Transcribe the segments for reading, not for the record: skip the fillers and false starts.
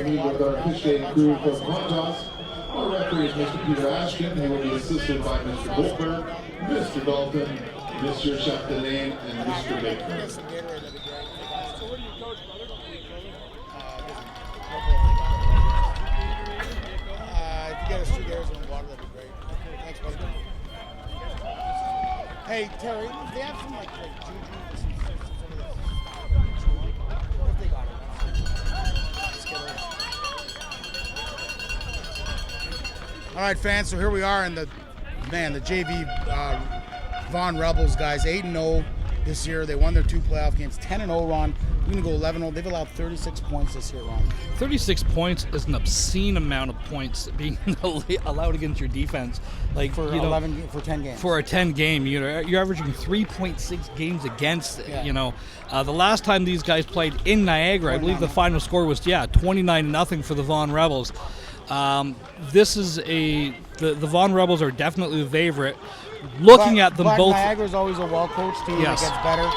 With our officiating crew from Conf. Our referee is Mr. Peter Ashton. He will be assisted by Mr. Goldberg, Mr. Dalton, Mr. Chapdelaine, and Mr. Baker. If you get us 2 gallons of water, that'd be great. Thanks, buddy. Hey, Terry, they have some like juju. If they got it. All right, fans, so here we are in the JV Vaughan Rebels, guys, 8-0 this year. They won their 2 playoff games, 10-0, Ron. We're going to go 11-0. They've allowed 36 points this year, Ron. 36 points is an obscene amount of points being allowed against your defense. Like For 10 games. For a 10 game, you're averaging 3.6 games against. Yeah. The last time these guys played in Niagara, I believe the final score was 29-0 for the Vaughan Rebels. This is the Vaughan Rebels are definitely the favorite. Looking at them both, Niagara's always a well-coached team yes. that gets better.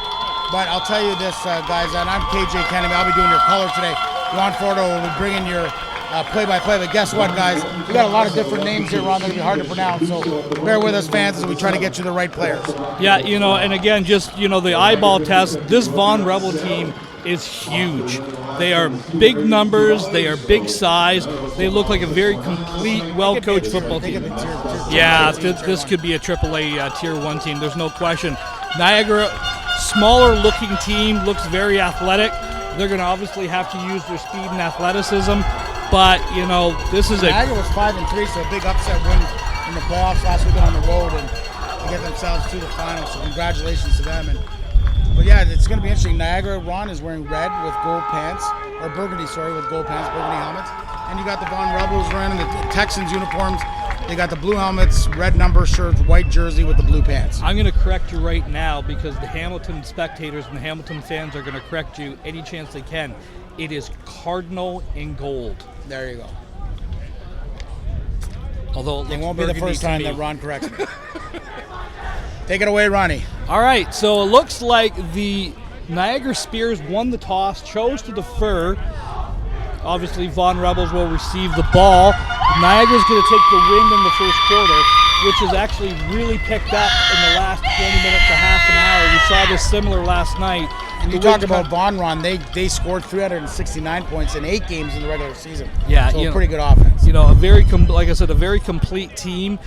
But I'll tell you this, guys, and I'm KJ Kennedy. I'll be doing your color today. Ron Fordo will be bringing your play-by-play. But guess what, guys? We got a lot of different names here, Ron, that will be hard to pronounce. So bear with us, fans, as we try to get you the right players. Yeah, and again, just the eyeball test. This Vaughan Rebel team is huge. They are big numbers. They are big size. They look like a very complete, well-coached football team. Yeah, this could be a AAA Tier 1 team. There's no question. Niagara, smaller-looking team, looks very athletic. They're going to obviously have to use their speed and athleticism. But, this is Niagara was 5-3, so a big upset win in the playoffs last weekend on the road and to get themselves to the finals. So congratulations to them. But yeah, it's going to be interesting. Niagara, Ron is wearing red with gold pants, or burgundy, with gold pants, burgundy helmets. And you got the Vaughan Rebels wearing the Texans uniforms. They got the blue helmets, red number shirts, white jersey with the blue pants. I'm going to correct you right now because the Hamilton spectators and the Hamilton fans are going to correct you any chance they can. It is cardinal in gold. There you go. Although it won't be the first time that Ron corrects me. Take it away, Ronnie. All right, so it looks like the Niagara Spears won the toss, chose to defer. Obviously, Vaughan Rebels will receive the ball. Niagara's going to take the wind in the first quarter, which has actually really picked up in the last 20 minutes to half an hour. We saw this similar last night. And you talked about Vaughan, Ron. They scored 369 points in 8 games in the regular season. Yeah, so pretty good offense. A very like I said, a very complete team.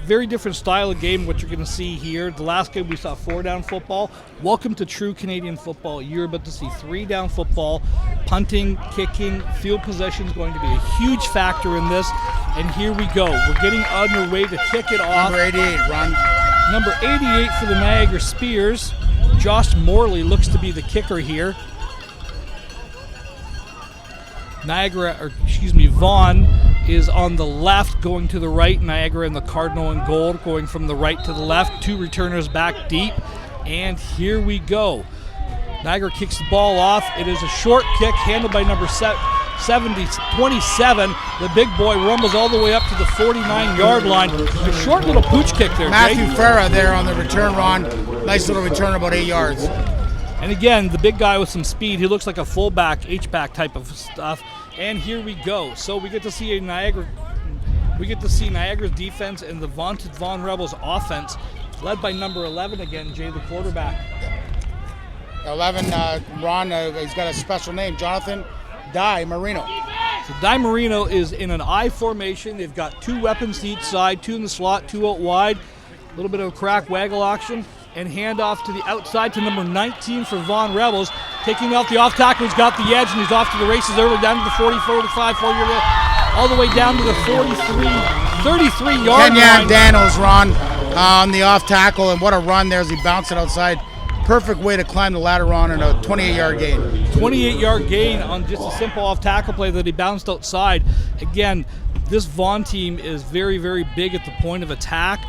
Very different style of game. What you're going to see here. The last game we saw 4-down football. Welcome to true Canadian football. You're about to see 3-down football. Punting, kicking, field possession is going to be a huge factor in this. And here we go. We're getting underway to kick it off. Number 88, Ron. Number 88 for the Niagara Spears. Josh Morley looks to be the kicker here. Vaughan is on the left, going to the right. Niagara in the cardinal and gold, going from the right to the left. 2 returners back deep. And here we go. Niagara kicks the ball off. It is a short kick handled by number 27. The big boy rumbles all the way up to the 49-yard line. A short little pooch kick there. Matthew Farah there on the return, Ron. Nice little return, about 8 yards. And again, the big guy with some speed. He looks like a fullback, H-back type of stuff. And here we go. So we get to see Niagara's defense and the vaunted Vaughan Rebels offense, led by number 11 again, Jay, the quarterback. 11, Ron, he's got a special name, Jonathan Di Marino. So Di Marino is in an I formation. They've got 2 weapons to each side, 2 in the slot, 2 out wide. A little bit of a crack waggle action. And handoff to the outside to number 19 for Vaughan Rebels. Taking out the off tackle, he's got the edge, and he's off to the races early, down to the 40, 45, 40, all the way down to the 33-yard line. Kenyan Daniels, Ron, on the off tackle, and what a run there as he bounced it outside perfect way to climb the ladder on in a 28-yard gain. 28-yard gain on just a simple off-tackle play that he bounced outside. Again, this Vaughan team is very, very big at the point of attack.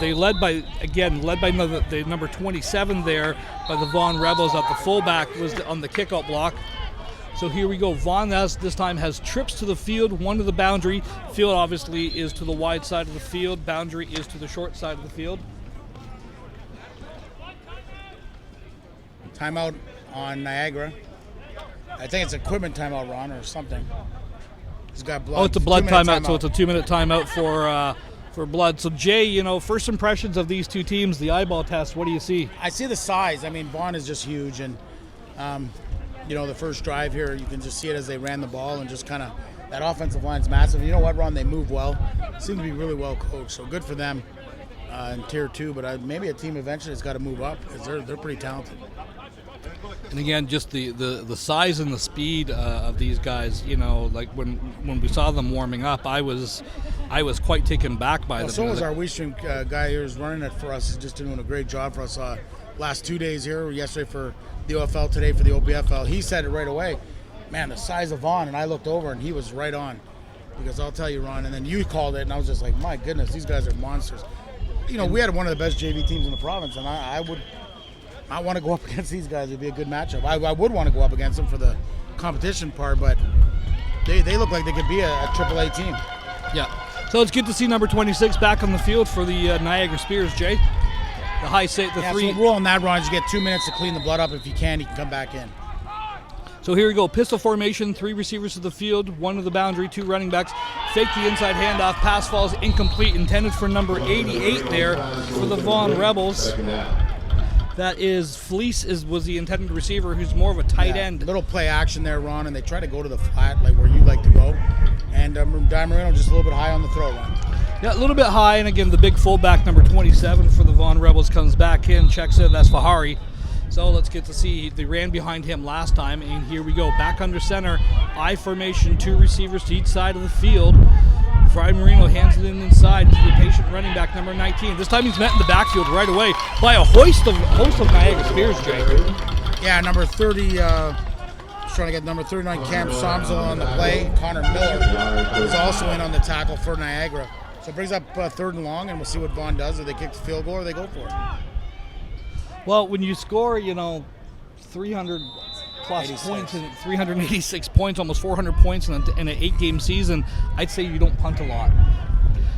They led by the number 27 there by the Vaughan Rebels at the fullback was on the kickoff block. So here we go. Vaughan this time has trips to the field, one to the boundary. Field obviously is to the wide side of the field. Boundary is to the short side of the field. Timeout on Niagara. I think it's equipment timeout, Ron, or something. He's got blood. Oh, it's a blood timeout, so it's a 2-minute timeout for blood. So, Jay, first impressions of these two teams, the eyeball test, what do you see? I see the size. I mean, Vaughan is just huge, and the first drive here, you can just see it as they ran the ball, and just kind of that offensive line's massive. You know what, Ron? They move well. Seem to be really well coached, so good for them in Tier 2. But maybe a team eventually has got to move up because they're pretty talented. And again, just the size and the speed of these guys. Like when we saw them warming up, I was quite taken back by them. So was our WeeStreem guy who's running it for us. He's just doing a great job for us. Last 2 days here, yesterday for the OFL, today for the OPFL. He said it right away. Man, the size of Vaughan, and I looked over and he was right on. Because I'll tell you, Ron, and then you called it, and I was just like, my goodness, these guys are monsters. We had one of the best JV teams in the province, and I want to go up against these guys. It would be a good matchup. I would want to go up against them for the competition part, but they look like they could be a AAA team. Yeah. So it's good to see number 26 back on the field for the Niagara Spears, Jay. The high state, the three. So the rule on that, Ron, is you get 2 minutes to clean the blood up. If you can come back in. So here we go. Pistol formation, 3 receivers to the field, 1 to the boundary, 2 running backs. Fake the inside handoff. Pass falls incomplete. Intended for number 88 there for the Vaughan Rebels. That is Fleece was the intended receiver, who's more of a tight end. Little play action there, Ron, and they try to go to the flat, like where you like to go. And Marino just a little bit high on the throw line. Yeah, a little bit high, and again, the big fullback, number 27 for the Vaughan Rebels, comes back in, checks in. That's Fahari. So let's get to see. They ran behind him last time, and here we go. Back under center, I formation, 2 receivers to each side of the field. Fry Marino hands it inside to the patient running back, number 19. This time he's met in the backfield right away by a host of Niagara Spears, Jay. Yeah, number 30, trying to get number 39, Cam Somsel on the play. Connor Miller is also in on the tackle for Niagara. So it brings up 3rd and long, and we'll see what Vaughan does. If they kick the field goal or they go for it. Well, when you score, 300 plus 86 points, and 386 points, almost 400 points in an 8-game season, I'd say you don't punt a lot.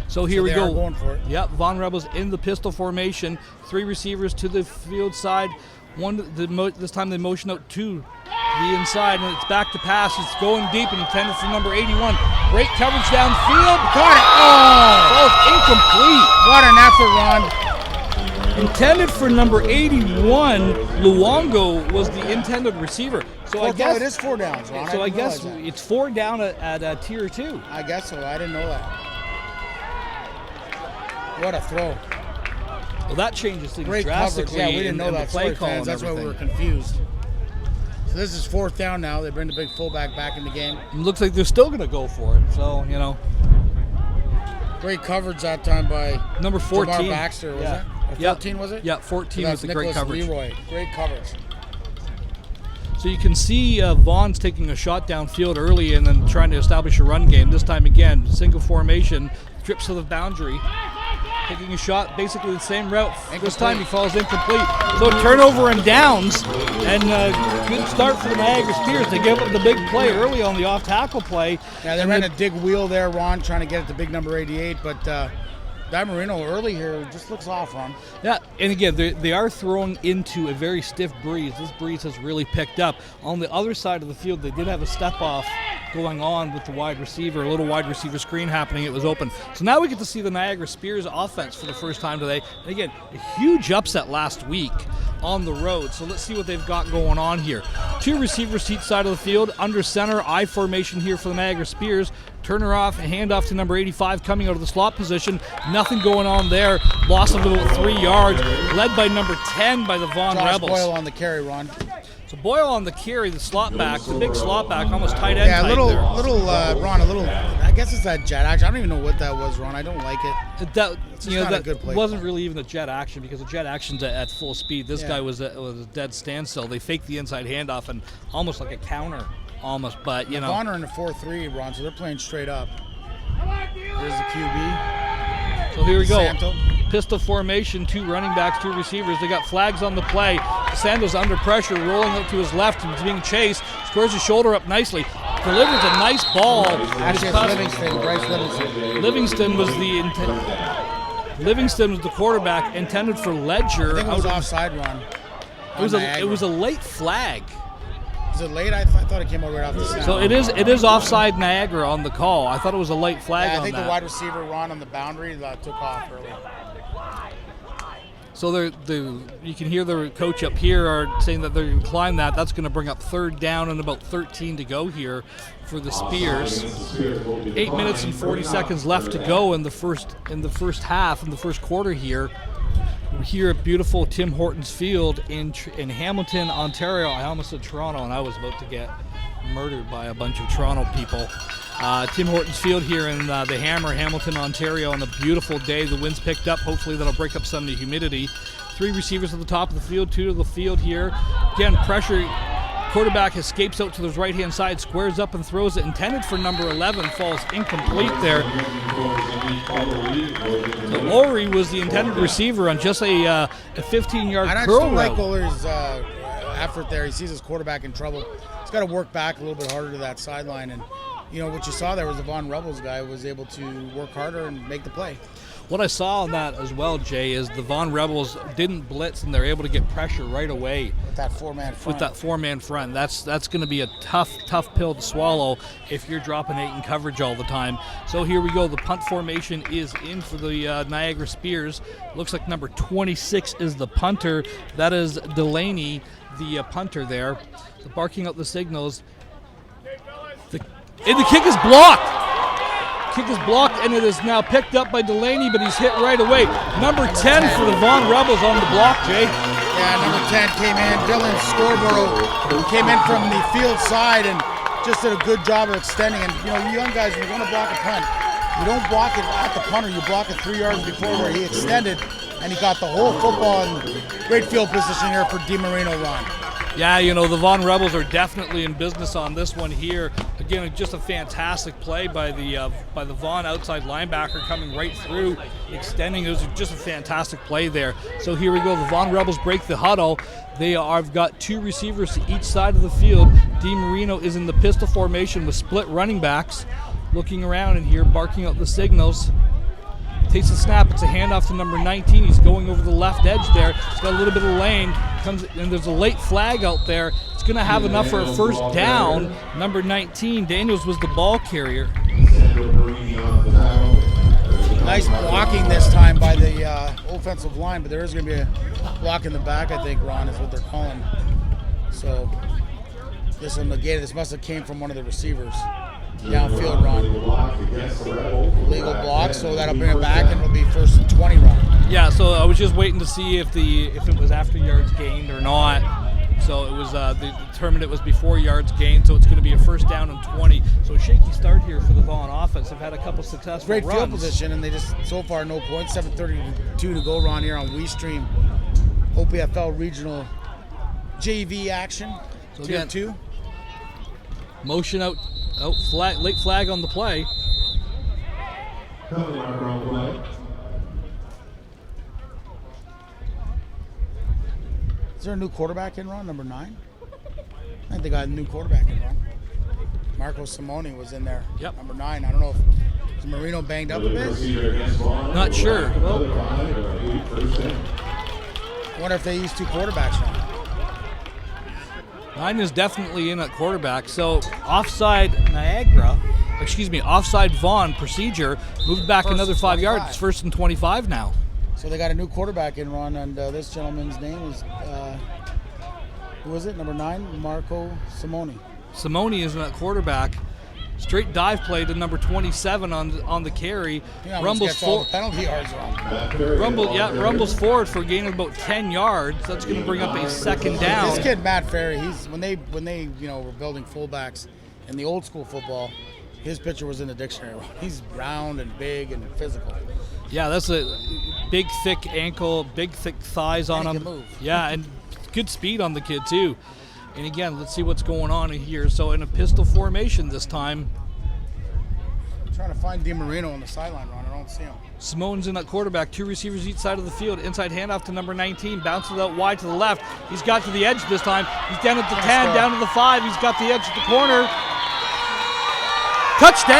So here we go. Going for it. Yep, Vaughan Rebels in the pistol formation, 3 receivers to the field side. This time they motion out to the inside, and it's back to pass. It's going deep and intended for number 81. Great coverage downfield. Got it. Oh! Incomplete. What an effort, Ron. Intended for number 81, Luongo was the intended receiver. So I guess it is 4 downs, Ron. So I guess it's 4 down at Tier 2. I guess so. I didn't know that. What a throw. Well, that changes things Great drastically. coverage. Yeah, we didn't know in that. The play call fans. That's why we were confused. So this is 4th down now. They bring the big fullback back in the game. It looks like they're still going to go for it. So, Great coverage that time by number 14. Jamar Baxter, was it? 14 was it? Yeah, 14 was the great coverage. Leroy. Great coverage. So you can see Vaughan's taking a shot downfield early and then trying to establish a run game. This time again, single formation, trips to the boundary, taking a shot, basically the same route. This time he falls incomplete. So turnover and downs, and good start for the Niagara Spears. They give up the big play early on the off-tackle play. Yeah, they ran a dig wheel there, Ron, trying to get it to big number 88, but Marino early here just looks off, Ron. Yeah, and again, they are throwing into a very stiff breeze. This breeze has really picked up. On the other side of the field, they did have a step-off going on with the wide receiver, a little wide receiver screen happening. It was open. So now we get to see the Niagara Spears offense for the first time today. And again, a huge upset last week on the road. So let's see what they've got going on here. 2 receivers to each side of the field. Under center, I formation here for the Niagara Spears. Turner off, hand off to number 85 coming out of the slot position. Nothing going on there. Loss of about 3 yards. Led by number 10 by the Vaughan Josh Rebels. Boyle on the carry, Ron. So Boyle on the carry, the slot back, the big slot back, almost tight end Yeah, type there. Ron, I guess it's that jet action. I don't even know what that was, Ron. I don't like it. That, not a good play wasn't call. really even a jet action because the jet action's at full speed. This guy was a dead standstill. They faked the inside handoff and almost like a counter, almost. But you know, Vaughan are in the 4-3, Ron, so they're playing straight up. Here's the QB. so here we go. Santo. Pistol formation, 2 running backs, 2 receivers. They got flags on the play. Sando's under pressure, rolling up to his left. He's being chased. Squares his shoulder up nicely. Delivers a nice ball. Actually, it's Livingston, Bryce Livingston. Livingston was the quarterback intended for Ledger. I think it was offside, Ron. It was a late flag. Is it late? I thought it came over right off the snap. So it is offside Niagara on the call. I thought it was a late flag I on think that. the wide receiver, Ron, on the boundary took off early. So you can hear the coach up here are saying that they're going to climb that. That's going to bring up 3rd down and about 13 to go here for the Spears. 8 minutes and 40 seconds left to go in the first half, in the first quarter here. We're here at beautiful Tim Hortons Field in Hamilton, Ontario. I almost said Toronto, and I was about to get murdered by a bunch of Toronto people. Tim Hortons Field here in the Hammer, Hamilton, Ontario, on a beautiful day. The wind's picked up. Hopefully that'll break up some of the humidity. 3 receivers at the top of the field, 2 to the field here. Again, pressure. Quarterback escapes out to the right-hand side, squares up and throws it. Intended for number 11, falls incomplete there. So Ori was the intended receiver on just a 15-yard I curl don't like route. Oler's effort there. He sees his quarterback in trouble. He's got to work back a little bit harder to that sideline. And, you know, what you saw there was the Vaughan Rebels guy was able to work harder and make the play. What I saw on that as well, Jay, is the Vaughan Rebels didn't blitz and they're able to get pressure right away. With that 4-man front. That's going to be a tough pill to swallow if you're dropping 8 in coverage all the time. So here we go. The punt formation is in for the Niagara Spears. Looks like number 26 is the punter. That is Delaney, the punter there. So barking out the signals. And the kick is blocked. Kick is blocked, and it is now picked up by Delaney, but he's hit right away. Number 10 for the Vaughan Rebels on the block, Jay. Yeah, number 10 came in. Dylan Scarborough came in from the field side and just did a good job of extending. And, you know, you young guys, when you're going to block a punt, you don't block it at the punter. You block it 3 yards before where he extended, and he got the whole football in great field position here for DiMarino, Ron. Yeah, you know, the Vaughan Rebels are definitely in business on this one here. Again, just a fantastic play by the Vaughan outside linebacker coming right through, extending. It was just a fantastic play there. So here we go. The Vaughan Rebels break the huddle. I've got 2 receivers to each side of the field. DiMarino is in the pistol formation with split running backs. Looking around in here, barking out the signals. Takes a snap. It's a handoff to number 19. He's going over the left edge there. He's got a little bit of lane. And there's a late flag out there. It's going to have enough for a first down. Number 19, Daniels was the ball carrier. Nice blocking this time by the offensive line, but there is going to be a block in the back, I think, Ron, is what they're calling. So this will negate it. This must have came from one of the receivers. Downfield, Ron. Legal block, so that'll bring it back, and it'll be 1st and 20, Ron. Yeah, so I was just waiting to see if it was after yards gained or not. So it was they determined it was before yards gained, so it's going to be a 1st down and 20. So a shaky start here for the Vaughan offense. They've had a couple successful Great runs. field position, and they just, so far, no points. 7:32 to go, Ron, here on WeeStream. OPFL Regional JV action. So Tier again, 2. Motion out. Oh, late flag on the play. Is there a new quarterback in, Ron, number 9? I think they got a new quarterback in, Ron. Marco Simone was in there. Yep. Number 9. I don't know if is Marino banged up a bit. Not sure. Well, I wonder if they use 2 quarterbacks, Ron. 9 is definitely in at quarterback. So offside Vaughan procedure moved back First another and 5 yards. 25. It's 1st and 25 now. So they got a new quarterback in, Ron, and this gentleman's name is, who was it? Number 9, Marco Simone. Simone is at quarterback. Straight dive play to number 27 on the carry. Rumbles forward. Penalty yards on. Rumbles forward for a gain of about 10 yards. That's going to bring up a second down. This kid Matt Ferry, when they were building fullbacks in the old school football, his picture was in the dictionary. He's round and big and physical. Yeah, that's a big, thick ankle, big, thick thighs on him. He can move. Yeah, and good speed on the kid too. And again, let's see what's going on in here. So in a pistol formation this time. I'm trying to find DiMarino on the sideline, Ron. I don't see him. Simone's in at quarterback. 2 receivers each side of the field. Inside handoff to number 19. Bounces out wide to the left. He's got to the edge this time. He's down at the 10, down to the 5. He's got the edge at the corner. Touchdown,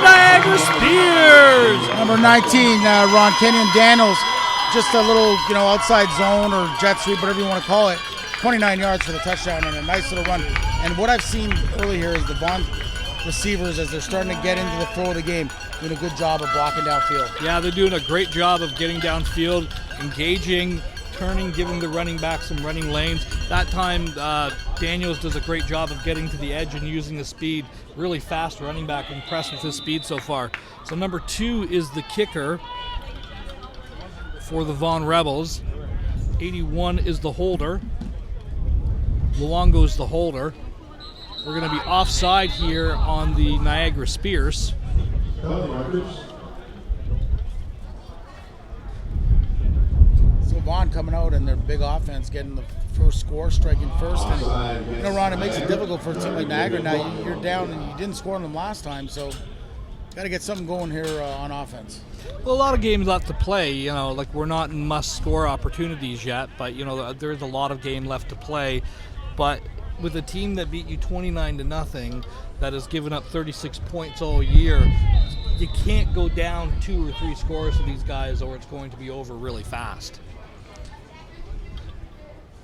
Niagara Spears! Number 19, Ron, Kenyon Daniels. Just a little, outside zone or jet sweep, whatever you want to call it. 29 yards for the touchdown and a nice little run. And what I've seen early here is the Vaughn receivers, as they're starting to get into the flow of the game, doing a good job of blocking downfield. Yeah, they're doing a great job of getting downfield, engaging, turning, giving the running back some running lanes. That time, Daniels does a great job of getting to the edge and using the speed. Really fast running back, impressed with his speed so far. So number 2 is the kicker for the Vaughan Rebels. 81 is the holder. Luongo's the holder. We're going to be offside here on the Niagara Spears. So Vaughan coming out and their big offense, getting the first score, striking first. And, Ron, it makes it difficult for a team like Niagara. Now you're down and you didn't score on them last time, so got to get something going here on offense. Well, a lot of games left to play. Like we're not in must-score opportunities yet, but there's a lot of game left to play. But with a team that beat you 29-0, that has given up 36 points all year, you can't go down 2 or 3 scores to these guys, or it's going to be over really fast.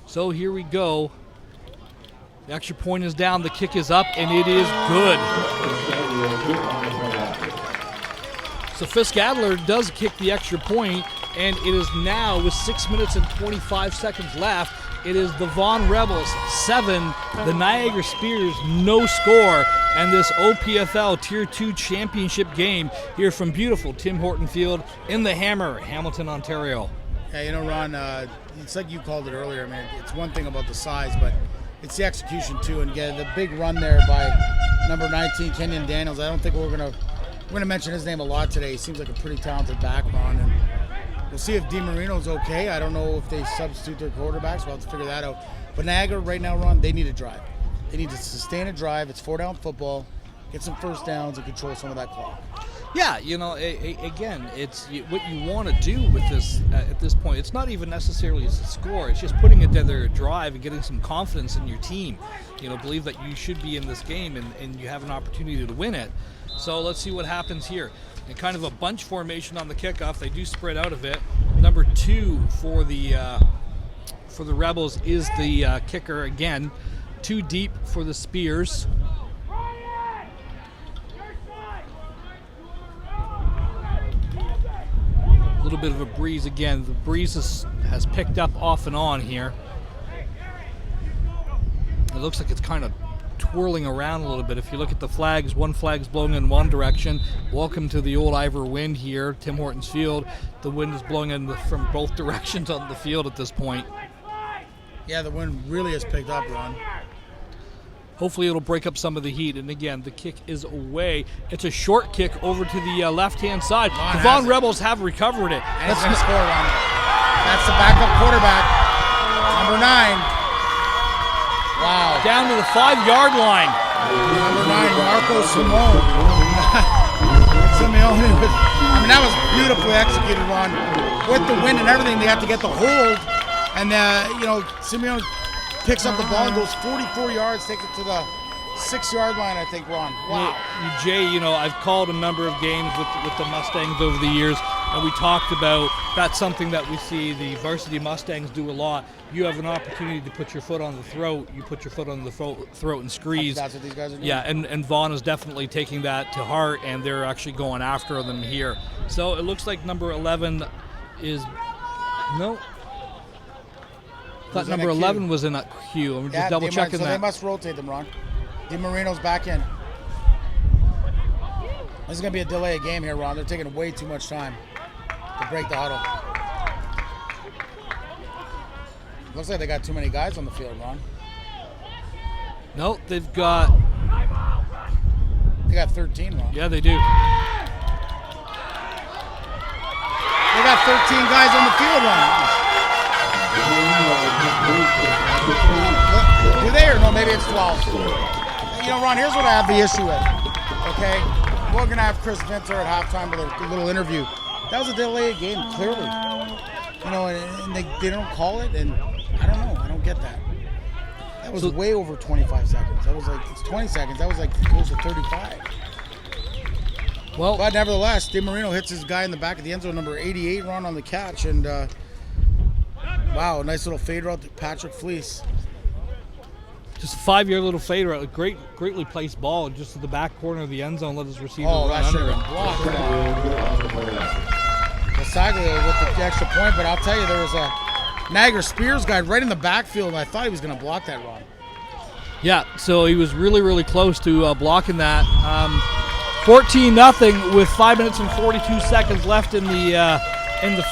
So here we go. The extra point is down, the kick is up, and it is good. So Fisk Adler does kick the extra point, and it is now, with 6 minutes and 25 seconds left, it is the Vaughan Rebels 7, the Niagara Spears no score, and this OPFL Tier 2 championship game here from beautiful Tim Horton Field in the Hammer, Hamilton, Ontario. Yeah, Ron, it's like you called it earlier. I mean, it's one thing about the size, but it's the execution too. And get the big run there by number 19, Kenyon Daniels. I don't think we're gonna mention his name a lot today. He seems like a pretty talented back, Ron, and we'll see if DiMarino's okay. I don't know if they substitute their quarterbacks. We'll have to figure that out. But Niagara right now, Ron, they need a drive. They need to sustain a drive. It's 4-down football. Get some first downs and control some of that clock. Yeah, again, it's what you want to do with this at this point. It's not even necessarily a score. It's just putting together a drive and getting some confidence in your team. Believe that you should be in this game and you have an opportunity to win it. So let's see what happens here. And kind of a bunch formation on the kickoff. They do spread out a bit. Number 2 for the Rebels is the kicker again. 2 deep for the Spears. A little bit of a breeze again. The breeze has picked up off and on here. It looks like it's kind of twirling around a little bit. If you look at the flags, one flag's blowing in one direction. Welcome to the old Ivor wind here, Tim Hortons Field. The wind is blowing from both directions on the field at this point. Yeah, the wind really has picked up, Ron. Hopefully it'll break up some of the heat. And again, the kick is away. It's a short kick over to the left-hand side. The Vaughan Rebels have recovered it. And it's going to score, Ron. That's the backup quarterback, number 9. Wow. Down to the 5-yard line. Number 9, Marco Simone. That was beautifully executed, Ron. With the wind and everything, they have to get the hold. And, Simeone picks up the ball and goes 44 yards, takes it to the 6-yard line, I think, Ron. Wow. Jay, I've called a number of games with the Mustangs over the years, and we talked about that's something that we see the varsity Mustangs do a lot. You have an opportunity to put your foot on the throat. You put your foot on the throat and squeeze. That's what these guys are doing. Yeah, and Vaughan is definitely taking that to heart, and they're actually going after them here. So it looks like number 11 is – no. I thought number 11 was in that queue. I'm just double checking that. So they must rotate them, Ron. DiMarino's back in. This is going to be a delay of game here, Ron. They're taking way too much time to break the huddle. Looks like they got too many guys on the field, Ron. No, they've got... They got 13, Ron. Yeah, they do. They got 13 guys on the field, Ron. Do they or no? Maybe it's 12. You know, Ron, here's what I have the issue with. Okay? We're going to have Chris Vinter at halftime with a little interview. That was a delayed game, clearly. You know, and they don't call it, and I don't know. I don't get that. That was way over 25 seconds. That was like, it's 20 seconds. That was like close to 35. Well, but nevertheless, DeMarino hits his guy in the back of the end zone, number 88, Ron, on the catch. And, wow, nice little fade route to Patrick Fleece. just a 5-yard little fade route. A greatly placed ball just to the back corner of the end zone. Let his receiver run that should under have been it. blocked. Basaglia with the extra point, but I'll tell you, there was a Niagara Spears guy right in the backfield, and I thought he was going to block that run. Yeah, so he was really close to blocking that. 14-0 with 5 minutes and 42 seconds left in the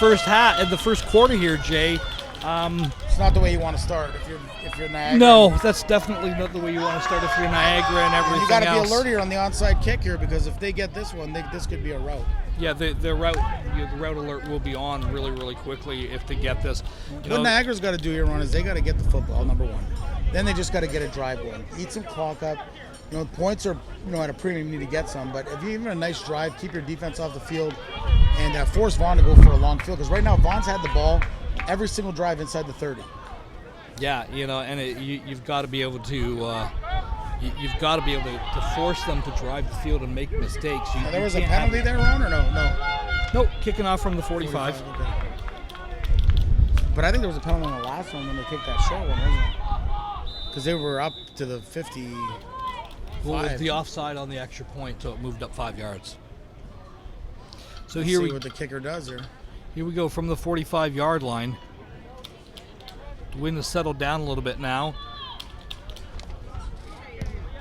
first quarter here, Jay. It's not the way you want to start if you're Niagara. No, that's definitely not the way you want to start if you're Niagara and everything else. You got to be alert here on the onside kick here, because if they get this one, this could be a rout. Yeah, the route alert will be on really quickly if they get this. What Niagara's got to do here, Ron, is they got to get the football, number one. Then they just got to get a drive going. Eat some clock up. Points are at a premium. You need to get some. But if you even a nice drive, keep your defense off the field, and force Vaughn to go for a long field. Because right now, Vaughn's had the ball every single drive inside the 30. Yeah, and you've got to be able to. You've got to be able to force them to drive the field and make mistakes. There was a penalty there, Ron, or no? Nope, kicking off from the 45. Okay. But I think there was a penalty on the last one when they kicked that short one, wasn't it? Because they were up to the 50. Well, it was the offside on the extra point, so it moved up 5 yards. So Let's here see what the kicker does here. Here we go from the 45-yard line. The wind has settled down a little bit now.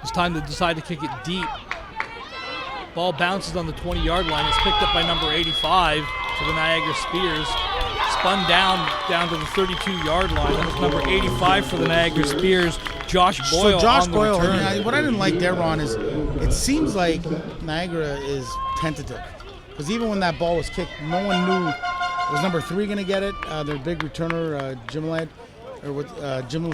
It's time to decide to kick it deep. Ball bounces on the 20-yard line. It's picked up by number 85 for the Niagara Spears. Spun down to the 32-yard line. That was number 85 for the Niagara Spears. Josh Boyle. So Josh on the Boyle, return. what I didn't like there, Ron, is it seems like Niagara is tentative. Because even when that ball was kicked, no one knew, was number 3 going to get it? Their big returner, Jim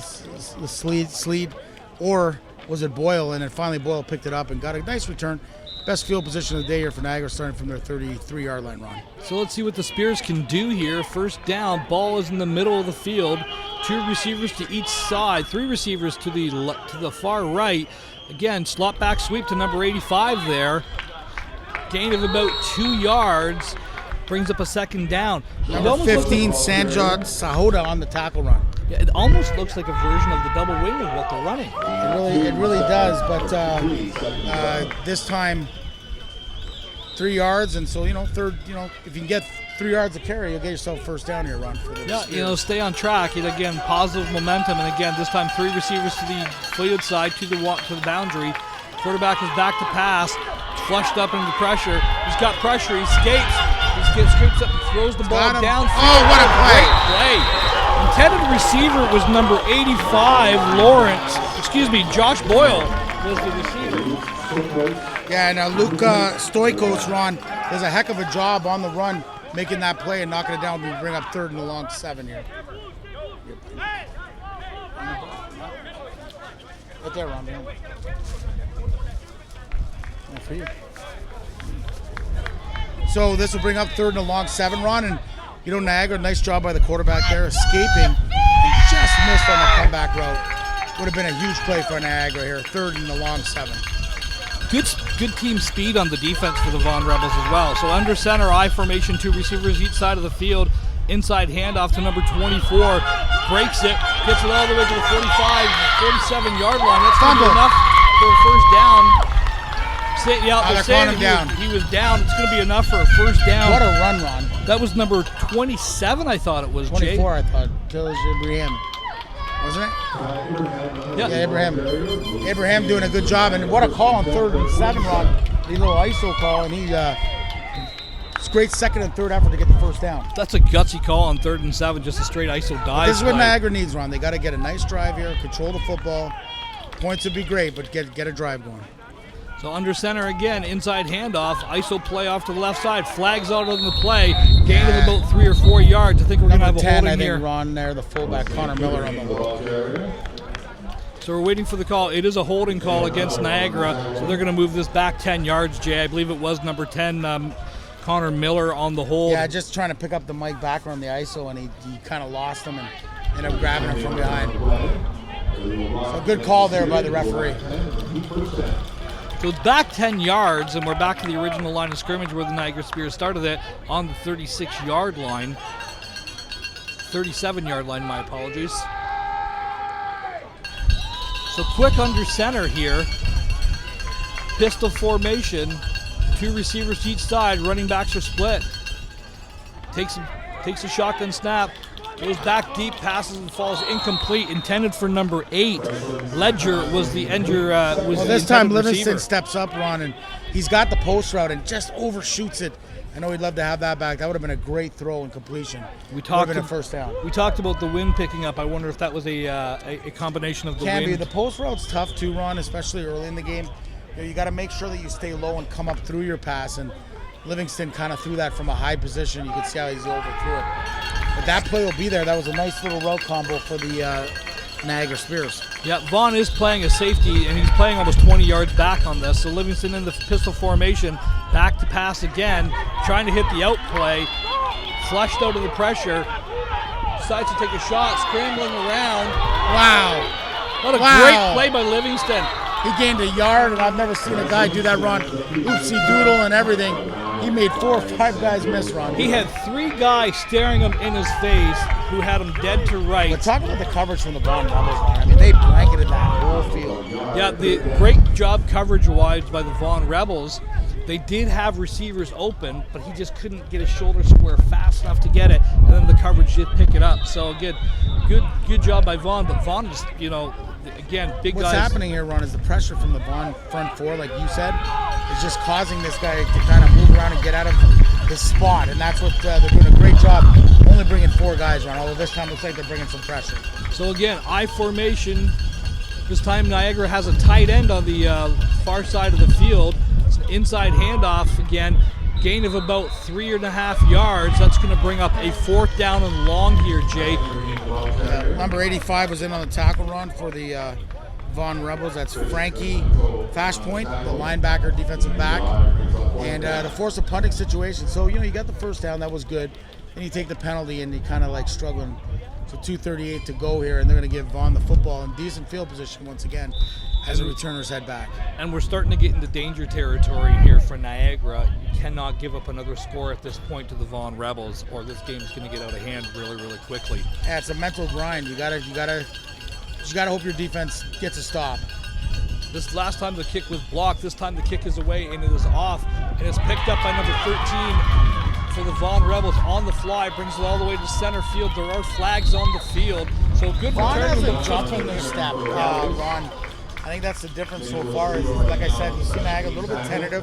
Sleed, or was it Boyle? And then finally Boyle picked it up and got a nice return. Best field position of the day here for Niagara, starting from their 33-yard line, Ron. So let's see what the Spears can do here. First down, ball is in the middle of the field. 2 receivers to each side, 3 receivers to the far right. Again, slot back sweep to number 85 there. Gain of about 2 yards, brings up a second down. Number 15, Sanjot Sahota on the tackle run. Yeah, it almost looks like a version of the double wing of what they're running. It really does, but this time 3 yards, and so third, if you can get 3 yards of carry, you'll get yourself first down here, Ron. Yeah, stay on track. And again, positive momentum, and again, this time 3 receivers to the field side to the boundary. Quarterback is back to pass, flushed up into pressure. He's got pressure. He skates. He scoops up and throws the ball down. Oh, what a play! Great play. Intended receiver was number 85, Josh Boyle was the receiver. Yeah, now Luka Stoikos, Ron, does a heck of a job on the run, making that play and knocking it down. We bring up 3rd and a long 7 here. Right there, Ron. Not for you. So this will bring up 3rd and a long 7, Ron, and Niagara, nice job by the quarterback there, escaping and just missed on the comeback route. Would have been a huge play for Niagara here, 3rd and a long 7. Good team speed on the defense for the Vaughan Rebels as well. So under center, I formation, 2 receivers each side of the field. Inside handoff to number 24, breaks it, gets it all the way to the 45, 47-yard line. That's going to be enough for a first down. They're saying he was down. It's going to be enough for a first down. What a run, Ron. That was number 27, I thought it was, 24, Jay. I thought. Till Abraham. Wasn't it? Yeah. Abraham. Abraham doing a good job. And what a call on 3rd and 7, Ron. a little ISO call, and it's great second and third effort to get the first down. That's a gutsy call on 3rd and 7, just a straight ISO dive. This is what Niagara needs, Ron. They got to get a nice drive here, control the football. Points would be great, but get a drive going. So under center again, inside handoff, ISO play off to the left side, flags out on the play, gain of about 3 or 4 yards. I think we're going to have a 10, holding I think, here. Ron there, the fullback, Connor Miller on the low. So we're waiting for the call. It is a holding call against Niagara, so they're going to move this back 10 yards, Jay. I believe it was number 10, Connor Miller on the hold. Yeah, just trying to pick up the Mike back on the ISO, and he kind of lost him and ended up grabbing him from behind. So good call there by the referee. So it's back 10 yards, and we're back to the original line of scrimmage where the Niagara Spears started it on the 36-yard line. 37-yard line, my apologies. So quick under center here. Pistol formation. 2 receivers to each side. Running backs are split. Takes a shotgun snap. Goes back deep, passes and falls incomplete. Intended for number 8. Ledger was the this time Livingston receiver. steps up, Ron, and he's got the post route and just overshoots it. I know he'd love to have that back. That would have been a great throw and completion. Would have been a first down. We talked about the wind picking up. I wonder if that was a combination of the Can wind. be. The post route's tough too, Ron, especially early in the game. You got to make sure that you stay low and come up through your pass, and Livingston kind of threw that from a high position. You could see how he's overthrew it. But that play will be there. That was a nice little route combo for the Niagara Spears. Yeah, Vaughn is playing a safety, and he's playing almost 20 yards back on this. So Livingston in the pistol formation, back to pass again, trying to hit the out play, flushed out of the pressure, decides to take a shot, scrambling around. Wow. What a great play by Livingston. He gained a yard, and I've never seen a guy do that, Ron. Oopsie doodle and everything. He made 4 or 5 guys miss, Ron. He had 3 guys staring him in his face who had him dead to right. But talk about the coverage from the Vaughan Rebels, Ron. I mean, they blanketed that whole field. Yeah, the great job coverage-wise by the Vaughan Rebels. They did have receivers open, but he just couldn't get his shoulder square fast enough to get it, and then the coverage did pick it up. So again, good job by Vaughan. But Vaughan just, again, big guys. What's happening here, Ron, is the pressure from the Vaughan front 4, like you said, is just causing this guy to kind of move around and get out of his spot, and that's what they're doing a great job. Only bringing 4 guys, Ron, although this time it looks like they're bringing some pressure. So again, I formation. This time Niagara has a tight end on the far side of the field. It's an inside handoff again. Gain of about 3.5 yards. That's going to bring up a 4th down and long here, Jay. Number 85 was in on the tackle run for the Vaughan Rebels. That's Frankie Fashpoint, the linebacker, defensive back, and to force a punting situation. So, you got the first down. That was good. Then you take the penalty, and you kind of like struggling. So 2:38 to go here, and they're going to give Vaughan the football in decent field position once again as the returners head back. And we're starting to get into danger territory here for Niagara. You cannot give up another score at this point to the Vaughan Rebels, or this game is going to get out of hand really, really quickly. Yeah, it's a mental grind. You gotta hope your defense gets a stop. This last time the kick was blocked. This time the kick is away and it is off, and it's picked up by number 13 for the Vaughan Rebels on the fly. Brings it all the way to center field. There are flags on the field, so good Vaughan return. has a jump in their step, Ron. I think that's the difference so far. Like I said, you see Niagara a little bit tentative.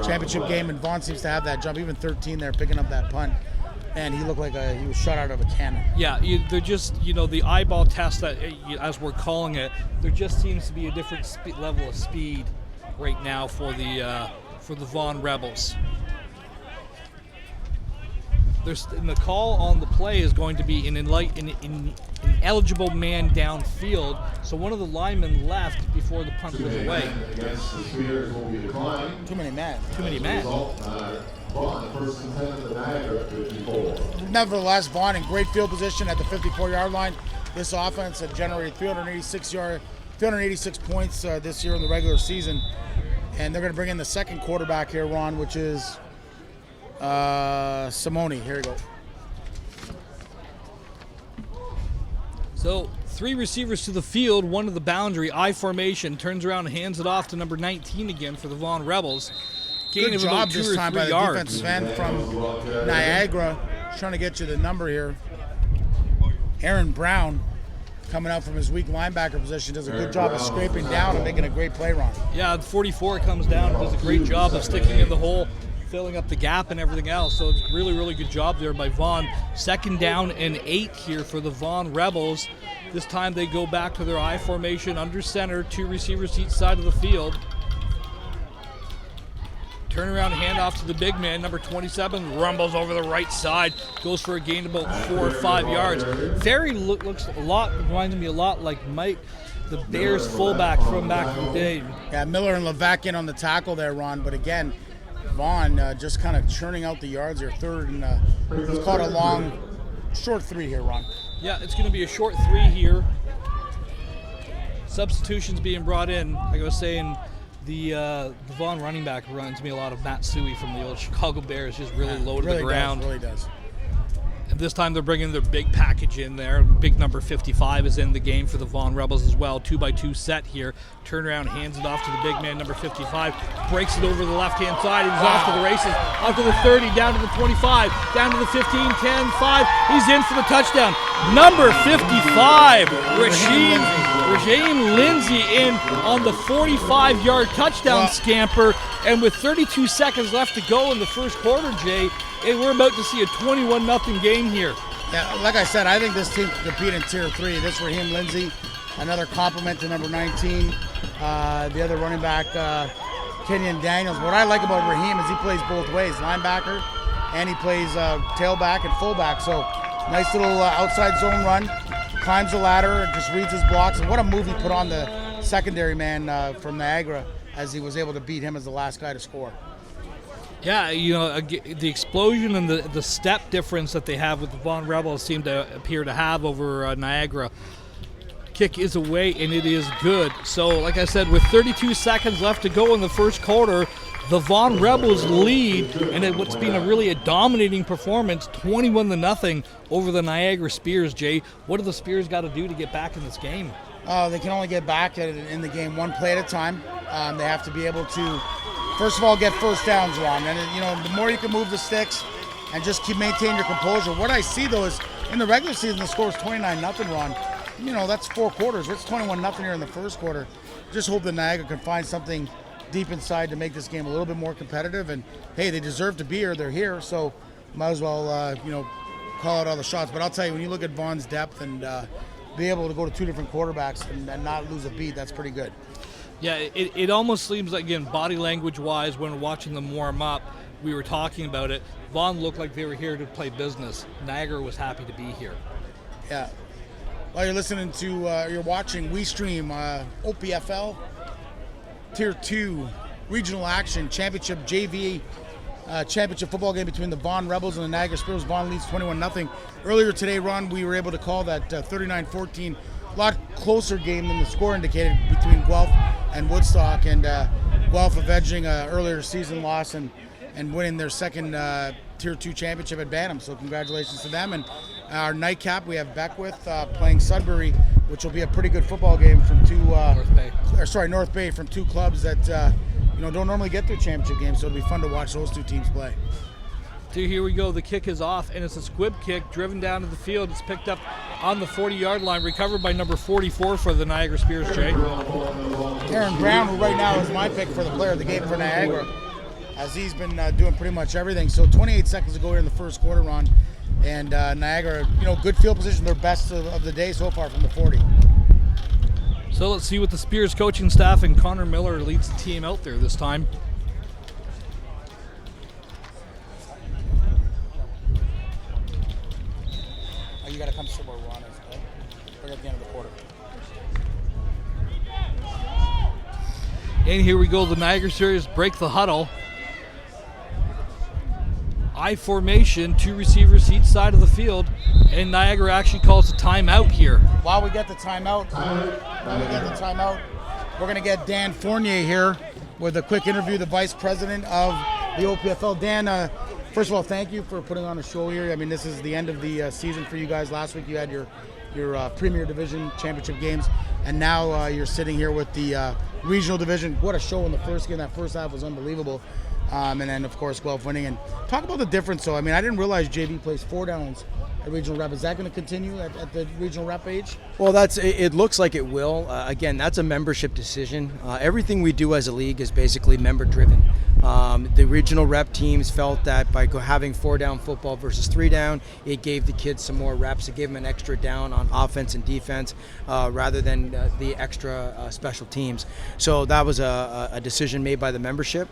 Championship game, and Vaughan seems to have that jump. Even 13 there, picking up that punt. And he looked like he was shot out of a cannon. Yeah, they're just, the eyeball test, that, as we're calling it, there just seems to be a different level of speed right now for the Vaughan Rebels. And the call on the play is going to be an eligible man downfield. So one of the linemen left before the punt was away. Too many men. Nevertheless, Vaughan in great field position at the 54-yard line. This offense had generated 386 points this year in the regular season. And they're going to bring in the second quarterback here, Ron, which is Simone. Here you go. So 3 receivers to the field, 1 to the boundary, I formation, turns around and hands it off to number 19 again for the Vaughan Rebels. Gain Good job this time by the defensive end from Niagara. Trying to get you the number here. Aaron Brown coming out from his weak linebacker position, does a good job of scraping down and making a great play run. Yeah, the 44 comes down and does a great job of sticking in the hole, filling up the gap and everything else. So it's really, really good job there by Vaughn. 2nd down and 8 here for the Vaughn Rebels. This time they go back to their I formation under center, 2 receivers each side of the field. Turnaround handoff to the big man, number 27, rumbles over the right side, goes for a gain of about 4 or 5 yards. Ferry looks a lot, reminds me a lot like Mike, the Bears fullback from back in the day. Yeah, Miller and Levac on the tackle there, Ron. But again, Vaughn just kind of churning out the yards here. 3rd and it's called a long, short 3 here, Ron. Yeah, it's going to be a short 3 here. Substitutions being brought in. Like I was saying, the Vaughn running back reminds me a lot of Matt Suey from the old Chicago Bears, just really low to the ground. Really does. And this time they're bringing their big package in there. Big number 55 is in the game for the Vaughn Rebels as well. 2x2 set here. Turnaround, hands it off to the big man, number 55. Breaks it over the left-hand side. He's off to the races. Off to the 30, down to the 25, down to the 15, 10, 5. He's in for the touchdown. Number 55, Raheem Lindsay in on the 45-yard touchdown scamper. And with 32 seconds left to go in the first quarter, Jay, we're about to see a 21-0 game here. Yeah, like I said, I think this team can compete in Tier 3. This is Raheem Lindsay, another compliment to number 19. The other running back, Kenyon Daniels. What I like about Raheem is he plays both ways, linebacker, and he plays tailback and fullback. So nice little outside zone run, climbs the ladder, and just reads his blocks. And what a move he put on the secondary man from Niagara as he was able to beat him as the last guy to score. Yeah, you know, the explosion and the step difference that they have with the Vaughn Rebels seem to appear to have over Niagara. Kick is away, and it is good. So, like I said, with 32 seconds left to go in the first quarter, the Vaughn Rebels lead, and what's been a dominating performance, 21-0 over the Niagara Spears, Jay. What do the Spears got to do to get back in this game? They can only get back in the game one play at a time. They have to be able to, first of all, get first downs, Ron. And, you know, the more you can move the sticks and just maintain your composure. What I see, though, is in the regular season, the score is 29-0, Ron. You know, that's 4 quarters. It's 21-0 here in the first quarter. Just hope that Niagara can find something deep inside to make this game a little bit more competitive. And, hey, they deserve to be here. They're here, so might as well, call out all the shots. But I'll tell you, when you look at Vaughn's depth and be able to go to 2 different quarterbacks and not lose a beat, that's pretty good. Yeah, it almost seems like, again, body language-wise, when watching them warm up, we were talking about it. Vaughn looked like they were here to play business. Niagara was happy to be here. Yeah. Well, you're watching WeeStream, OPFL, Tier 2, Regional Action, Championship JV, championship football game between the Vaughn Rebels and the Niagara Spears. Vaughn leads 21-0. Earlier today, Ron, we were able to call that 39-14. A lot closer game than the score indicated between Guelph and Woodstock, and Guelph avenging an earlier season loss and winning their second Tier 2 championship at Bantam. So congratulations to them. And our nightcap, we have Beckwith playing Sudbury, which will be a pretty good football game from North Bay, from 2 clubs that don't normally get their championship games. So it'll be fun to watch those 2 teams play. So here we go. The kick is off, and it's a squib kick driven down to the field. It's picked up on the 40-yard line, recovered by number 44 for the Niagara Spears, Jay. Aaron Brown, who right now is my pick for the player of the game for Niagara, as he's been doing pretty much everything. So 28 seconds to go here in the first quarter, Ron. And Niagara, good field position, their best of the day so far from the 40. So let's see what the Spears coaching staff and Connor Miller leads the team out there this time. You got to come somewhere, Ron. Right at the end of the quarter. And here we go. The Niagara Spears break the huddle. I formation, 2 receivers each side of the field, and Niagara actually calls a timeout here. While we get the timeout, we're going to get Dan Fournier here with a quick interview, the Vice President of the OPFL. Dan, first of all, thank you for putting on a show here. I mean, this is the end of the season for you guys. Last week you had your Premier Division Championship games, and now you're sitting here with the Regional Division. What a show in the first game. That first half was unbelievable. And then, of course, Guelph winning. And talk about the difference. So, I mean, I didn't realize JV plays 4 downs at Regional Rep. Is that going to continue at the Regional Rep age? Well, it looks like it will. Again, that's a membership decision. Everything we do as a league is basically member-driven. The regional rep teams felt that by having 4-down football versus 3-down, it gave the kids some more reps. It gave them an extra down on offense and defense rather than the extra special teams. So that was a decision made by the membership.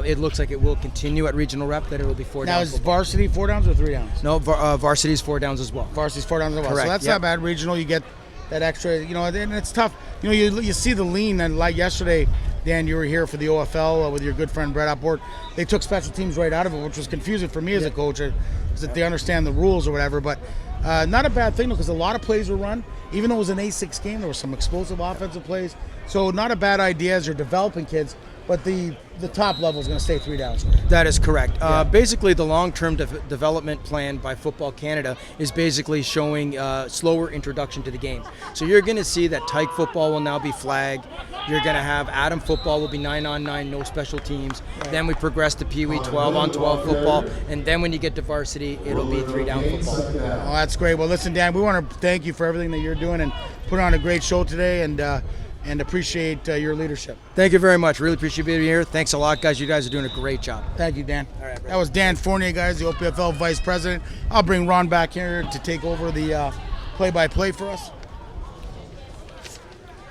It looks like it will continue at regional rep, that it will be 4-down. Now, is varsity 4 downs or 3 downs? No, varsity's 4 downs as well. Varsity's 4 downs as well. Correct. So that's Yep. not bad. Regional, you get that extra, and it's tough. You see the lean, and like yesterday, Dan, you were here for the OFL with your good friend Brett Upward. They took special teams right out of it, which was confusing for me as a coach, is that they understand the rules or whatever. But not a bad thing, because a lot of plays were run. Even though it was an A6 game, there were some explosive offensive plays. So not a bad idea as you're developing kids. But the top level is going to stay 3 downs. That is correct. Basically, the long-term development plan by Football Canada is basically showing slower introduction to the game. So you're going to see that Tyke football will now be flag. You're going to have Adam football will be 9-on-9, no special teams. Right. Then we progress to Pee Wee 12-on-12 football, and then when you get to varsity, it'll be 3-down football. Oh, that's great. Well, listen, Dan, we want to thank you for everything that you're doing and put on a great show today, and appreciate your leadership. Thank you very much. Really appreciate being here. Thanks a lot, guys. You guys are doing a great job. Thank you, Dan. All right, that was Dan Fournier, guys, the OPFL Vice President. I'll bring Ron back here to take over the play-by-play for us.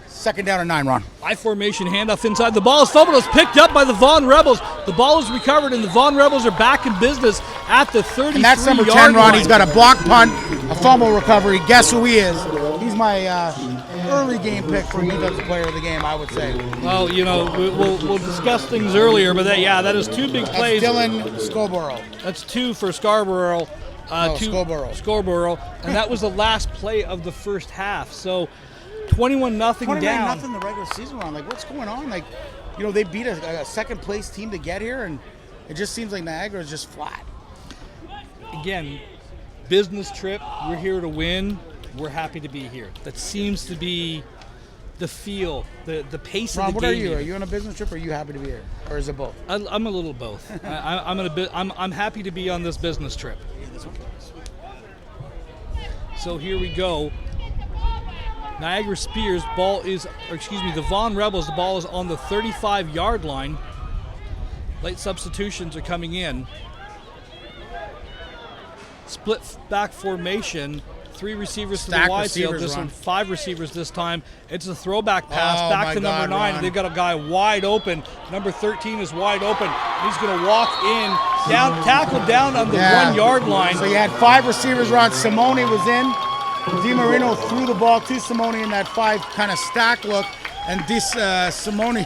2nd down and 9, Ron. High formation handoff inside. The ball is fumbled. It's picked up by the Vaughan Rebels. The ball is recovered, and the Vaughan Rebels are back in business at the 33-yard line. And that's number 10, Ron. He's got a block punt, a fumble recovery. Guess who he is? He's my early game pick for defensive player of the game, I would say. Well, we'll discuss things earlier, but that is 2 big plays. That's Dylan Scarborough. That's 2 for Scarborough. Scarborough. And that was the last play of the first half. So 21-0 down. 29-0 the regular season round. Like, what's going on? Like, they beat a second place team to get here, and it just seems like Niagara is just flat. Again, business trip. We're here to win. We're happy to be here. That seems to be the feel, the pace Ron, of the what game. Are you? Are you on a business trip, or are you happy to be here, or is it both? I'm a little both. I'm happy to be on this business trip. So here we go. Niagara Spears the Vaughan Rebels, the ball is on the 35-yard line. Late substitutions are coming in. Split back formation. 3 receivers to the wide field. This one, 5 receivers this time. It's a throwback pass back to number 9. Ron. They've got a guy wide open. Number 13 is wide open. He's going to walk in, tackled down on the 1-yard line. So you had 5 receivers, Ron. Simone was in. DiMarino threw the ball to Simone in that 5 kind of stack look, and Simone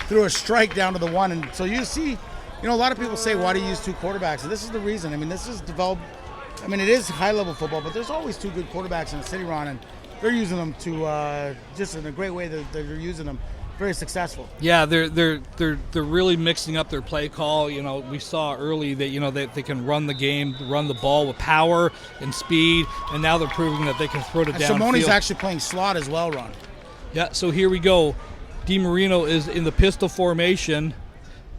threw a strike down to the 1. And so you see, a lot of people say, why do you use 2 quarterbacks? And this is the reason. I mean, this is developed. I mean, it is high-level football, but there's always 2 good quarterbacks in the city, Ron, and they're using them to just in a great way that they're using them. Very successful. Yeah, they're really mixing up their play call. We saw early that they can run the game, run the ball with power and speed, and now they're proving that they can throw it downfield. Simone's actually playing slot as well, Ron. Yeah, so here we go. DiMarino is in the pistol formation.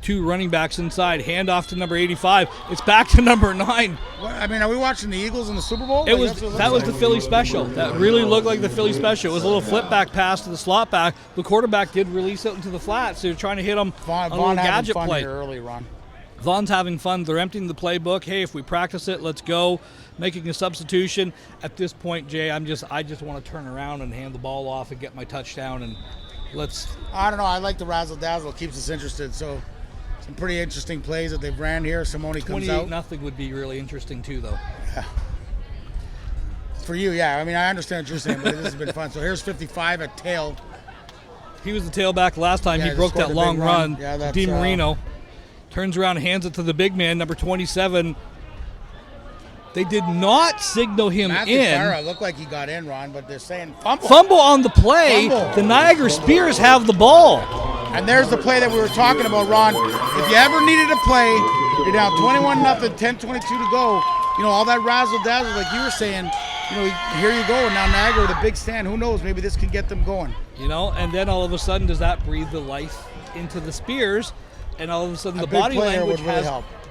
2 running backs inside. Handoff to number 85. It's back to number 9. I mean, are we watching the Eagles in the Super Bowl? That was the Philly special. That really looked like the Philly special. It was a little flip back pass to the slot back. The quarterback did release it into the flat, so you're trying to hit him on a little gadget play. Here early, Ron. Vaughn's having fun. They're emptying the playbook. Hey, if we practice it, let's go. Making a substitution. At this point, Jay, I just want to turn around and hand the ball off and get my touchdown, and let's. I don't know. I like the razzle dazzle. It keeps us interested. So. Some pretty interesting plays that they've ran here. Simone comes out. 28-0 would be really interesting too, though. Yeah. For you, yeah. I mean, I understand what you're saying, but this has been fun. So here's 55 at tail. He was the tailback last time. He broke that long run. Yeah, that's DiMarino turns around and hands it to the big man, number 27. They did not signal him Matthew in. Farah looked like he got in, Ron, but they're saying fumble. Fumble on the play. Fumble. The Niagara Spears have the ball. And there's the play that we were talking about, Ron. If you ever needed a play, you're down 21-0, 10:22 to go. All that razzle-dazzle, like you were saying, here you go. And now Niagara with a big stand. Who knows? Maybe this can get them going. And then all of a sudden, does that breathe the life into the Spears? And all of a sudden, the body language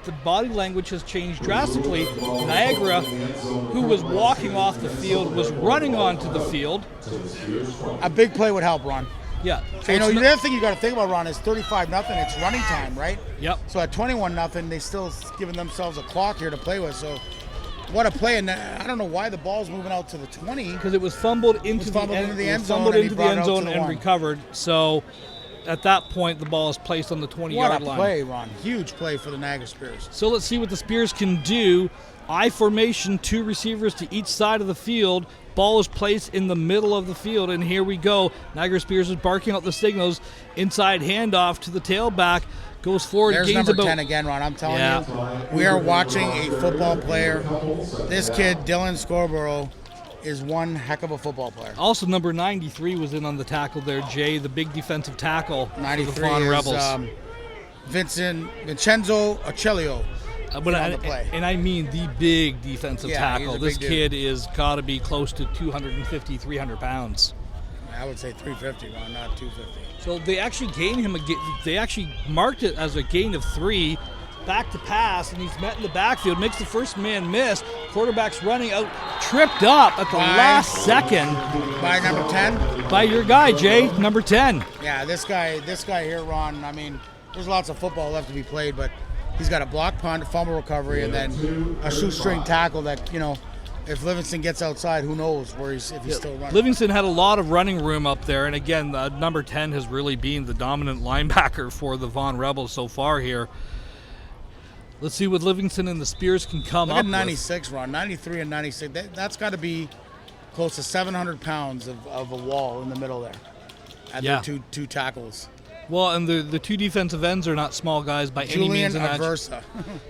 the body language has changed drastically. Niagara, who was walking off the field, was running onto the field. A big play would help, Ron. Yeah. So You know, the other thing you got to think about, Ron, is 35-0. It's running time, right? Yep. So at 21-0, they still giving themselves a clock here to play with. So what a play! And I don't know why the ball's moving out to the 20. Because it was fumbled into the end zone and recovered. So at that point, the ball is placed on the 20-yard line. What a play, Ron! Huge play for the Niagara Spears. So let's see what the Spears can do. I formation, 2 receivers to each side of the field. Ball is placed in the middle of the field, and here we go. Niagara Spears is barking out the signals. Inside handoff to the tailback. Goes forward. There's gains number about 10 again, Ron. I'm telling you, we are watching a football player. This kid, Dylan Scarborough, is one heck of a football player. Also, number 93 was in on the tackle there, Jay, the big defensive tackle. 93 for the Vaughan is Rebels. Vincenzo Acelio. And I mean the big defensive tackle. This kid is got to be close to 250, 300 pounds. I would say 350, Ron, not 250. So they actually gained him. They actually marked it as a gain of 3. Back to pass, and he's met in the backfield. Makes the first man miss. Quarterback's running out, tripped up at the last second. By number 10? By your guy, Jay, number 10. Yeah, this guy here, Ron, I mean, there's lots of football left to be played, but he's got a block punt, a fumble recovery, and then a shoestring tackle that, you know, if Livingston gets outside, who knows if he's still running. Livingston had a lot of running room up there, and again, number 10 has really been the dominant linebacker for the Vaughan Rebels so far here. Let's see what Livingston and the Spears can come up with. Look at 96, Ron. 93 and 96. That's got to be close to 700 pounds of a wall in the middle there. And their two tackles. Well, and the 2 defensive ends are not small guys by any means. Julian Aversa.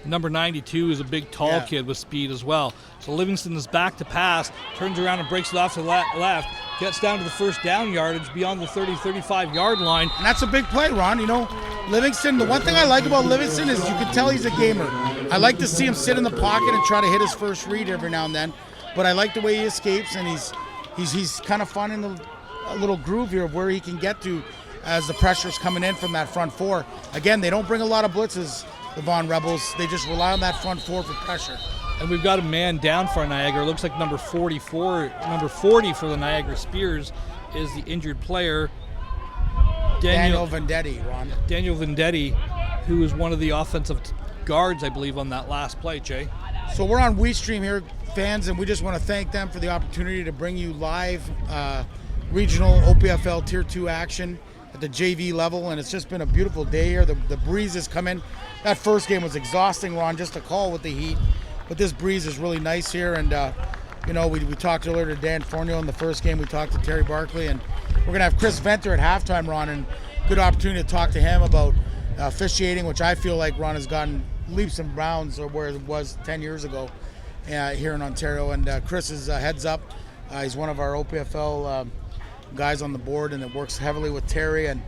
Number 92 is a big, tall kid with speed as well. So Livingston is back to pass, turns around and breaks it off to the left, gets down to the first down yardage beyond the 30, 35-yard line. And that's a big play, Ron. You know, Livingston, the one thing I like about Livingston is you can tell he's a gamer. I like to see him sit in the pocket and try to hit his first read every now and then. But I like the way he escapes, and he's kind of finding a little groove here of where he can get to as the pressure's coming in from that front 4. Again, they don't bring a lot of blitzes, the Vaughan Rebels. They just rely on that front 4 for pressure. And we've got a man down for Niagara. It looks like number 40 for the Niagara Spears is the injured player, Daniel Vendetti, Ron. Daniel Vendetti, who is one of the offensive guards, I believe, on that last play, Jay. So we're on WeeStream here, fans, and we just want to thank them for the opportunity to bring you live regional OPFL Tier 2 action at the JV level, and it's just been a beautiful day here. The breeze has come in. That first game was exhausting, Ron, just to call with the heat, but this breeze is really nice here. And you know, we talked earlier to Dan Fornio in the first game. We talked to Terry Barkley, and we're gonna have Chris Venter at halftime, Ron, and good opportunity to talk to him about officiating, which I feel like Ron has gotten leaps and bounds or where it was 10 years ago here in Ontario. And Chris is heads up. He's one of our OPFL guys on the board, and it works heavily with Terry, and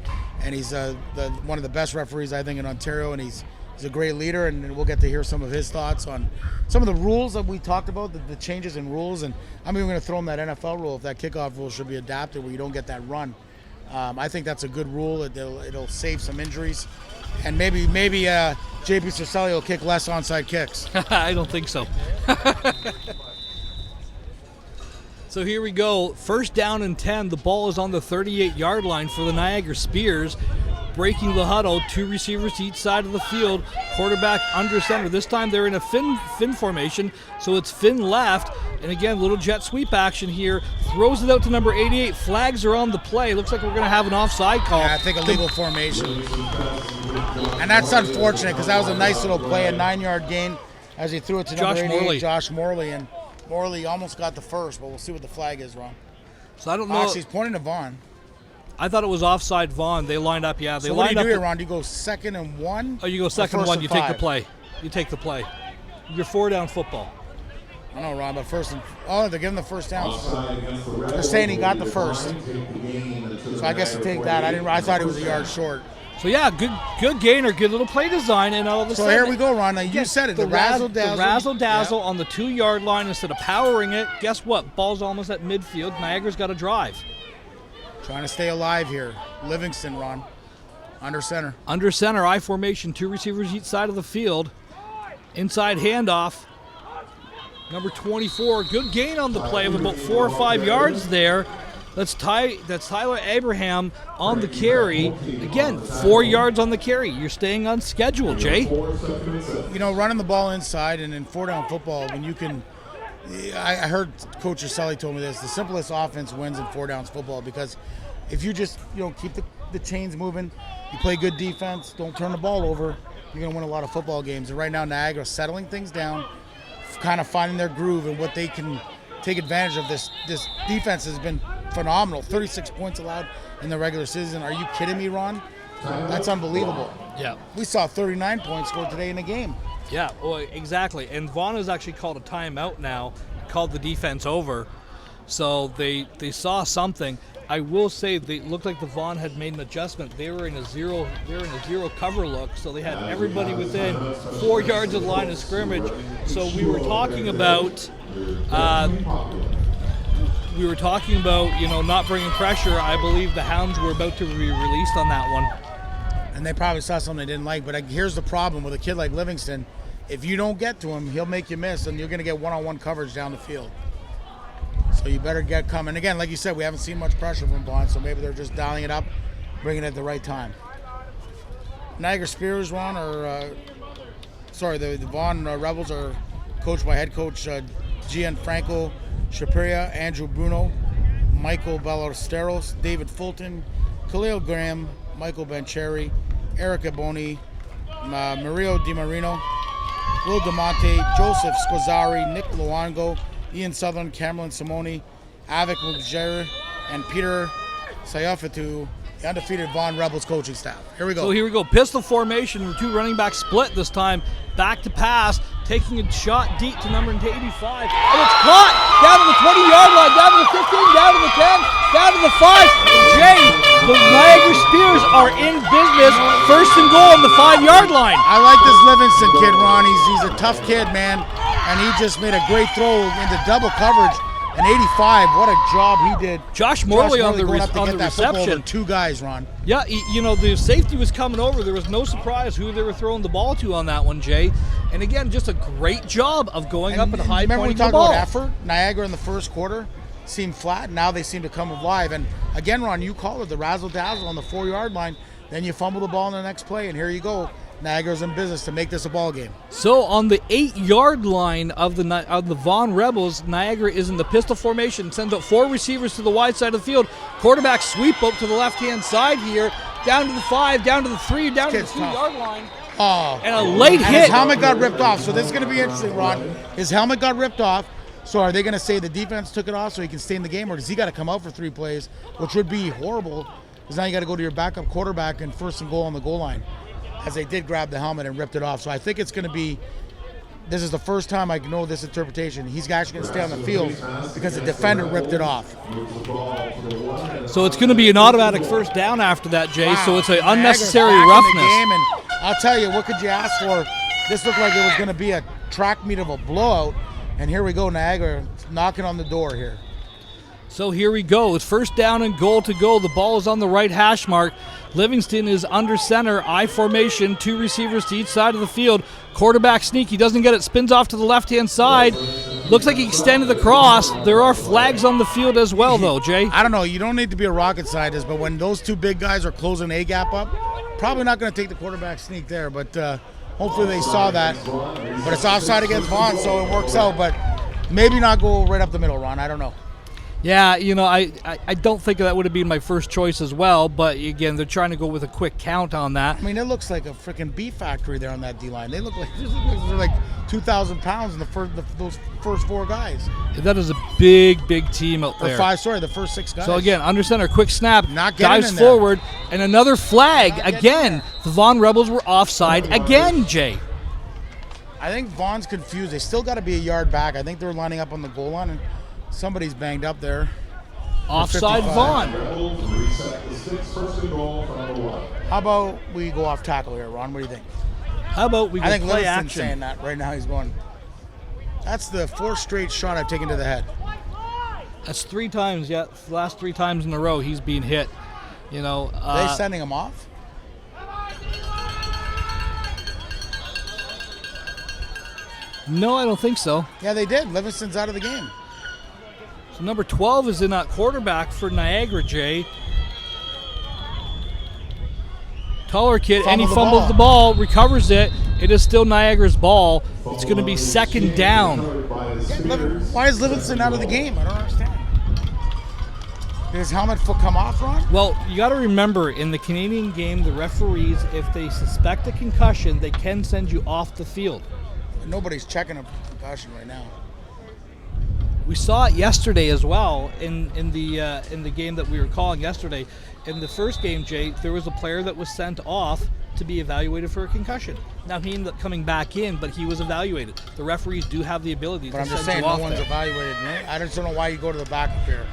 he's one of the best referees, I think, in Ontario, and he's a great leader, and we'll get to hear some of his thoughts on some of the rules that we talked about, the changes in rules. And I'm even going to throw in that NFL rule, if that kickoff rule should be adapted where you don't get that run. I think that's a good rule. It'll save some injuries, and maybe JP Cercelli will kick less onside kicks. I don't think so. So here we go. First down and 10. The ball is on the 38-yard line for the Niagara Spears. Breaking the huddle, 2 receivers to each side of the field. Quarterback under center. This time they're in a fin formation, so it's fin left. And again, little jet sweep action here. Throws it out to number 88. Flags are on the play. Looks like we're going to have an offside call. Yeah, I think illegal formation. And that's unfortunate because that was a nice little play, a 9-yard gain as he threw it to number 88, Josh Morley. And Morley almost got the first, but we'll see what the flag is, Ron. So I don't know. Actually, he's pointing to Vaughan. I thought it was offside Vaughan. They lined up, yeah. So what do you do here, Ron? Do you go 2nd and 1? Oh, you go 2nd and 1. You take the play. You take the play. You're 4-down football. I know, Ron, but they're giving the first down. They're saying he got the first. So I guess to take that. I thought he was a yard short. So yeah, good gainer, good little play design, and all of a sudden. So here we go, Ron. Now you said it, the razzle-dazzle on the 2-yard line instead of powering it. Guess what? Ball's almost at midfield. Niagara's got to drive. Trying to stay alive here. Livingston, Ron. Under center. Under center, I formation, 2 receivers each side of the field. Inside handoff. Number 24, good gain on the play of about 4 or 5 yards there. That's Tyler Abraham on the carry. Again, 4 yards on the carry. You're staying on schedule, Jay. You know, running the ball inside and in 4-down football, when you can, I heard Coach Urselli told me this, the simplest offense wins in 4-downs football, because if you just, keep the chains moving, you play good defense, don't turn the ball over, you're going to win a lot of football games. And right now, Niagara settling things down, kind of finding their groove and what they can take advantage of. This defense has been phenomenal. 36 points allowed in the regular season. Are you kidding me, Ron? That's unbelievable. Yeah. We saw 39 points scored today in a game. Yeah, well, exactly. And Vaughn has actually called a timeout now, called the defense over. So they saw something. I will say they looked like the Vaughn had made an adjustment. They were in a zero cover look, so they had everybody within 4 yards of the line of scrimmage. So we were talking about not bringing pressure. I believe the Hounds were about to be released on that one. And they probably saw something they didn't like. But here's the problem with a kid like Livingston. If you don't get to him, he'll make you miss, and you're going to get one-on-one coverage down the field. So you better get coming. Again, like you said, we haven't seen much pressure from Vaughn, so maybe they're just dialing it up, bringing it at the right time. Niagara Spears, Ron, the Vaughn Rebels are coached by head coach Gianfranco Shapiria, Andrew Bruno, Michael Ballesteros, David Fulton, Khalil Graham, Michael Bencherry, Erica Boni, Mario DiMarino, Will DeMonte, Joseph Scozzari, Nick Luongo, Ian Sutherland, Cameron Simoni, Avik Mugjer, and Peter Sayafatu, the undefeated Vaughn Rebels coaching staff. Here we go. So here we go. Pistol formation. 2 running backs split this time. Back to pass. Taking a shot deep to number 85. And it's caught! Down to the 20-yard line. Down to the 15. Down to the 10. Down to the 5. Jay, the Niagara Spears are in business. First and goal on the 5-yard line. I like this Livingston kid, Ron. He's a tough kid, man. And he just made a great throw into double coverage. And 85, what a job he did. Josh Morley on the reception. reception. 2 guys, Ron. Yeah, the safety was coming over. There was no surprise who they were throwing the ball to on that one, Jay. And again, just a great job of going up and high pointing the ball. Remember we talked about effort? Niagara in the first quarter seemed flat. Now they seem to come alive. And again, Ron, you call it the razzle-dazzle on the 4-yard line. Then you fumble the ball in the next play, and here you go. Niagara's in business to make this a ball game. So on the 8-yard line of the Vaughn Rebels, Niagara is in the pistol formation, sends out 4 receivers to the wide side of the field. Quarterback sweep up to the left-hand side here, down to the 5, down to the 3, down to the 2-yard line. Oh, and a late hit. His helmet got ripped off, so this is going to be interesting, Ron. His helmet got ripped off. So are they going to say the defense took it off so he can stay in the game, or does he got to come out for 3 plays, which would be horrible, because now you got to go to your backup quarterback and first and goal on the goal line, as they did grab the helmet and ripped it off. So I think it's going to be, this is the first time I know this interpretation. He's actually going to stay on the field because the defender ripped it off. So it's going to be an automatic first down after that, Jay. Wow. So it's an Niagara's unnecessary back roughness. in the game, and I'll tell you, what could you ask for? This looked like it was going to be a track meet of a blowout, and here we go, Niagara knocking on the door here. So here we go. It's first down and goal to go. The ball is on the right hash mark. Livingston is under center, I formation, 2 receivers to each side of the field. Quarterback sneak, he doesn't get it, spins off to the left-hand side. Looks like he extended the cross. There are flags on the field as well, though, Jay. I don't know, you don't need to be a rocket scientist, but when those 2 big guys are closing A-gap up, probably not going to take the quarterback sneak there, but hopefully they saw that. But it's offside against Vaughn, so it works out, but maybe not go right up the middle, Ron. I don't know. Yeah, I don't think that would have been my first choice as well, but again, they're trying to go with a quick count on that. I mean, it looks like a freaking beef factory there on that D-line. They look like they're like 2,000 pounds in those first 4 guys. That is a big team out there. The first 6 guys. So again, under center, quick snap, not dives forward, and another flag. Again, the Vaughn Rebels were offside again, Jay. I think Vaughn's confused. They still got to be a yard back. I think they're lining up on the goal line, and somebody's banged up there. Offside Vaughn. How about we go off tackle here, Ron? What do you think? How about we go play Livingston's action? Saying that right now, he's going. That's the 4th straight shot I've taken to the head. That's 3 times, yeah. The last 3 times in a row he's been hit. You know. Are they sending him off? No, I don't think so. Yeah, they did. Livingston's out of the game. So number 12 is in at quarterback for Niagara, Jay. Taller kid, and he fumbles the ball, recovers it. It is still Niagara's ball. It's going to be second down. Why is Livingston out of the game? I don't understand. Did his helmet foot come off, Ron? Well, you got to remember, in the Canadian game, the referees, if they suspect a concussion, they can send you off the field. Nobody's checking a concussion right now. We saw it yesterday as well in the game that we were calling yesterday. In the first game, Jay, there was a player that was sent off to be evaluated for a concussion. Now he ended up coming back in, but he was evaluated. The referees do have the ability to send you off. But I'm just saying, no one's evaluated me. I just don't know why you go to the backup here.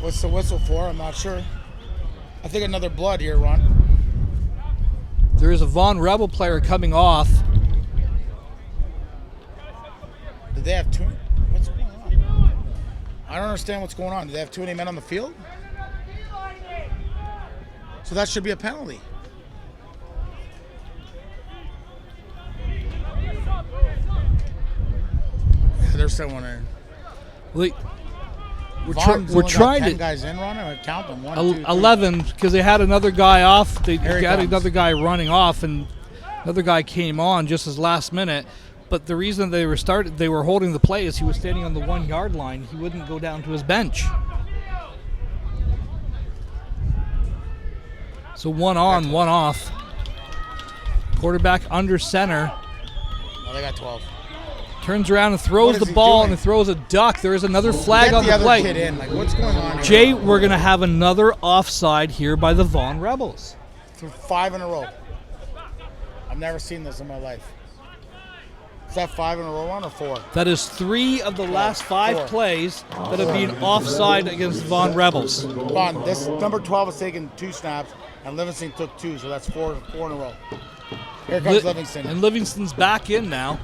What's the whistle for? I'm not sure. I think another blood here, Ron. There is a Vaughan Rebel player coming off. Did they have two? What's going on? I don't understand what's going on. Do they have too many men on the field? So that should be a penalty. Yeah, there's someone in. We're trying 10 to guys in, Ron. I count them. 1, 2, 3. 11 because they had another guy off. They had another guy running off, and another guy came on just as last minute. But the reason they were holding the play is he was standing on the 1 yard line. He wouldn't go down to his bench. So 1 on, 1 off. Quarterback under center. No, they got 12. Turns around and throws the ball and throws a duck. There is another flag on the play. Kid in. Like, what's going on here? Jay, we're going to have another offside here by the Vaughan Rebels. Through 5 in a row. I've never seen this in my life. Is that 5 in a row, Ron, or 4? That is 3 of the last 5 plays that have been offside against the Vaughan Rebels. Vaughan, this number 12 has taken 2 snaps, and Livingston took 2, so that's 4 in a row. Here comes Livingston. And Livingston's back in now.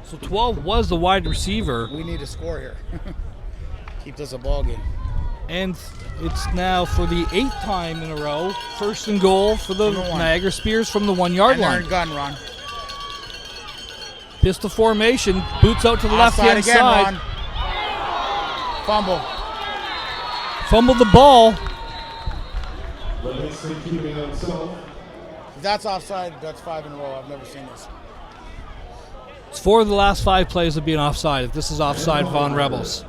So 12 was the wide receiver. We need to score here. Keep this a ball game. And it's now for the 8th time in a row, 1st and goal for the Niagara Spears from the 1 yard line. And gun, Ron. Pistol formation, boots out to the left-hand side. Ron. Fumble. Fumbled the ball. If that's offside, that's 5 in a row. I've never seen this. It's 4 of the last 5 plays of being offside. If this is offside, Vaughan Rebels.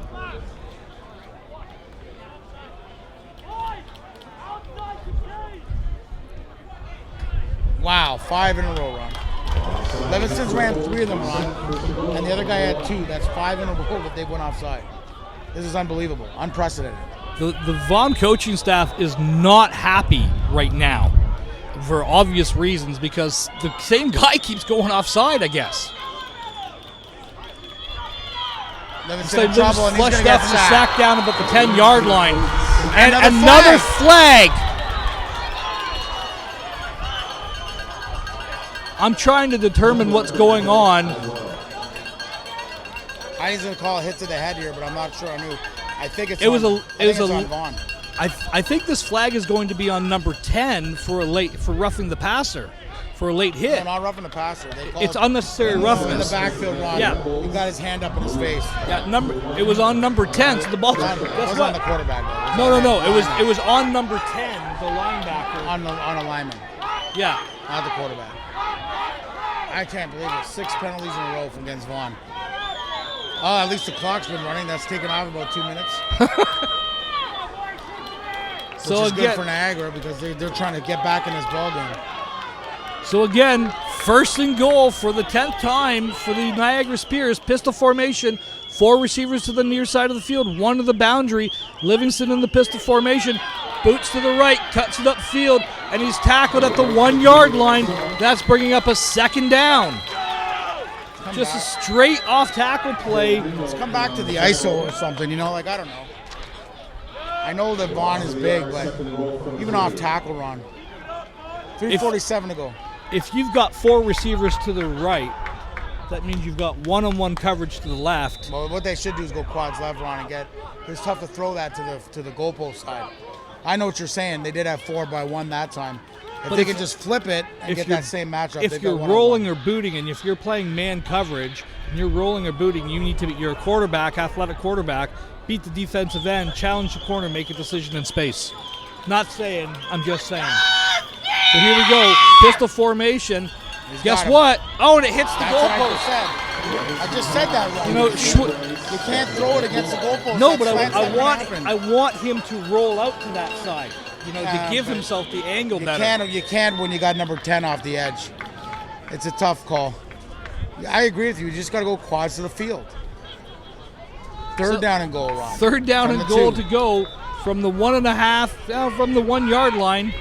Wow, 5 in a row, Ron. Livingston's ran 3 of them, Ron, and the other guy had 2. That's 5 in a row that they went offside. This is unbelievable, unprecedented. The Vaughan coaching staff is not happy right now for obvious reasons because the same guy keeps going offside, I guess. Livingston in trouble, and he's going to get sacked down about the 10-yard line. And another flag. I'm trying to determine what's going on. I was going to call a hit to the head here, but I'm not sure. I think it's on Vaughan. I think this flag is going to be on number 10 for roughing the passer, for a late hit. No, not roughing the passer. It's unnecessary roughness. In the backfield, Ron. Yeah. He got his hand up in his face. Yeah, it was on number 10. So the ball. It wasn't on the quarterback. No. It was on number 10, the linebacker. On a lineman. Yeah. Not the quarterback. I can't believe it. 6 penalties in a row from against Vaughan. Oh, at least the clock's been running. That's taken off about 2 minutes. Which is good for Niagara because they're trying to get back in this ball game. So again, 1st and goal for the 10th time for the Niagara Spears. Pistol formation. 4 receivers to the near side of the field. 1 to the boundary. Livingston in the pistol formation. Boots to the right, cuts it upfield, and he's tackled at the 1 yard line. That's bringing up a 2nd down. Just a straight off tackle play. Let's come back to the ISO or something, I don't know. I know that Vaughan is big, but even off tackle, Ron. 3:47 to go. If you've got 4 receivers to the right that means you've got one-on-one coverage to the left. Well, what they should do is go quads left, Ron, and get. It's tough to throw that to the goalpost side. I know what you're saying. They did have 4-by-1 that time. If they can just flip it and get that same matchup, if you're rolling or booting, and if you're playing man coverage and you're rolling or booting, you need to be. You're a quarterback, athletic quarterback. Beat the defensive end, challenge the corner, make a decision in space. Not saying, I'm just saying. So here we go, pistol formation. Guess what? Oh, and it hits the goalpost. I just said that, Ron. You know, you can't throw it against the goalpost. No, but I want him to roll out to that side. You know, to give himself the angle better. You can't when you got number 10 off the edge. It's a tough call. I agree with you. You just got to go quads to the field. Third down and goal, Ron. Third down and goal to go from the 1.5, from the 1 yard line.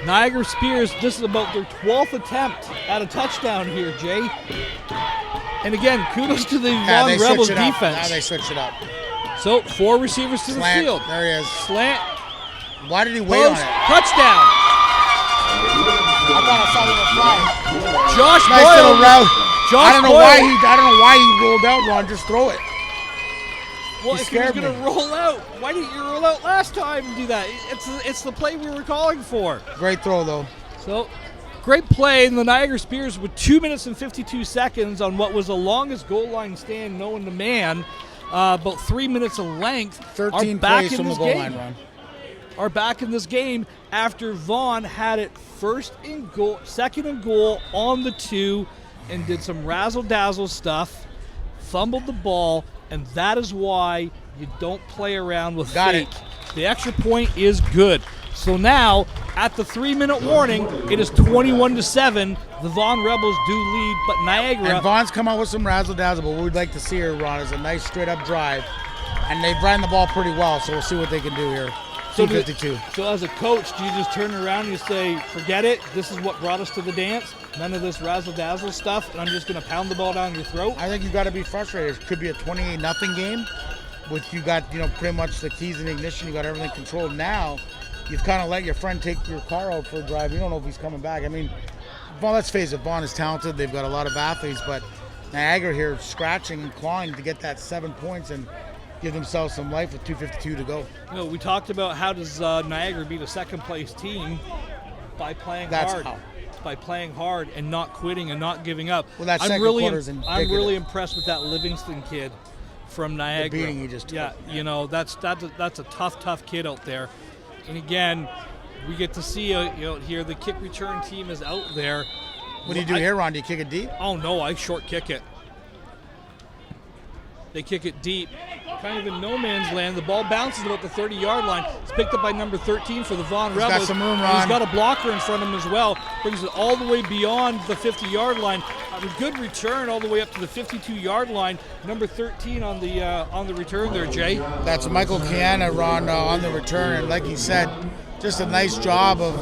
Niagara Spears, this is about their 12th attempt at a touchdown here, Jay. And again, kudos to the Vaughan Rebels defense. Now they switched it up. So 4 receivers to Slant. the field. There he is. Slant. Why did he wait on it? Touchdown. I thought I saw the fly. Josh nice Boyle. little route. Josh I don't know why he rolled out, Ron. Just throw it. Well, if he was going to roll out, why didn't you roll out last time and do that? It's the play we were calling for. Great throw, though. So, great play. And the Niagara Spears with 2 minutes and 52 seconds on what was the longest goal line stand known to man. About 3 minutes of length. 13 plays from the goal line, Ron. Are back in this game after Vaughan had it second and goal on the 2 and did some razzle-dazzle stuff, fumbled the ball, and that is why you don't play around with fate. The extra point is good. So now, at the 3-minute warning, it is 21-7. The Vaughan Rebels do lead, but Niagara... And Vaughan's come out with some razzle-dazzle, but what we'd like to see here, Ron, is a nice straight-up drive. And they've ran the ball pretty well, so we'll see what they can do here. So as a coach, do you just turn around and you say, forget it, this is what brought us to the dance, none of this razzle-dazzle stuff, and I'm just going to pound the ball down your throat? I think you've got to be frustrated. It could be a 28-0 game, with you got, pretty much the keys in the ignition, you got everything controlled. Now, you've kind of let your friend take your car out for a drive. You don't know if he's coming back. I mean, well, let's face it, Vaughan is talented. They've got a lot of athletes, but Niagara here scratching and clawing to get that 7 points and give themselves some life with 2:52 to go. We talked about how does Niagara beat a second-place team by playing hard. By playing hard and not quitting and not giving up. Well, that I'm really impressed with that Livingston kid from Niagara. The beating he just took. Yeah, that's a tough kid out there. And again, we get to see here the kick return team is out there. What do you do here, Ron? Do you kick it deep? Oh no, I short kick it. They kick it deep, kind of in no man's land. The ball bounces about the 30-yard line. It's picked up by number 13 for the Vaughan Rebels. Got some room, Ron. He's got a blocker in front of him as well. Brings it all the way beyond the 50-yard line. A good return all the way up to the 52-yard line. Number 13 on the return there, Jay. That's Michael Kiana, Ron, on the return. And like he said, just a nice job of,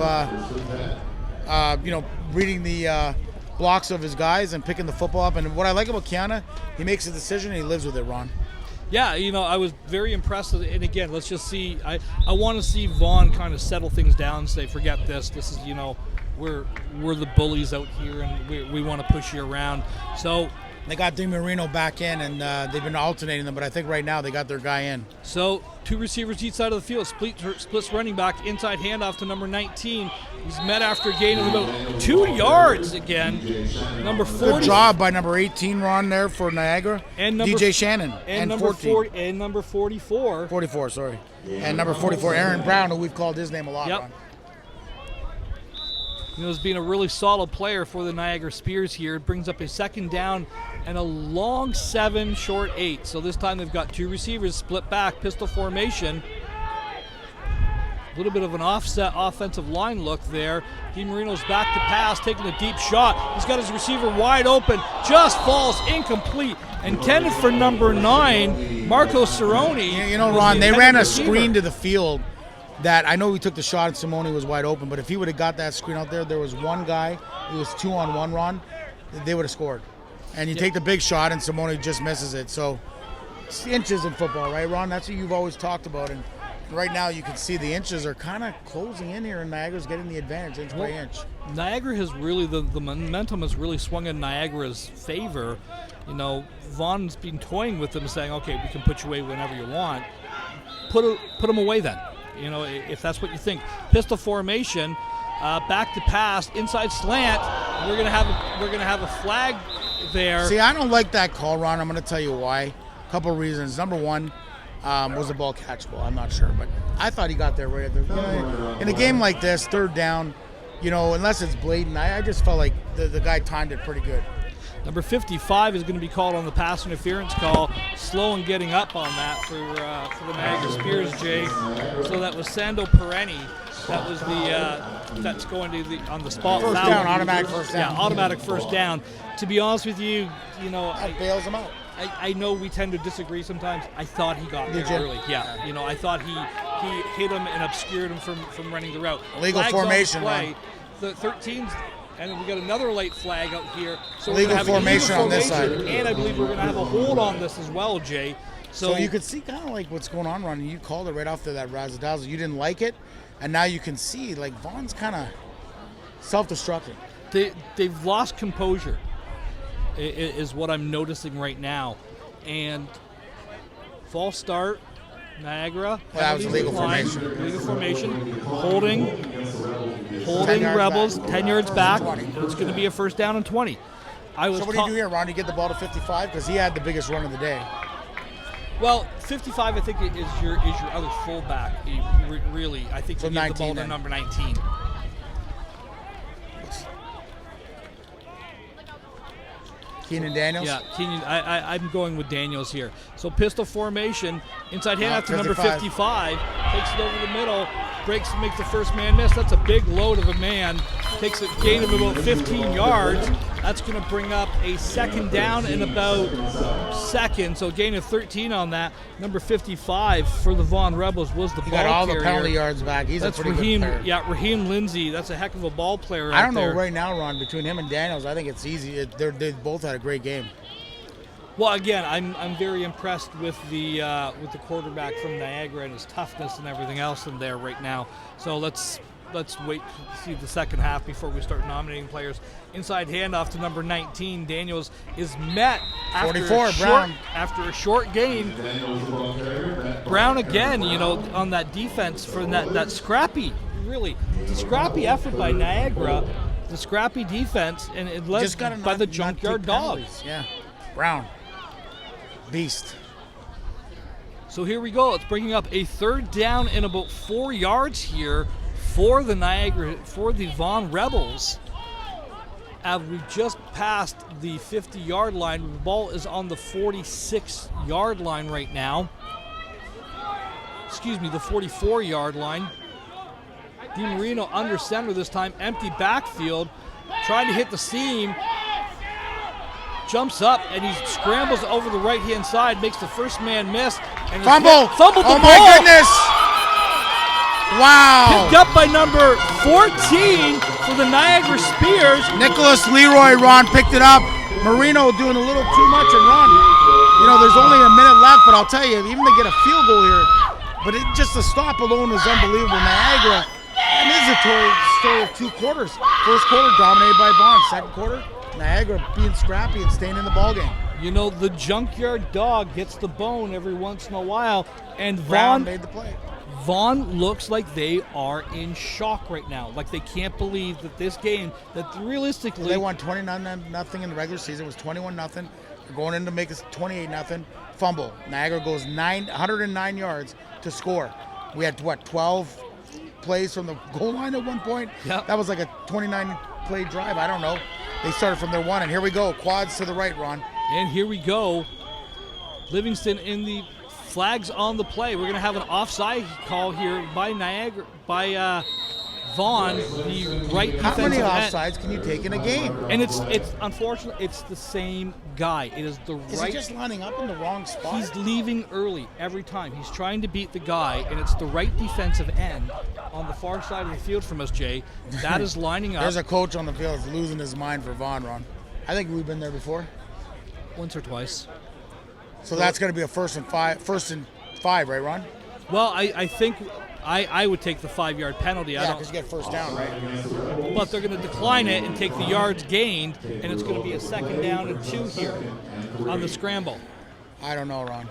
reading the blocks of his guys and picking the football up. And what I like about Kiana, he makes a decision and he lives with it, Ron. Yeah, I was very impressed with it. And again, let's just see. I want to see Vaughan kind of settle things down and say, forget this. This is, we're the bullies out here and we want to push you around. So they got DiMarino back in and they've been alternating them, but I think right now they got their guy in. So 2 receivers each side of the field. Splits running back, inside handoff to number 19. He's met after a gain of about 2 yards again. Number 40. Good job by number 18, Ron, there for Niagara. And DJ Shannon. And number 44. 44, sorry. And number 44, Aaron Brown, who we've called his name a lot, Ron. Has been a really solid player for the Niagara Spears here. It brings up a second down and a long 7, short 8. So this time they've got 2 receivers split back, pistol formation. A little bit of an offset offensive line look there. DiMarino's back to pass, taking a deep shot. He's got his receiver wide open, just falls incomplete. Intended for number 9, Marco Cerrone. Ron, they ran a screen to the field that I know we took the shot and Simone was wide open, but if he would have got that screen out there was one guy, it was 2-on-1, Ron, they would have scored. And you take the big shot and Simone just misses it. So it's inches in football, right, Ron? That's what you've always talked about. And right now you can see the inches are kind of closing in here, and Niagara's getting the advantage inch by inch. Niagara has really, the momentum has really swung in Niagara's favor. You know, Vaughn's been toying with them, saying, okay, we can put you away whenever you want. Put them away then, you know, if that's what you think. Pistol formation, back to pass, inside slant. We're gonna have a flag there. See, I don't like that call, Ron. I'm going to tell you why. A couple of reasons. Number one, was the ball catchable? I'm not sure, but I thought he got there right at the. You know, in a game like this, third down, you know, unless it's blatant, I just felt like the guy timed it pretty good. Number 55 is going to be called on the pass interference call. Slow in getting up on that for the Niagara Spears, Jay. So that was Sando Pereni. That was that's going to on the spot. First down, automatic first down. Yeah, automatic first down. To be honest with you, you know, That bails him out. I know we tend to disagree sometimes. I thought he got there early. Yeah, you know, I thought he hit him and obscured him from running the route. Legal Flags formation, on the Ron. play. The 13's, and then we got another late flag out here. So Legal we're gonna have formation on this side. and I believe we're going to have a hold on this as well, Jay. So you could see kind of like what's going on, Ron. You called it right after that razzle dazzle. You didn't like it, and now you can see like Vaughn's kind of self-destructing. They've lost composure, is what I'm noticing right now. And false start, Niagara. Well, that was legal decline, formation. Legal formation. Holding 10 Rebels yards 10 yards back. 20. And it's going to be a first down and 20. So what do you do here, Ron? You get the ball to 55 because he had the biggest run of the day. Well, 55, I think, is your other fullback. Really, I think So you give the ball 19 to then. number 19. Keenan Daniels? Yeah, Keenan. I'm going with Daniels here. So pistol formation, inside handoff to number 55. 55, takes it over the middle, breaks and makes the first man miss. That's a big load of a man. Takes a gain of about 15 yards. That's going to bring up a second down in about second. So gain of 13 on that. Number 55 for the Vaughan Rebels was the ball He got all carrier. the penalty yards back. He's That's a pretty Raheem. good player. Yeah, Raheem Lindsay. That's a heck of a ball player. I don't know there. right now, Ron, between him and Daniels, I think it's easy. They both had a great game. Well, again, I'm very impressed with the quarterback from Niagara and his toughness and everything else in there right now. So let's wait to see the second half before we start nominating players. Inside handoff to number 19. Daniels is met after 44, Brown. After a short gain. Brown again, you know, on that defense for that scrappy, really, the scrappy effort by Niagara, the scrappy defense, and it led Just gotta by not- the not junkyard take dog. penalties. Yeah. Brown. Beast. So here we go. It's bringing up a third down and about 4 yards here for the Vaughan Rebels. We just passed the 50-yard line. The ball is on the 46-yard line right now. Excuse me, the 44-yard line. DiMarino under center this time. Empty backfield. Trying to hit the seam. Jumps up and he scrambles over the right-hand side, makes the first man miss. And Fumble! Fumbled the Oh ball. my goodness! Wow! Picked up by number 14 for the Niagara Spears. Nicholas Leroy, Ron picked it up. Marino doing a little too much and Ron. You know, there's only a minute left, but I'll tell you, even to get a field goal here, but just the stop alone is unbelievable. Niagara, and this is a story of 2 quarters. First quarter dominated by Vaughan. Second quarter, Niagara being scrappy and staying in the ballgame. You know, the junkyard dog gets the bone every once in a while, and Brown made the play. Vaughan looks like they are in shock right now. Like they can't believe that this game, that realistically... They won 29-0 in the regular season. It was 21-0. They're going in to make it 28-0. Fumble. Niagara goes 109 yards to score. We had, 12 plays from the goal line at one point? Yep. That was like a 29-play drive. I don't know. They started from their 1, and here we go. Quads to the right, Ron. And here we go. Livingston in the flags on the play. We're going to have an offside call here by Niagara, by Vaughan, the right How defensive many end. offsides can you take in a game? And it's unfortunate. It's the same guy. It is the Is right. he just lining up in the wrong spot? He's leaving early every time. He's trying to beat the guy, and it's the right defensive end on the far side of the field from us, Jay. That is lining up There's a coach on the field that's losing his mind for Vaughan, Ron. I think we've been there before. once or twice. So that's going to be a first and five, right, Ron? Well, I think I would take the 5-yard penalty. Yeah, because you get first down, right? But they're going to decline it and take the yards gained, and it's going to be a 2nd down and 2 here on the scramble. I don't know, Ron.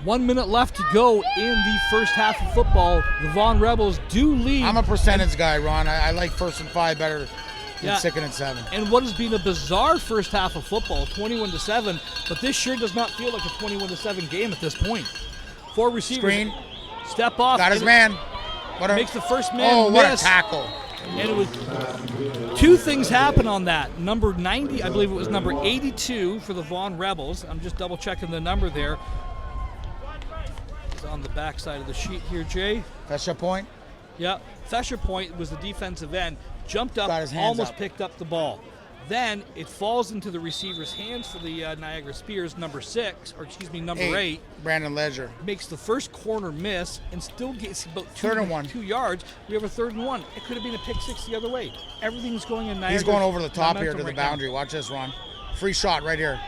1 minute left to go in the first half of football. The Vaughan Rebels do lead. I'm a percentage guy, Ron. I like 1st and 5 better than 2nd and 7. And what has been a bizarre first half of football, 21-7, but this sure does not feel like a 21-7 game at this point. 4 receivers. Screen. Step off. Got his man. Makes the first man Oh, miss. what a tackle. And it was 2 things happen on that. Number 90, I believe it was number 82 for the Vaughan Rebels. I'm just double checking the number there. It's on the back side of the sheet here, Jay. That's your point? Yeah. Fesher Point was the defensive end. Jumped up, Got his hands almost up. picked up the ball. Then it falls into the receiver's hands for the Niagara Spears, number 8. Brandon Ledger. Makes the first corner miss and still gets about 2 yards. We have a 3rd and 1. It could have been a pick 6 the other way. Everything's going in Niagara. He's going over the top here to the boundary. Watch this, Ron. Free shot right here.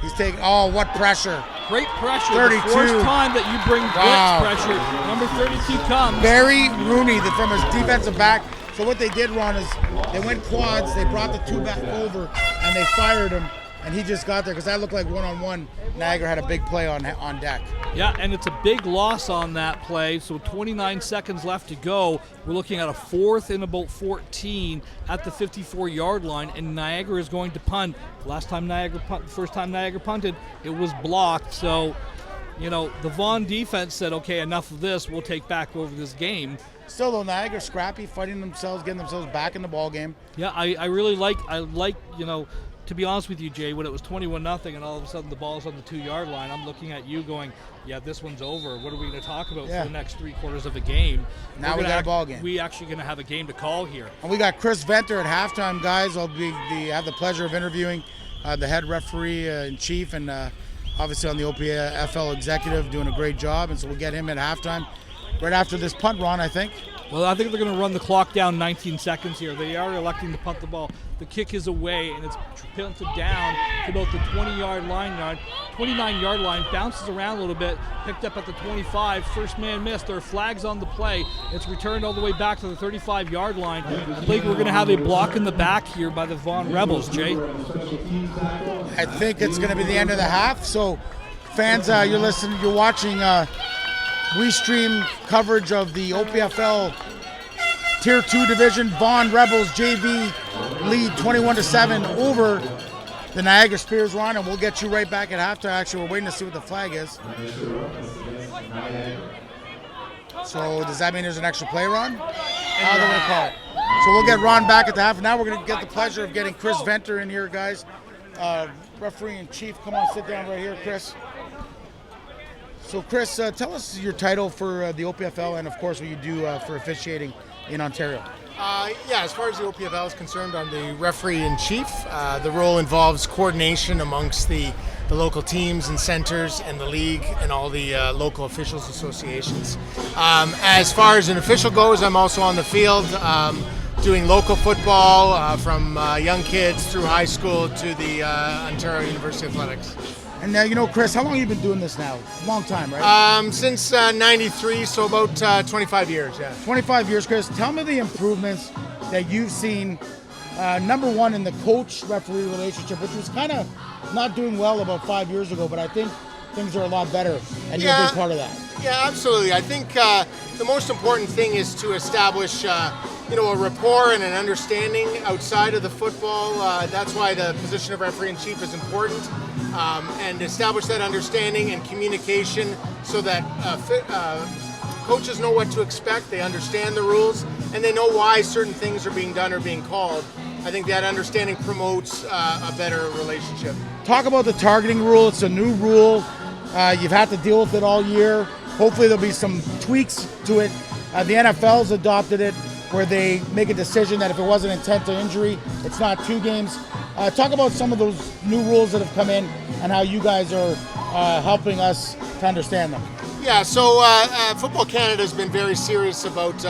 He's taking, oh, what pressure. Great pressure. 32. The first time that you bring Wow. blitz pressure, number 32 comes. Barry Rooney from his defensive back. So what they did, Ron, is they went quads, they brought the 2 back over, and they fired him, and he just got there because that looked like one-on-one. Niagara had a big play on deck. Yeah, and it's a big loss on that play. So 29 seconds left to go. We're looking at a 4th and about 14 at the 54-yard line, and Niagara is going to punt. First time Niagara punted, it was blocked. So, the Vaughan defense said, okay, enough of this. We'll take back over this game. Still, though, Niagara scrappy, fighting themselves, getting themselves back in the ball game. Yeah, I really like, to be honest with you, Jay, when it was 21-0 and all of a sudden the ball's on the 2-yard line, I'm looking at you going, yeah, this one's over. What are we going to talk about for the next 3 quarters of a game? Now we got a ball game. We're actually going to have a game to call here. And we got Chris Venter at halftime, guys. I'll have the pleasure of interviewing the head referee in chief and obviously on the OPFL executive, doing a great job. And so we'll get him at halftime right after this punt, Ron, I think. Well, I think they're going to run the clock down 19 seconds here. They are electing to punt the ball. The kick is away, and it's punted down to about the 29-yard line, bounces around a little bit, picked up at the 25. First man missed. There are flags on the play. It's returned all the way back to the 35-yard line. I think we're going to have a block in the back here by the Vaughan Rebels, Jay. I think it's going to be the end of the half. So, fans, you're watching WeeStream coverage of the OPFL Tier 2 Division. Vaughan Rebels JV lead 21-7 over the Niagara Spears, Ron, and we'll get you right back at halftime. Actually, we're waiting to see what the flag is. So does that mean there's an extra play, Ron? How they're going to call it. So we'll get Ron back at the half. Now we're going to get the pleasure of getting Chris Venter in here, guys. Referee in chief, come on, sit down right here, Chris. So Chris, tell us your title for the OPFL and of course what you do for officiating in Ontario. As far as the OPFL is concerned, I'm the referee-in-chief. The role involves coordination amongst the local teams and centers and the league and all the local officials associations. As far as an official goes, I'm also on the field doing local football from young kids through high school to the Ontario University Athletics. And now, Chris, how long have you been doing this now? Long time, right? Since 93, so about 25 years, yeah. 25 years, Chris. Tell me the improvements that you've seen, number one, in the coach-referee relationship, which was kind of not doing well about 5 years ago, but I think things are a lot better, and you're a big part of that. Yeah, absolutely. I think the most important thing is to establish a rapport and an understanding outside of the football. That's why the position of referee-in-chief is important. And establish that understanding and communication so that coaches know what to expect, they understand the rules, and they know why certain things are being done or being called. I think that understanding promotes a better relationship. Talk about the targeting rule. It's a new rule. You've had to deal with it all year. Hopefully there'll be some tweaks to it. The NFL's adopted it, where they make a decision that if it wasn't intent to injury, it's not 2 games. Talk about some of those new rules that have come in and how you guys are helping us to understand them. Yeah, so Football Canada has been very serious about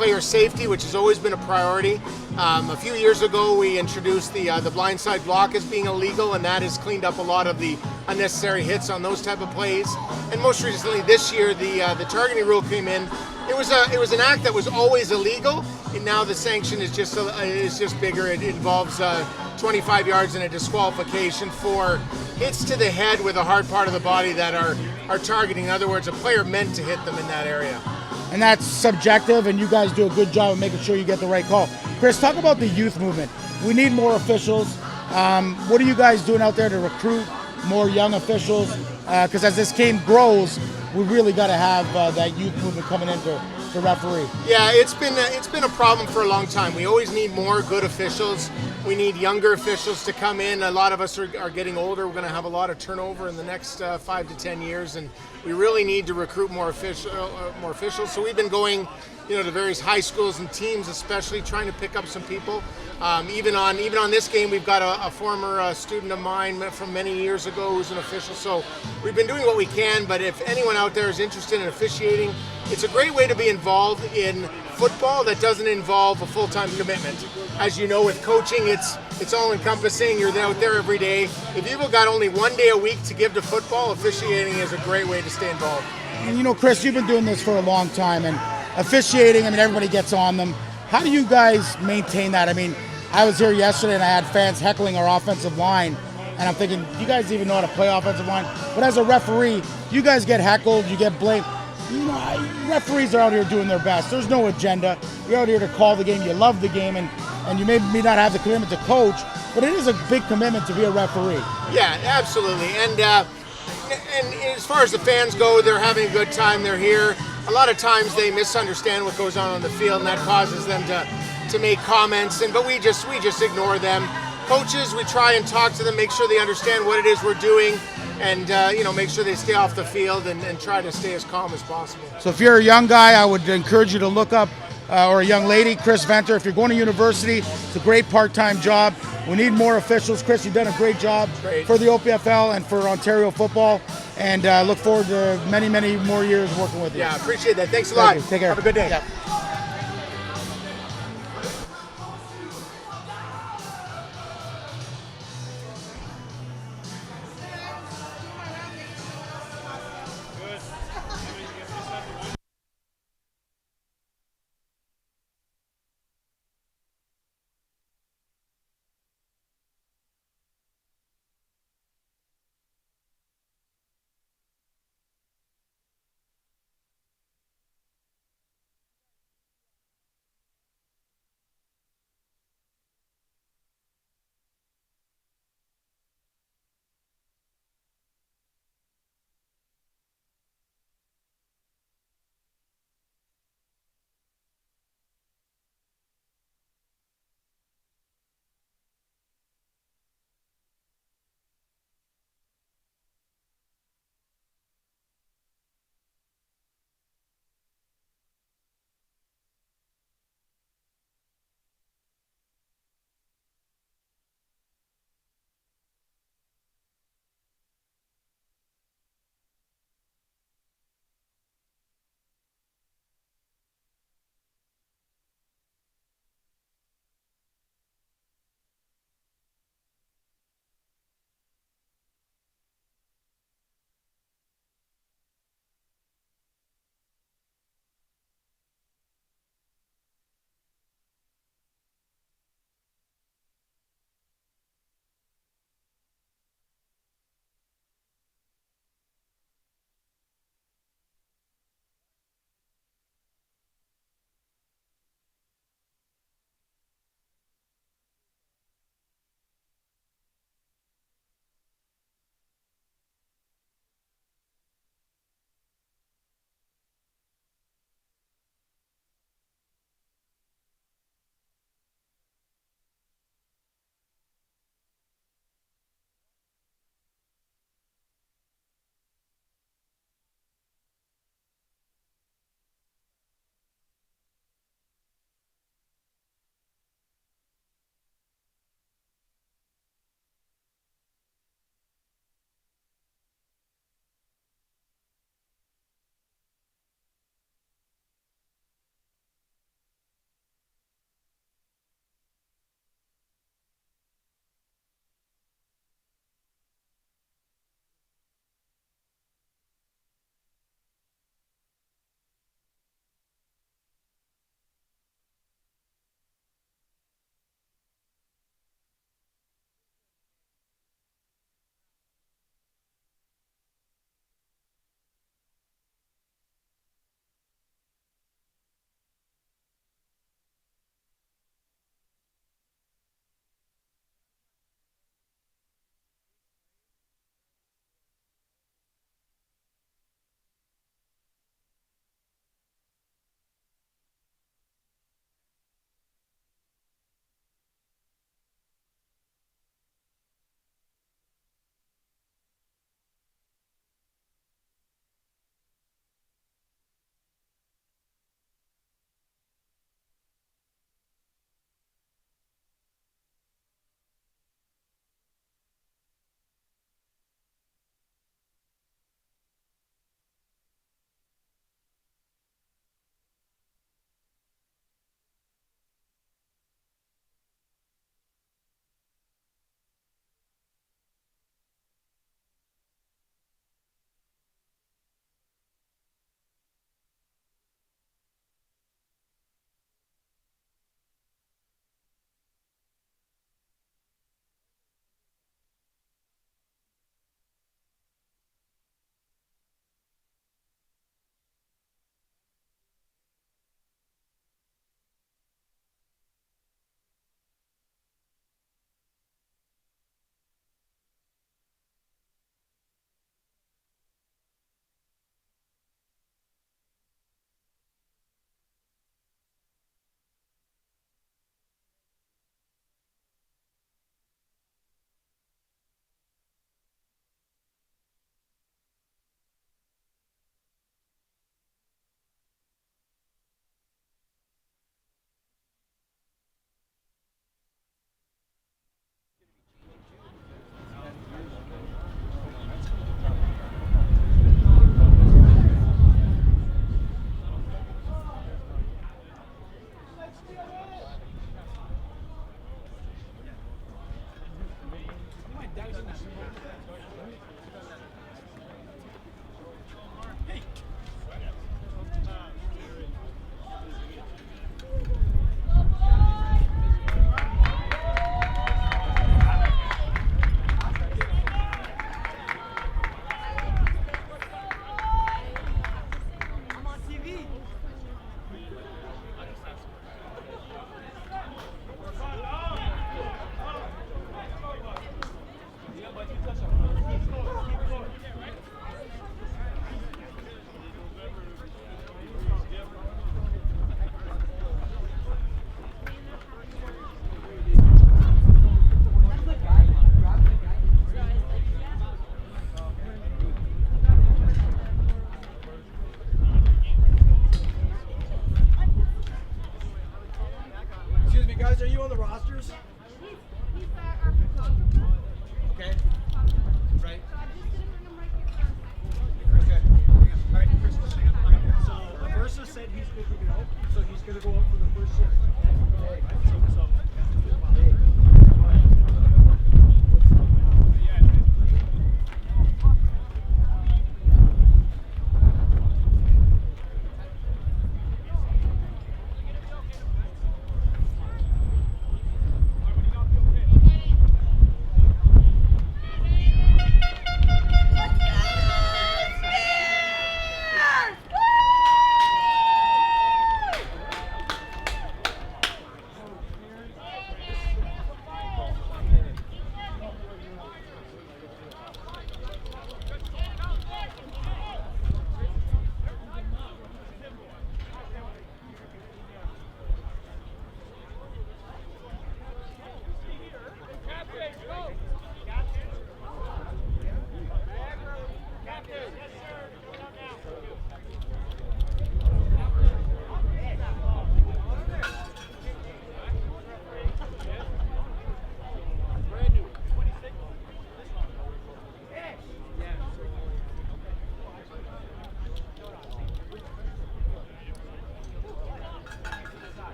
player safety, which has always been a priority. A few years ago, we introduced the blindside block as being illegal, and that has cleaned up a lot of the unnecessary hits on those type of plays. And most recently, this year, the targeting rule came in. It was an act that was always illegal, and now the sanction is just bigger. It involves 25 yards and a disqualification for hits to the head with a hard part of the body that are targeting. In other words, a player meant to hit them in that area. And that's subjective, and you guys do a good job of making sure you get the right call. Chris, talk about the youth movement. We need more officials. What are you guys doing out there to recruit more young officials? Because as this game grows, we really got to have that youth movement coming in to referee. Yeah, it's been a problem for a long time. We always need more good officials. We need younger officials to come in. A lot of us are getting older. We're going to have a lot of turnover in the next 5 to 10 years, and we really need to recruit more officials. So we've been going, to various high schools and teams, especially trying to pick up some people. Even on this game, we've got a former student of mine from many years ago who's an official. So we've been doing what we can. But if anyone out there is interested in officiating, it's a great way to be involved in football that doesn't involve a full-time commitment. As you know, with coaching, it's all-encompassing. You're out there every day. If you've got only one day a week to give to football, officiating is a great way to stay involved. And Chris, you've been doing this for a long time, and officiating, everybody gets on them. How do you guys maintain that? I was here yesterday and I had fans heckling our offensive line, and I'm thinking, do you guys even know how to play offensive line? But as a referee, you guys get heckled, you get blamed. Referees are out here doing their best. There's no agenda. You're out here to call the game. You love the game, and you may not have the commitment to coach, but it is a big commitment to be a referee. Yeah, absolutely. And as far as the fans go, they're having a good time. They're here. A lot of times they misunderstand what goes on the field, and that causes them to make comments. But we just ignore them. Coaches, we try and talk to them, make sure they understand what it is we're doing, and make sure they stay off the field and try to stay as calm as possible. So if you're a young guy, I would encourage you to look up, or a young lady, Chris Venter. If you're going to university, it's a great part-time job. We need more officials. Chris, you've done a great job for the Opfl and for Ontario football, and look forward to many, many more years working with you. Yeah, appreciate that. Thanks a lot. Take care. Have a good day. Yeah.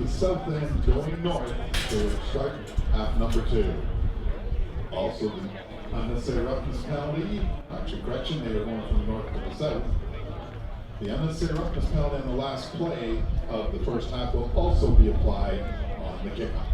the south end going north to start half number 2. Also, the unnecessary roughness penalty, actually correction, they were going from the north to the south. The unnecessary roughness penalty in the last play of the first half will also be applied on the kickoff.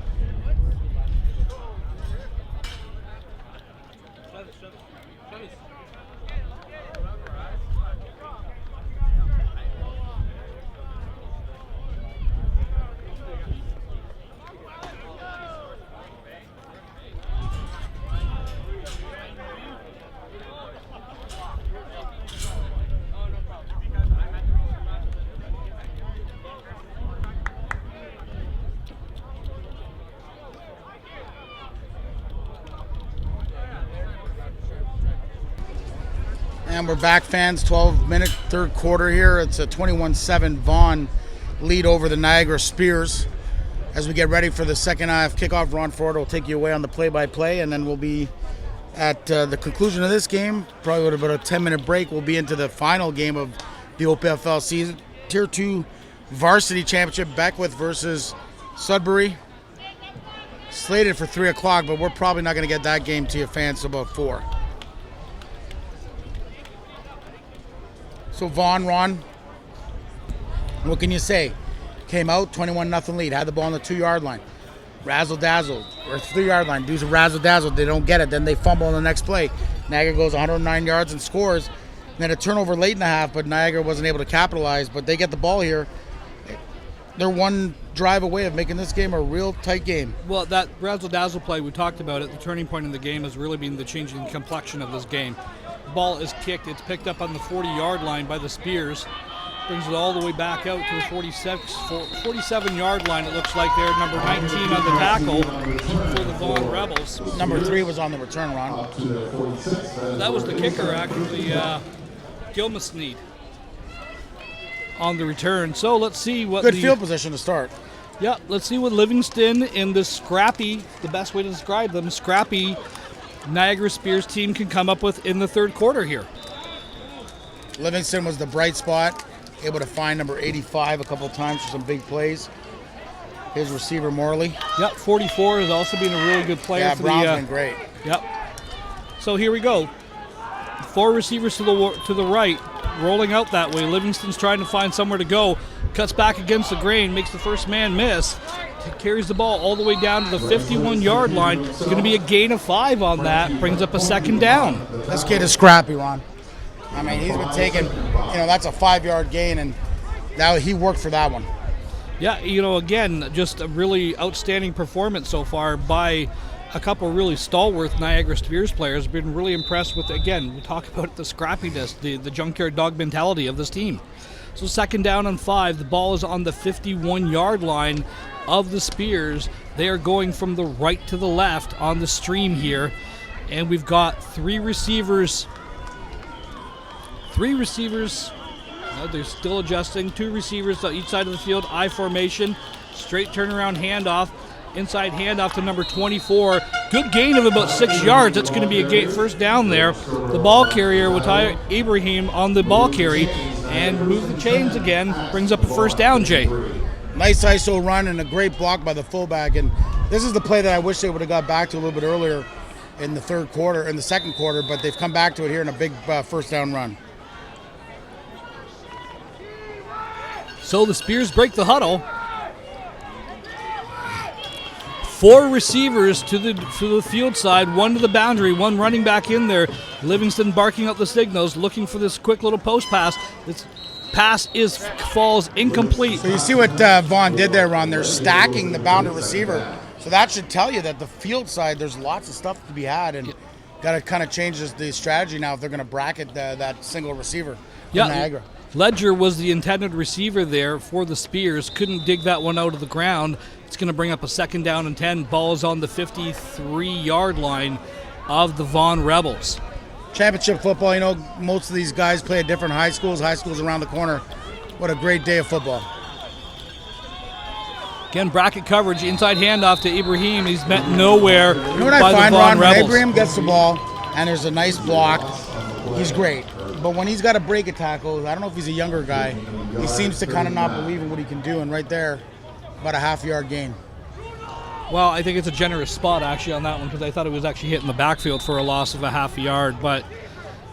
And we're back, fans. 12-minute third quarter here. It's a 21-7 Vaughan lead over the Niagara Spears. As we get ready for the second half kickoff, Ron Ford will take you away on the play-by-play, and then we'll be at the conclusion of this game, probably with about a 10-minute break, we'll be into the final game of the Opfl season. Tier 2 Varsity Championship, Beckwith versus Sudbury. Slated for 3 o'clock, but we're probably not going to get that game to you, fans, till about 4. So Vaughan, Ron, what can you say? Came out, 21-0 lead, had the ball on the 2-yard line. Razzle-dazzle, or 3-yard line, do some razzle-dazzle. They don't get it, then they fumble on the next play. Niagara goes 109 yards and scores. And then a turnover late in the half, but Niagara wasn't able to capitalize. But they get the ball here. They're one drive away of making this game a real tight game. Well, that razzle-dazzle play we talked about it, the turning point in the game has really been the changing complexion of this game. Ball is kicked. It's picked up on the 40-yard line by the Spears. Brings it all the way back out to the 47-yard line, it looks like there. Number 19 on the tackle for the Vaughan Rebels. Number 3 was on the return, Ron. That was the kicker, actually, Gilmasneed on the return. So let's see what Good field position to start. Yeah, let's see what Livingston in this scrappy, the best way to describe them, scrappy Niagara Spears team can come up with in the third quarter here. Livingston was the bright spot, able to find number 85 a couple of times for some big plays. His receiver, Morley. Yep, 44 has also been a really good player. Yeah, for Brown's the, been great. Yep. So here we go. 4 receivers to the right, rolling out that way. Livingston's trying to find somewhere to go. Cuts back against the grain, makes the first man miss. Carries the ball all the way down to the 51-yard line. It's going to be a gain of 5 on that. Brings up a second down. This kid is scrappy, Ron. I mean, he's been taking, that's a 5-yard gain, and now he worked for that one. Yeah, again, just a really outstanding performance so far by a couple of really stalwart Niagara Spears players. Been really impressed with, again, we talk about the scrappiness, the junkyard dog mentality of this team. So second down and 5. The ball is on the 51-yard line of the Spears. They are going from the right to the left on the stream here. And we've got 3 receivers. 3 receivers. They're still adjusting. 2 receivers on each side of the field. I formation. Straight turnaround handoff. Inside handoff to number 24. Good gain of about 6 yards. That's going to be a first down there. The ball carrier, Watai Ibrahim, on the ball carry. And move the chains again. Brings up a first down, Jay. Nice ISO run and a great block by the fullback. And this is the play that I wish they would have got back to a little bit earlier in the second quarter, but they've come back to it here in a big first down run. So the Spears break the huddle. 4 receivers to the field side, 1 to the boundary, 1 running back in there. Livingston barking up the signals, looking for this quick little post pass. This pass falls incomplete. So you see what Vaughan did there, Ron. They're stacking the boundary receiver. So that should tell you that the field side, there's lots of stuff to be had, and got to kind of change the strategy now if they're going to bracket that single receiver from Niagara. Ledger was the intended receiver there for the Spears. Couldn't dig that one out of the ground. It's going to bring up a second down and 10. Ball is on the 53-yard line of the Vaughan Rebels. Championship football, most of these guys play at different high schools around the corner. What a great day of football. Again, bracket coverage, inside handoff to Ibrahim. He's met nowhere You know what by I find, the Vaughan Ron? When Rebels. Ibrahim gets the ball and there's a nice block, he's great. But when he's got to break a tackle, I don't know if he's a younger guy, he seems to kind of not believe in what he can do. And right there, about a half-yard gain. Well, I think it's a generous spot actually on that one because I thought it was actually hitting the backfield for a loss of a half a yard. But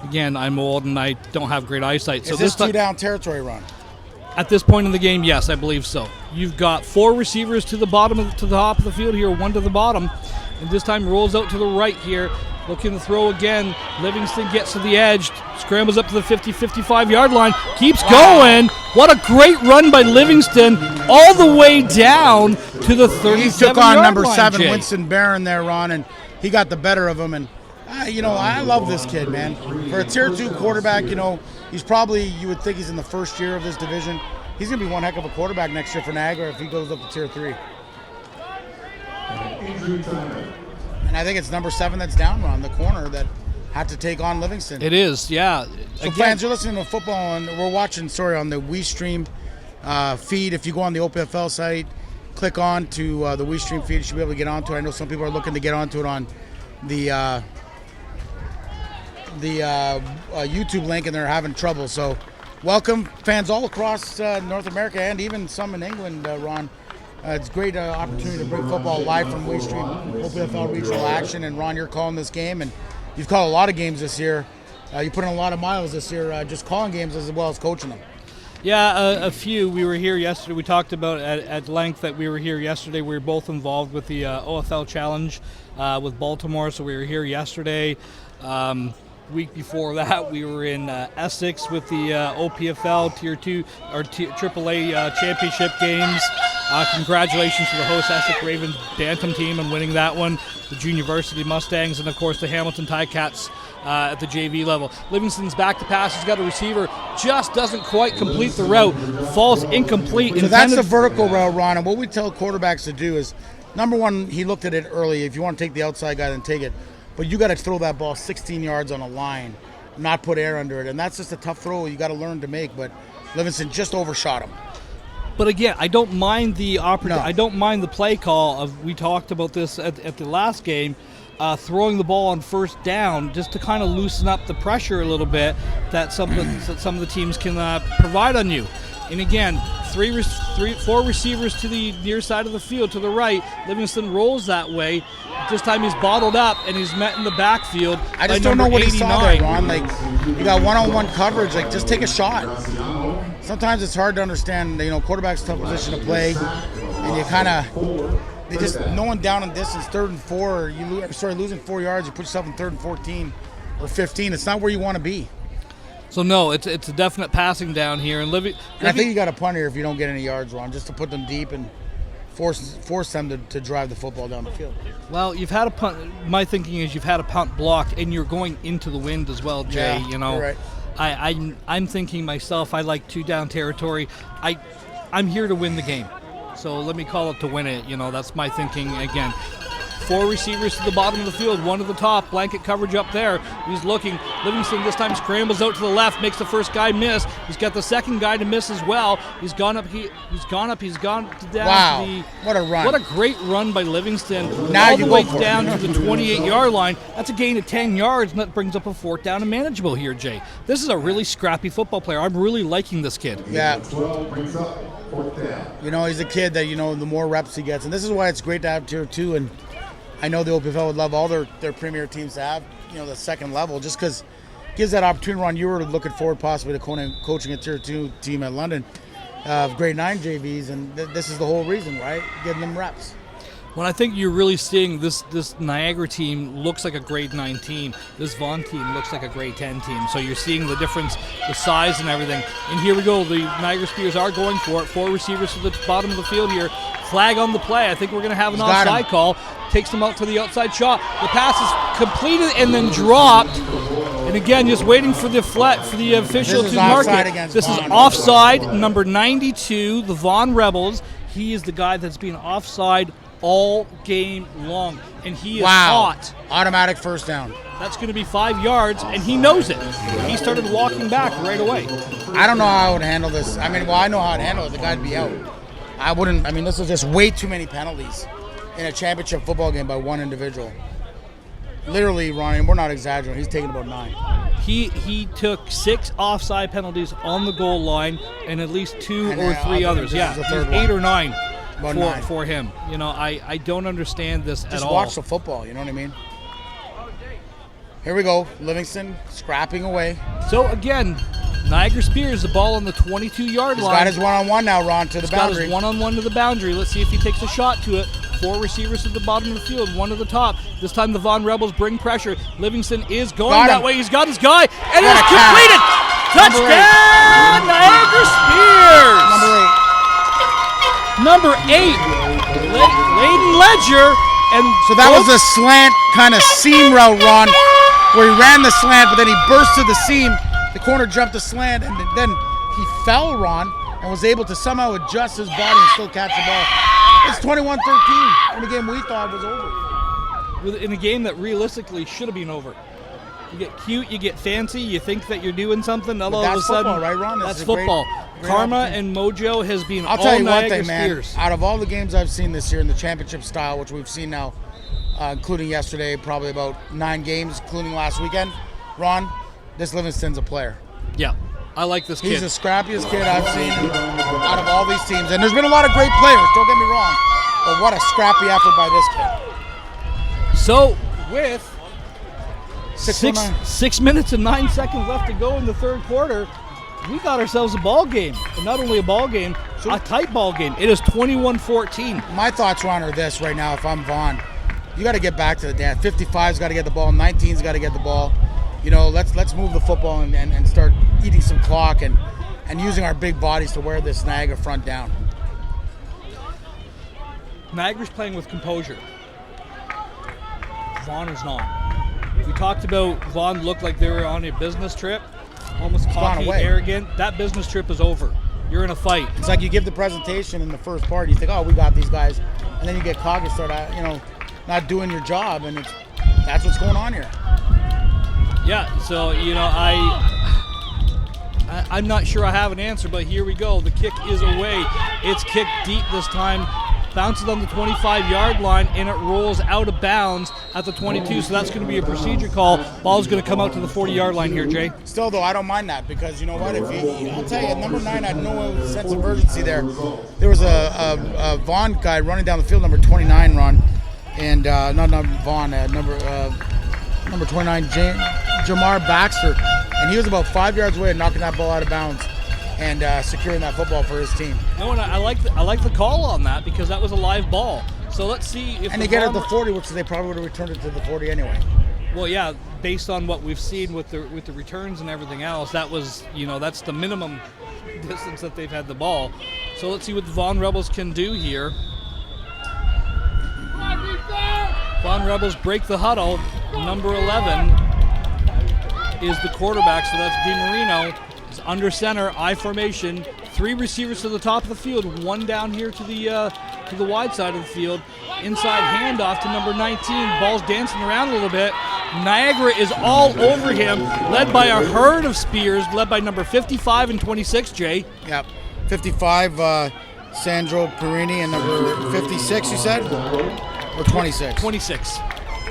again, I'm old and I don't have great eyesight. So this two-down territory run? At this point in the game, yes, I believe so. You've got 4 receivers to the top of the field here, 1 to the bottom, and this time rolls out to the right here, looking to throw again. Livingston gets to the edge, scrambles up to the 50-55 yard line, keeps going. What a great run by Livingston, all the way down to the 37 He took on number 7, Jay. Winston Barron there, Ron, and he got the better of him. And I love this kid, man. For a Tier 2 quarterback, he's probably, you would think he's in the first year of this division. He's going to be one heck of a quarterback next year for Niagara if he goes up to Tier 3. And I think it's number 7 that's down, Ron, the corner that had to take on Livingston. It is, yeah. So fans, you're listening to football, and we're watching, on the WeeStream feed. If you go on the Opfl site, click on to the WeeStream feed, you should be able to get onto it. I know some people are looking to get onto it on the YouTube link, and they're having trouble. So welcome fans all across North America and even some in England, Ron. It's a great opportunity to bring football live from WeeStream, Opfl Regional Action. And Ron, you're calling this game, and you've called a lot of games this year. You put in a lot of miles this year just calling games as well as coaching them. Yeah, a few. We were here yesterday. We talked about at length that we were here yesterday. We were both involved with the OFL Challenge with Baltimore, so we were here yesterday. Week before that, we were in Essex with the OPFL Tier 2 or AAA championship games. Congratulations to the host Essex Ravens Bantam team on winning that one, the Junior Varsity Mustangs, and of course the Hamilton Ticats at the JV level. Livingston's back to pass. He's got a receiver, just doesn't quite complete the route, falls incomplete. So that's the vertical route, Ron, and what we tell quarterbacks to do is, number one, he looked at it early. If you want to take the outside guy, then take it. But you got to throw that ball 16 yards on a line, not put air under it. And that's just a tough throw you got to learn to make. But Livingston just overshot him. But again, I don't mind the opportunity. No. I don't mind the play call of. We talked about this at the last game, throwing the ball on first down just to kind of loosen up the pressure a little bit that some of the teams can provide on you. And again, 4 receivers to the near side of the field to the right. Livingston rolls that way. This time he's bottled up and he's met in the backfield. I just don't know what he saw there, Ron. Like, you got one-on-one coverage. Like, just take a shot. Sometimes it's hard to understand. Quarterback's a tough position to play, and you kind of no one down in distance, 3rd and 4. Losing 4 yards. You put yourself in 3rd and 14 or 15. It's not where you want to be. So no, it's a definite passing down here, and I think you got a punt here if you don't get any yards, Ron, just to put them deep and force them to drive the football down the field. Well, you've had a punt. My thinking is you've had a punt block, and you're going into the wind as well, Jay. Yeah, you're right. I'm thinking myself. I like 2-down territory. I'm here to win the game, so let me call it to win it. That's my thinking again. 4 receivers to the bottom of the field, 1 to the top, blanket coverage up there. He's looking. Livingston this time scrambles out to the left, makes the first guy miss. He's got the second guy to miss as well. He's gone up. He's gone down. Wow! What a run! What a great run by Livingston. Now all the you way go for it. down to the 28-yard line. That's a gain of 10 yards, and that brings up a 4th down and manageable here, Jay. This is a really scrappy football player. I'm really liking this kid. Yeah. He's a kid that the more reps he gets, and this is why it's great to have Tier 2. And I know the OPFL would love all their premier teams to have, the second level, just because it gives that opportunity. Ron, you were looking forward possibly to coaching a Tier 2 team at London of grade 9 JVs, and this is the whole reason, right? Getting them reps. When I think you're really seeing this Niagara team looks like a grade 9 team. This Vaughan team looks like a grade 10 team. So you're seeing the difference, the size and everything. And here we go. The Niagara Spears are going for it. 4 receivers to the bottom of the field here. Flag on the play. I think we're going to have an offside call. Takes them out to the outside shot. The pass is completed and then dropped. And again, just waiting for the official to mark it. This is offside, number 92, the Vaughan Rebels. He is the guy that's been offside all game long, and he is hot. Automatic first down. That's going to be 5 yards, and he knows it. He started walking back right away. I don't know how I would handle this. I know how I'd handle it. The guy'd be out. I wouldn't. This is just way too many penalties in a championship football game by one individual. Literally, Ronnie, we're not exaggerating. He's taking about 9. He took 6 offside penalties on the goal line and at least 2 or 3 others. Yeah, 8 or 9. About 9. for him. You know, I don't understand this at all. Just watch the football, you know what I mean? Here we go. Livingston scrapping away. So again, Niagara Spears, the ball on the 22-yard line. He's got his one-on-one now, Ron, to the boundary. Got his one-on-one to the boundary. Let's see if he takes a shot to it. 4 receivers at the bottom of the field, 1 at the top. This time the Vaughan Rebels bring pressure. Livingston is going that way. He's got his guy, and it is completed. Touchdown, Niagara Spears. Number 8, Layden Ledger. And so that was a slant kind of seam route, Ron, where he ran the slant, but then he burst to the seam. The corner jumped the slant, and then he fell, Ron, and was able to somehow adjust his body and still catch the ball. It's 21-13 in a game we thought was over. In a game that realistically should have been over. You get cute, you get fancy, you think that you're doing something, all of a sudden, football, right, Ron? That's football. Great Karma and mojo has been I'll tell you Niagara one thing, man. Spears. Out of all the games I've seen this year in the championship style, which we've seen now, including yesterday, probably about 9 games, including last weekend, Ron, this Livingston's a player. Yeah, I like this kid. He's the scrappiest kid I've seen out of all these teams. And there's been a lot of great players, don't get me wrong. But what a scrappy effort by this kid. So, with 6 6 minutes and 9 seconds left to go in the third quarter, we got ourselves a ball game. And not only a ball game, a tight ball game. It is 21-14. My thoughts, Ron, are this right now. If I'm Vaughan, you got to get back to the dance. 55's got to get the ball. 19's got to get the ball. You know, let's move the football and start eating some clock and using our big bodies to wear this Niagara front down. Niagara's playing with composure. Vaughan is not. We talked about Vaughan looked like they were on a business trip, almost cocky, arrogant. That business trip is over. You're in a fight. It's like you give the presentation in the first part. You think, oh, we got these guys. And then you get cocky, start, not doing your job. And that's what's going on here. Yeah, so, I'm not sure I have an answer, but here we go. The kick is away. It's kicked deep this time. Bounces on the 25-yard line, and it rolls out of bounds at the 22, so that's going to be a procedure call. Ball's going to come out to the 40-yard line here, Jay. Still, though, I don't mind that because, you know what, I'll tell you, at number 9, I had no sense of urgency there. There was a Vaughan guy running down the field, number 29, Ron, and not Vaughan, number 29, Jamar Baxter, and he was about 5 yards away and knocking that ball out of bounds and securing that football for his team. No, and I like the call on that because that was a live ball. So let's see if and they get it at the 40, which they probably would have returned it to the 40 anyway. Well, yeah, based on what we've seen with the returns and everything else, that was that's the minimum distance that they've had the ball. So let's see what the Vaughan Rebels can do here. Vaughan Rebels break the huddle. Number 11 is the quarterback, so that's DiMarino. It's under center, I formation. 3 receivers to the top of the field, 1 down here to the wide side of the field. Inside handoff to number 19. Ball's dancing around a little bit. Niagara is all over him, led by a herd of Spears, led by number 55 and 26, Jay. Yep, 55, Sandro Perini, and number 56, you said? Or 26? 26.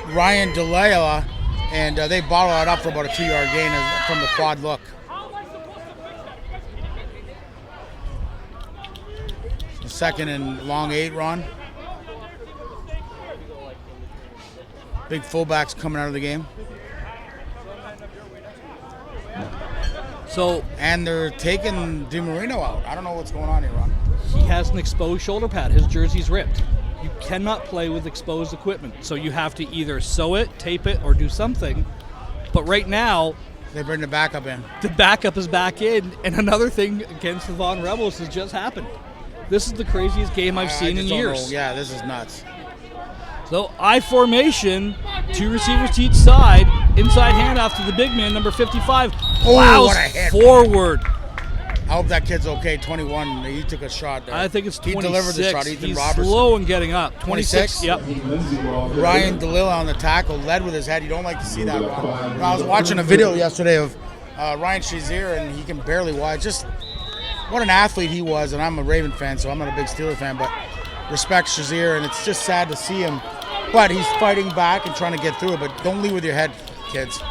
Ryan DeLea, and they bottle it up for about a 2-yard gain from the quad look. Second and long 8, Ron. Big fullbacks coming out of the game. And they're taking DiMarino out. I don't know what's going on here, Ron. He has an exposed shoulder pad. His jersey's ripped. You cannot play with exposed equipment. So you have to either sew it, tape it, or do something. But right now, they bring the backup in. The backup is back in. And another thing against the Vaughan Rebels has just happened. This is the craziest game I've seen in years. Yeah, this is nuts. So I formation, 2 receivers to each side. Inside handoff to the big man, number 55. Plows forward. I hope that kid's okay. 21. He took a shot there. I think it's 26. He delivered the shot. Ethan He's Robertson. slow in getting up. 26. Yep. Ryan DeLilla on the tackle, led with his head. You don't like to see that, Ron. I was watching a video yesterday of Ryan Shazier, and he can barely watch. Just what an athlete he was, and I'm a Raven fan, so I'm not a big Steeler fan, but respect Shazier, and it's just sad to see him. But he's fighting back and trying to get through it, but don't lead with your head, kids.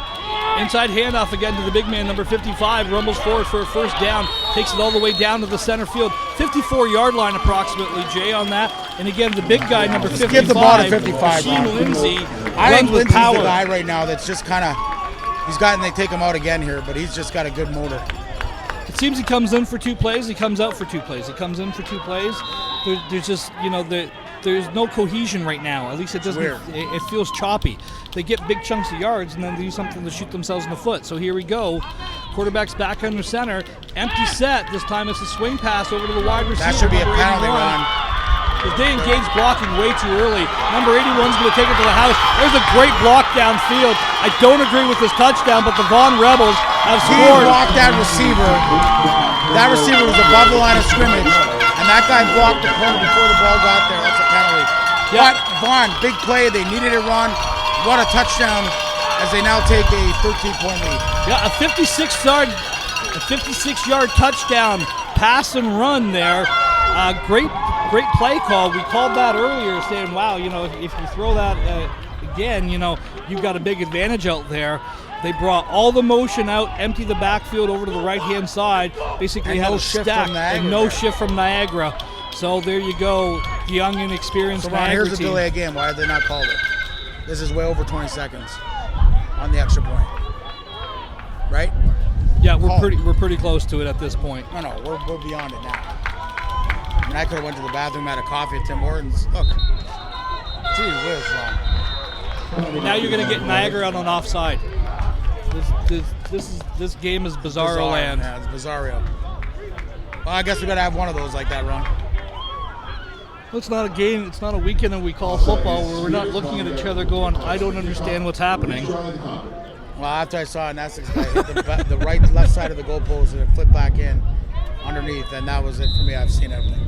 Inside handoff again to the big man, number 55. Rumbles forward for a first down. Takes it all the way down to the center field. 54-yard line approximately, Jay, on that. And again, the big guy, number 55, give the ball to 55, Sheen Ron. Lindsay, I think runs with Lindsay's power. the guy right now that's just kind of, they take him out again here, but he's just got a good motor. It seems he comes in for 2 plays, he comes out for 2 plays. He comes in for 2 plays. There's just, there's no cohesion right now. At least it doesn't. It feels choppy. They get big chunks of yards and then they do something to shoot themselves in the foot. So here we go. Quarterback's back under center. Empty set. This time it's a swing pass over to the wide receiver. That should be a number penalty, 81. Ron. Because they engage blocking way too early. Number 81's going to take it to the house. There's a great block downfield. I don't agree with this touchdown, but the Vaughan Rebels have He scored. blocked that receiver. That receiver was above the line of scrimmage, and that guy blocked the corner before the ball got there. That's a penalty. Yeah. But Vaughan, big play. They needed it, Ron. What a touchdown as they now take a 13-point lead. Yeah, a 56-yard touchdown pass and run there. Great play call. We called that earlier, saying, "Wow, if you throw that again, you've got a big advantage out there." They brought all the motion out, empty the backfield over to the right-hand side. Basically, And had no a shift stack from Niagara and no there. shift from Niagara. So there you go, the young and experienced So Ron, Niagara here's the team. delay again. Why did they not call it? This is way over 20 seconds on the extra point. Right? Yeah, we're pretty close to it at this point. No, we're beyond it now. I mean, I could have went to the bathroom, had a coffee at Tim Hortons. Look. Gee whiz, Ron. Now you're going to get Niagara out on offside. This game is bizarro land. Yeah, it's bizarro. Well, I guess we got to have one of those like that, Ron. Well, it's not a game. It's not a weekend that we call football where we're not looking at each other going, I don't understand what's happening. Well, after I saw an Essex guy hit the left side of the goalpost and it flipped back in underneath, and that was it for me. I've seen everything.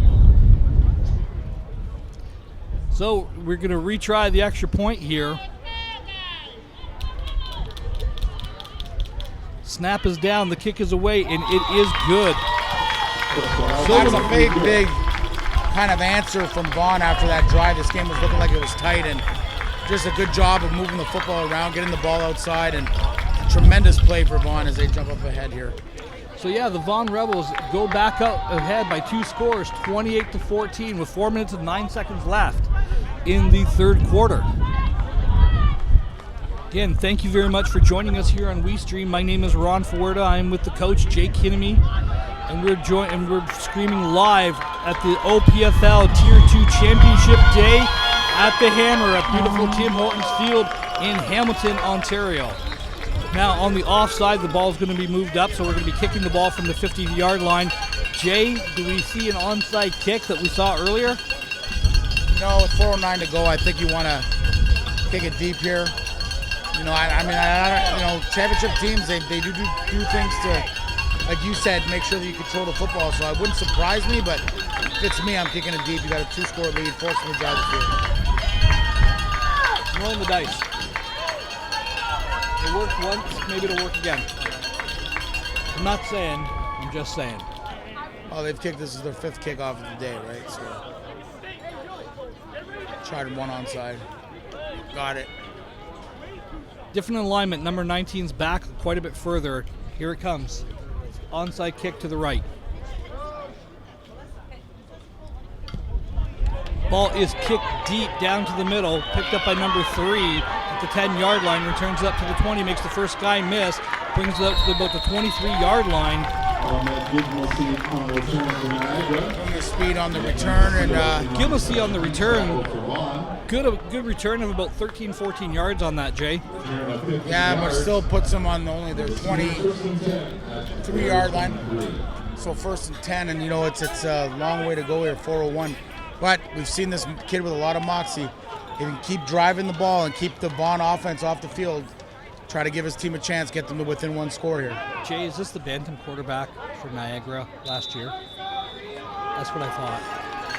So we're going to retry the extra point here. Snap is down, the kick is away, and it is good. That was a big kind of answer from Vaughan after that drive. This game was looking like it was tight, and just a good job of moving the football around, getting the ball outside, and a tremendous play for Vaughan as they jump up ahead here. So yeah, the Vaughan Rebels go back out ahead by 2 scores, 28-14, with 4 minutes and 9 seconds left in the third quarter. Again, thank you very much for joining us here on WeeStream. My name is Ron Fuerta. I'm with the coach, Jay Kinnemy, and we're streaming live at the OPFL Tier 2 Championship Day at the Hammer at beautiful Tim Hortons Field in Hamilton, Ontario. Now on the offside, the ball is going to be moved up, so we're going to be kicking the ball from the 50-yard line. Jay, do we see an onside kick that we saw earlier? No, with 4:09 to go, I think you want to kick it deep here. Championship teams, they do things to, like you said, make sure that you control the football. So it wouldn't surprise me, but if it's me, I'm kicking it deep. You got a 2-score lead, forcing the drive the field. Rolling the dice. It worked once, maybe it'll work again. I'm not saying, I'm just saying. Oh, they've kicked, this is their 5th kickoff of the day, right? So, tried one onside. Got it. Different alignment, number 19's back quite a bit further. Here it comes. Onside kick to the right. Ball is kicked deep down to the middle, picked up by number 3 at the 10-yard line, returns it up to the 20, makes the first guy miss, brings it up to about the 23-yard line. From the speed on the return, and Gilmesy on the return. Good return of about 13, 14 yards on that, Jay. yeah, but still puts them on only their 23-yard line. So 1st and 10, and it's a long way to go here, 4:01. But we've seen this kid with a lot of moxie. He can keep driving the ball and keep the Vaughan offense off the field. Try to give his team a chance, get them to within 1 score here. Jay, is this the Bantam quarterback for Niagara last year? That's what I thought.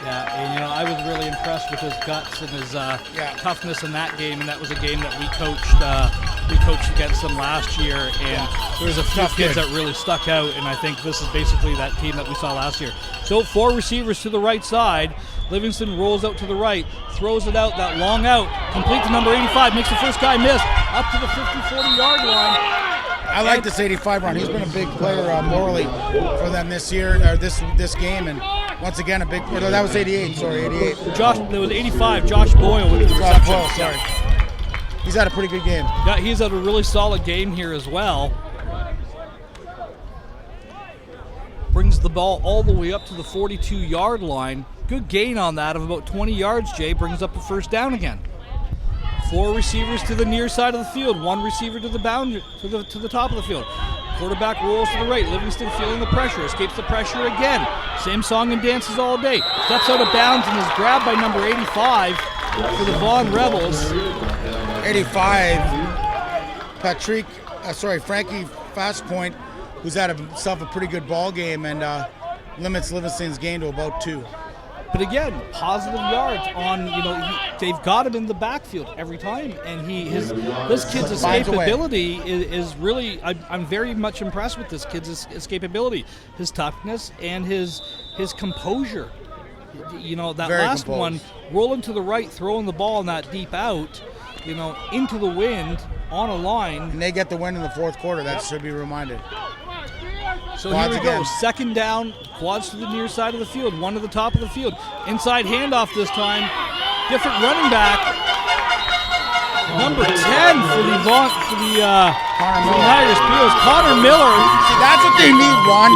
Yeah, and I was really impressed with his guts and his toughness in that game, and that was a game that we coached against them last year, and there was a few kids that really stuck out, and I think this is basically that team that we saw last year. So 4 receivers to the right side. Livingston rolls out to the right, throws it out, that long out, complete to number 85, makes the first guy miss, up to the 50-40-yard line. I like this 85 run. He's been a big player morally for them this year, or this game, and Once again, a big. Or no, that was 88. Sorry, 88. There was 85. Josh Boyle with the Josh reception. Boyle, sorry. He's had a pretty good game. Yeah, he's had a really solid game here as well. Brings the ball all the way up to the 42-yard line. Good gain on that of about 20 yards, Jay. Brings up a first down again. 4 receivers to the near side of the field. 1 receiver to the boundary, to the top of the field. Quarterback rolls to the right. Livingston feeling the pressure. Escapes the pressure again. Same song and dances all day. Steps out of bounds and is grabbed by number 85 for the Vaughan Rebels. 85. Frankie Fastpoint, who's had himself a pretty good ball game and limits Livingston's gain to about 2. But again, positive yards on, they've got him in the backfield every time, and this kid's escapability is really, I'm very much impressed with this kid's escapability, his toughness and his composure. That Very last composed. one, rolling to the right, throwing the ball in that deep out, into the wind on a line. And they get the win in the fourth quarter. That should be reminded. So Quads here we go. again. Second down, quads to the near side of the field, 1 to the top of the field. Inside handoff this time. Different running back. Number 10 for the Niagara Spears, Connor Miller. See, that's what they need, Juan.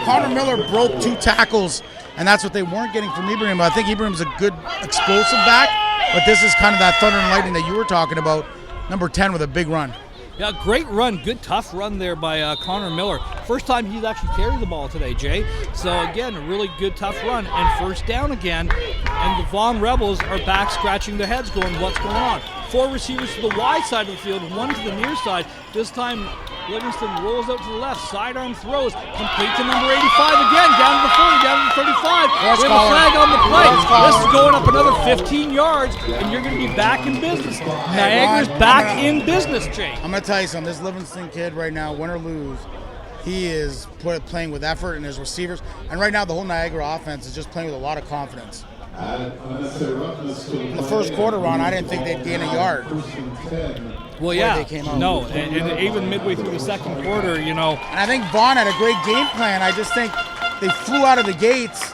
Connor Miller broke 2 tackles, and that's what they weren't getting from Ibrahim. I think Ibrahim's a good explosive back, but this is kind of that thunder and lightning that you were talking about. Number 10 with a big run. Yeah, great run. Good, tough run there by Connor Miller. First time he's actually carried the ball today, Jay. So, again, a really good, tough run. And first down again. And the Vaughan Rebels are back scratching their heads going, what's going on? 4 receivers to the wide side of the field, 1 to the near side. This time, Livingston rolls out to the left. Sidearm throws. Complete to number 85 again. Down to the 40, down to the 35. With a flag on the play. This is going up another 15 yards, and you're going to be back in business. Niagara's back in business, Jay. I'm going to tell you something. This Livingston kid right now, win or lose, he is playing with effort and his receivers. And right now, the whole Niagara offense is just playing with a lot of confidence. In the first quarter, Ron, I didn't think they'd gain a yard. Well, yeah, they came out. no, and even midway through the second quarter, And I think Vaughan had a great game plan. I just think they flew out of the gates,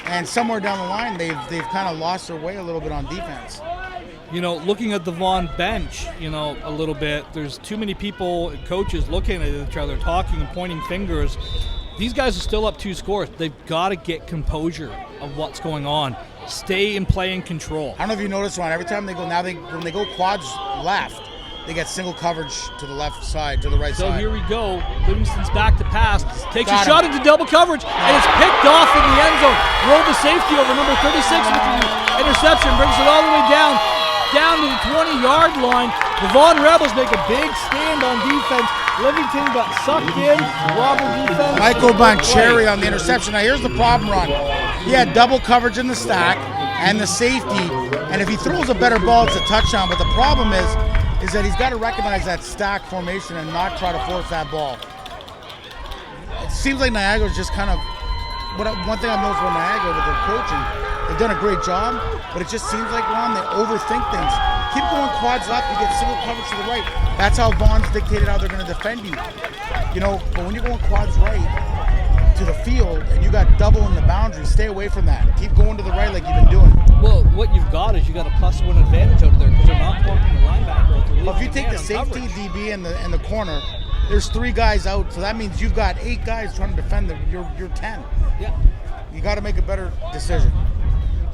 and somewhere down the line, they've kind of lost their way a little bit on defense. Looking at the Vaughan bench, a little bit, there's too many people and coaches looking at each other, talking and pointing fingers. These guys are still up 2 scores. They've got to get composure of what's going on. Stay and play in control. I don't know if you noticed, Ron, every time they go, when they go quads left, they get single coverage to the left side, to the right So side. here we go. Livingston's back to pass. Takes Got a shot into double coverage, and it's picked off in the end zone. Rolled the safety over number 36 with the interception. Brings it all the way down to the 20-yard line. The Vaughan Rebels make a big stand on defense. Livingston got sucked in. Robber defense. Michael Boncherry on the interception. Now here's the problem, Ron. He had double coverage in the stack and the safety, and if he throws a better ball, it's a touchdown. But the problem is that he's got to recognize that stack formation and not try to force that ball. It seems like Niagara's just kind of, one thing I've noticed with Niagara with their coaching, they've done a great job, but it just seems like, Ron, they overthink things. Keep going quads left, you get single coverage to the right. That's how Vaughan's dictated how they're going to defend you. But when you're going quads right to the field and you got double in the boundary, stay away from that. Keep going to the right like you've been doing. Well, what you've got is you got a +1 advantage out of there because they're not blocking the linebacker out there. But if you take the safety DB in the corner, there's 3 guys out, so that means you've got 8 guys trying to defend your 10. Yeah. You got to make a better decision.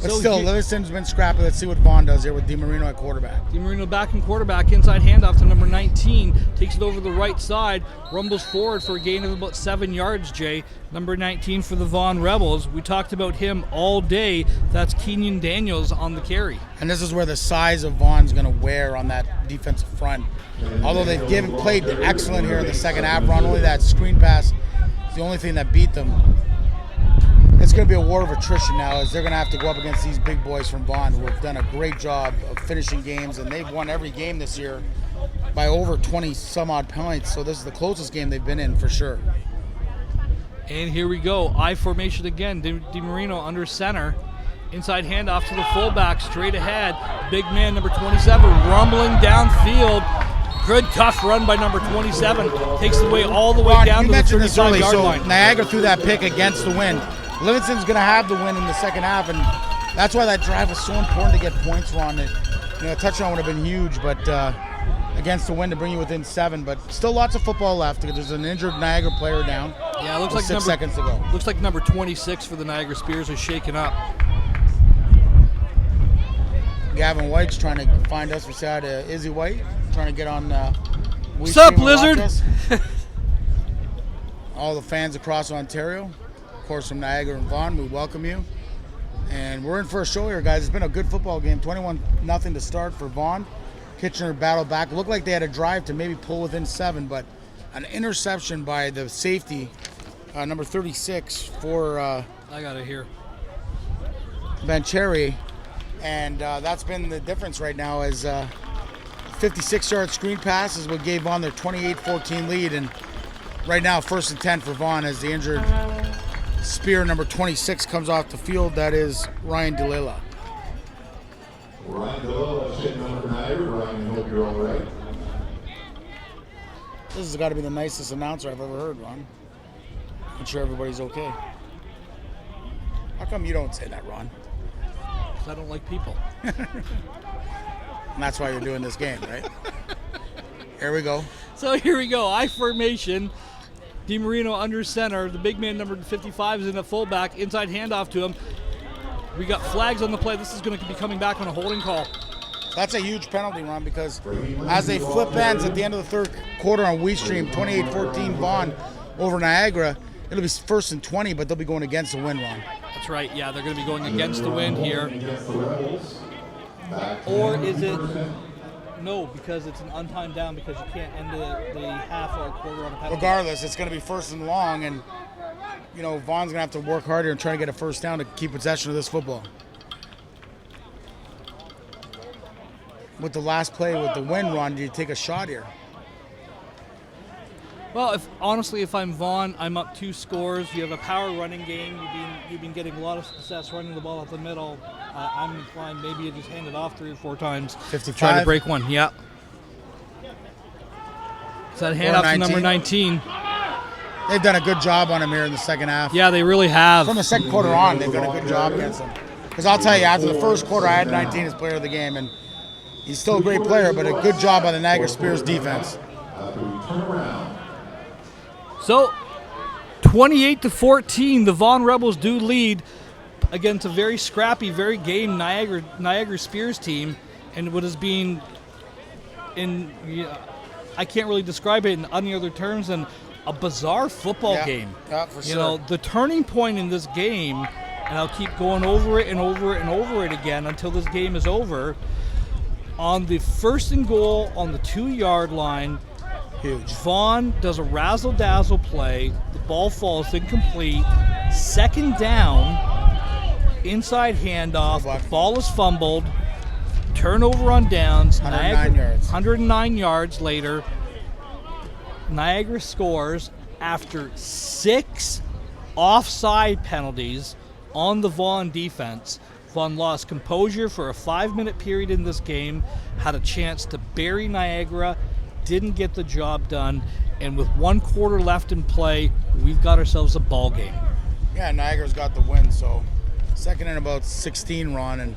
But So still, Livingston's been scrappy. Let's see what Vaughan does here with DiMarino at quarterback. DiMarino back in quarterback, inside handoff to number 19, takes it over the right side, rumbles forward for a gain of about 7 yards, Jay. Number 19 for the Vaughan Rebels. We talked about him all day. That's Kenyon Daniels on the carry. And this is where the size of Vaughan's going to wear on that defensive front. Although they've played excellent here in the second half, Ron, only that screen pass is the only thing that beat them. It's going to be a war of attrition now as they're going to have to go up against these big boys from Vaughan who have done a great job of finishing games, and they've won every game this year by over 20 some odd points. So this is the closest game they've been in for sure. And here we go. I formation again. DiMarino under center. Inside handoff to the fullback, straight ahead. Big man number 27 rumbling downfield. Good tough run by number 27. Takes the way all the way Ron, down you to the mentioned this early, 35-yard so line. Niagara threw that pick against the wind. Livingston's going to have the win in the second half, and that's why that drive was so important to get points, Ron. A touchdown would have been huge, but against the win to bring you within 7. But still lots of football left. There's an injured Niagara player down. Yeah, it looks like 6 seconds to go. Looks like number 26 for the Niagara Spears is shaken up. Gavin White's trying to find us beside Izzy White, trying to get on What's up, WeeStreem and watch Blizzard? us. All the fans across Ontario, of course from Niagara and Vaughan, we welcome you. And we're in for a show here, guys. It's been a good football game. 21-0 to start for Vaughan. Kitchener battled back. Looked like they had a drive to maybe pull within 7, but an interception by the safety, number 36 for I got it here. Bancheri. And that's been the difference right now, as 56-yard screen pass is what gave Vaughan their 28-14 lead. And right now, 1st and 10 for Vaughan as the injured Spear number 26 comes off the field. That is Ryan DeLilla. Ryan Dillon, shitting on for Niagara. Ryan, I hope you're all right. This has got to be the nicest announcer I've ever heard, Ron. I'm sure everybody's okay. How come you don't say that, Ron? Because I don't like people. And that's why you're doing this game, right? Here we go. So here we go. I formation. DiMarino under center. The big man, number 55, is in a fullback. Inside handoff to him. We got flags on the play. This is going to be coming back on a holding call. That's a huge penalty, Ron, because as they flip ends at the end of the third quarter on WeeStream, 28-14 Vaughan over Niagara, it'll be 1st and 20, but they'll be going against the wind, Ron. That's right. Yeah, they're going to be going against the wind here. Or is it... No, because it's an untimed down, because you can't end the half or a quarter on a penalty. Regardless, it's going to be 1st and long, and Vaughn's going to have to work harder and try to get a first down to keep possession of this football. With the last play with the wind, Ron, do you take a shot here? Well, if I'm Vaughan, I'm up 2 scores. You have a power running game. You've been getting a lot of success running the ball up the middle. I'm inclined maybe you just hand it off 3 or 4 times. 55. Try to break one. Yeah. So that handoff to number 19. They've done a good job on him here in the second half. Yeah, they really have. From the second quarter on, they've done a good job against him. Because I'll tell you, after the first quarter, I had 19 as player of the game, and he's still a great player, but a good job by the Niagara Spears defense. So, 28-14, the Vaughan Rebels do lead against a very scrappy, very game Niagara Spears team, and what has been I can't really describe it in any other terms than a bizarre football game. Yeah, for sure. The turning point in this game, and I'll keep going over it and over it and over it again until this game is over. On the 1st and goal on the 2-yard line, huge. Vaughan does a razzle-dazzle play. The ball falls incomplete. 2nd down, inside handoff. The ball is fumbled. Turnover on downs. 109 yards. 109 yards later, Niagara scores after 6 offside penalties on the Vaughan defense. Vaughan lost composure for a 5-minute period in this game, had a chance to bury Niagara, didn't get the job done, and with 1 quarter left in play, we've got ourselves a ball game. Yeah, Niagara's got the win, so 2nd and about 16, Ron, and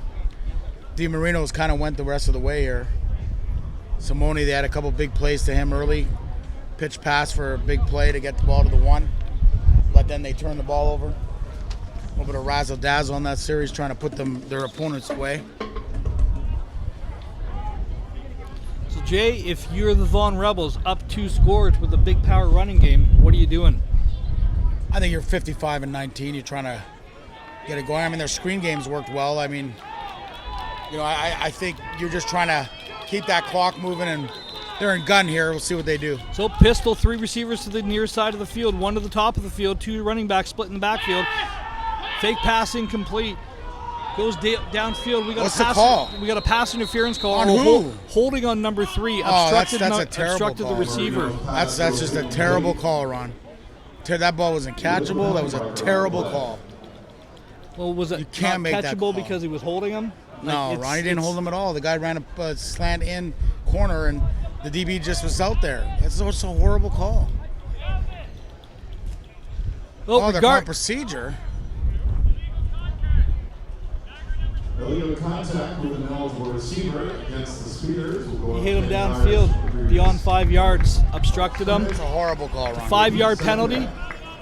DiMarino's kind of went the rest of the way here. Simone, they had a couple big plays to him early. Pitch pass for a big play to get the ball to the 1, but then they turned the ball over. A little bit of razzle-dazzle on that series, trying to put their opponents away. So, Jay, if you're the Vaughan Rebels, up 2 scores with a big power running game, what are you doing? I think you're 55-19. You're trying to get it going. I mean, their screen games worked well. I mean, I think you're just trying to keep that clock moving, and they're in gun here. We'll see what they do. So, pistol, 3 receivers to the near side of the field, 1 to the top of the field, 2 running backs split in the backfield. Fake pass incomplete. Goes downfield. What's the call? We got a pass interference call. On who? Holding on number 3. That's a terrible obstructed call. the receiver. That's just a terrible call, Ron. That ball wasn't catchable. That was a terrible call. Well, was it You can't not make that catchable call. because he was holding him? No, Ronnie didn't hold him at all. The guy ran a slant in corner, and the DB just was out there. That's a horrible call. Well, They're calling procedure. Illegal contact with an eligible receiver against the Spears. He hit him downfield beyond 5 yards, obstructed him. It's a horrible call, Ron. 5-yard penalty.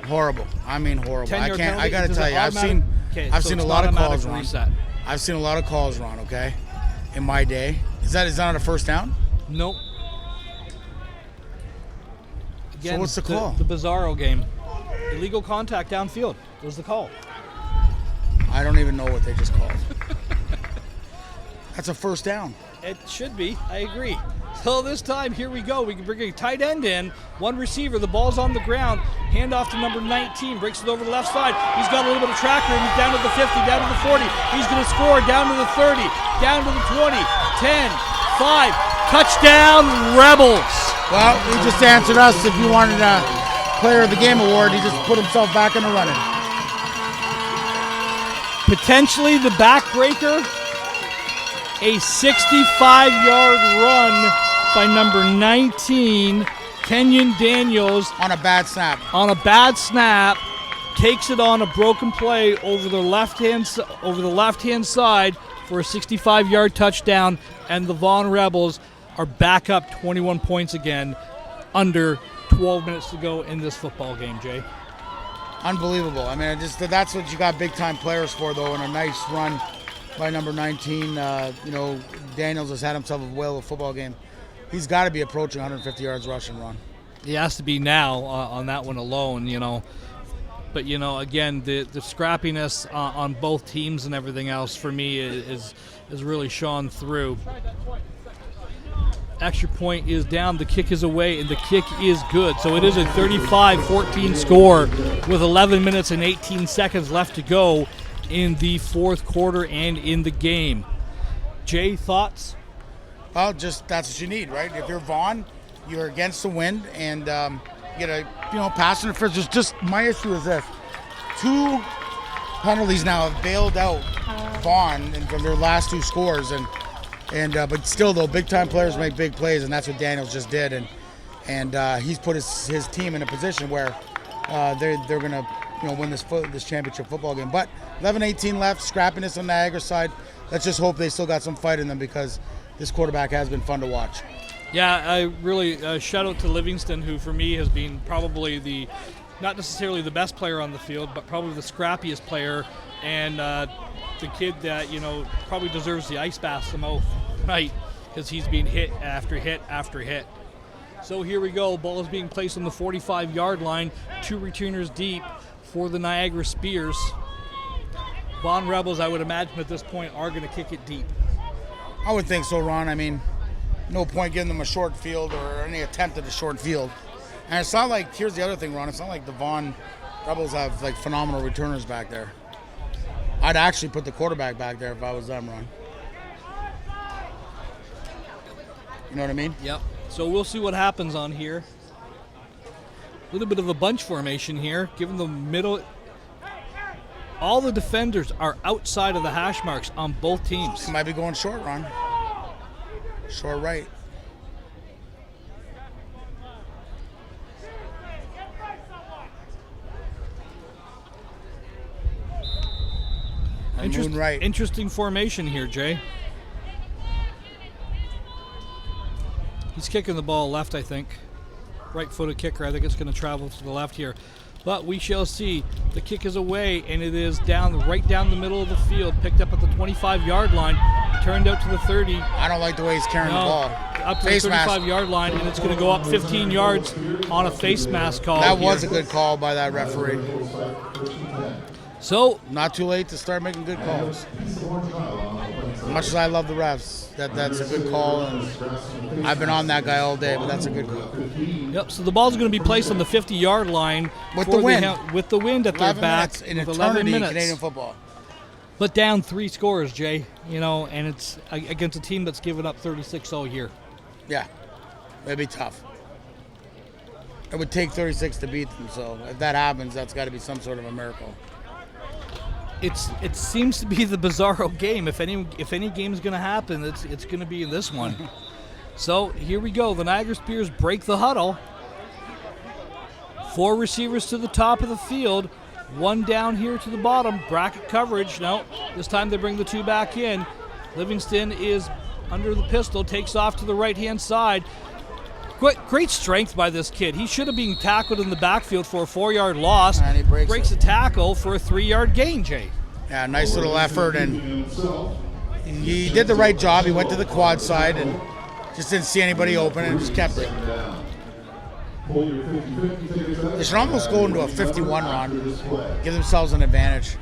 Horrible. I mean horrible. 10-yard penalty? I got to Does tell it you, I've automatic- seen so a it's lot of automatic calls, Ron. reset. I've seen a lot of calls, Ron, okay? In my day. Is that not a first down? Nope. Again, what's the call? The Bizarro game. Illegal contact downfield was the call. I don't even know what they just called. That's a first down. It should be. I agree. So this time, here we go. We can bring a tight end in, one receiver. The ball's on the ground. Hand off to number 19. Breaks it over the left side. He's got a little bit of track room. He's down to the 50, down to the 40. He's going to score down to the 30, down to the 20, 10, 5. Touchdown, Rebels. Well, he just answered us if you wanted a Player of the Game award. He just put himself back in the running. Potentially the backbreaker. A 65-yard run by number 19, Kenyon Daniels. On a bad snap. On a bad snap, takes it on a broken play over the left-hand side for a 65-yard touchdown, and the Vaughan Rebels are back up 21 points again, under 12 minutes to go in this football game, Jay. Unbelievable. I mean, that's what you got big-time players for, though, and a nice run by number 19. Daniels has had himself a whale of a football game. He's got to be approaching 150 yards rushing, Ron. He has to be now on that one alone, But, again, the scrappiness on both teams and everything else for me is really shone through. Extra point is down, the kick is away, and the kick is good. So it is a 35-14 score with 11 minutes and 18 seconds left to go in the fourth quarter and in the game. Jay, thoughts? Well, just that's what you need, right? If you're Vaughan, you're against the wind, and you get a pass interference. Just my issue is this: 2 penalties now have bailed out Vaughan from their last 2 scores, but still though, big time players make big plays, and that's what Daniels just did, and he's put his team in a position where they're gonna win this championship football game. But 11-18 left, scrappiness on Niagara side. Let's just hope they still got some fight in them, because this quarterback has been fun to watch. Yeah, I really shout out to Livingston, who for me has been probably not necessarily the best player on the field, but probably the scrappiest player, and the kid that probably deserves the ice bath the most, right? Because he's been hit after hit after hit. So here we go. Ball is being placed on the 45-yard line. 2 returners deep for the Niagara Spears. Vaughan Rebels, I would imagine at this point, are going to kick it deep. I would think so, Ron. I mean, no point giving them a short field or any attempt at a short field. And it's not like, here's the other thing, Ron, it's not like the Vaughan Rebels have phenomenal returners back there. I'd actually put the quarterback back there if I was them, Ron. You know what I mean? Yep. So we'll see what happens on here. A little bit of a bunch formation here, given the middle. All the defenders are outside of the hash marks on both teams. Might be going short, Ron. Short right. Right. Interesting formation here, Jay. He's kicking the ball left, I think. Right-footed kicker. I think it's going to travel to the left here. But we shall see. The kick is away, and it is right down the middle of the field, picked up at the 25-yard line, turned out to the 30. I don't like the way he's carrying the ball. Up to the 35-yard line, and it's going to go up 15 yards on a face mask call. That was a good call by that referee. So, not too late to start making good calls. As much as I love the refs, that's a good call, and I've been on that guy all day, but that's a good call. Yep, so the ball's going to be placed on the 50-yard line. With the wind. With the wind at their back. In eternity in Canadian football. But down 3 scores, Jay, and it's against a team that's given up 36-0 here. Yeah, it'd be tough. It would take 36 to beat them, so if that happens, that's got to be some sort of a miracle. It seems to be the Bizarro game. If any game is going to happen, it's going to be in this one. So here we go. The Niagara Spears break the huddle. 4 receivers to the top of the field. One down here to the bottom. Bracket coverage. No, this time they bring the 2 back in. Livingston is under the pistol, takes off to the right-hand side. Great strength by this kid. He should have been tackled in the backfield for a 4-yard loss. And he breaks the tackle for a 3-yard gain, Jay. Yeah, nice little effort, and he did the right job. He went to the quad side and just didn't see anybody open and just kept it. They should almost go into a 51 run, give themselves an advantage.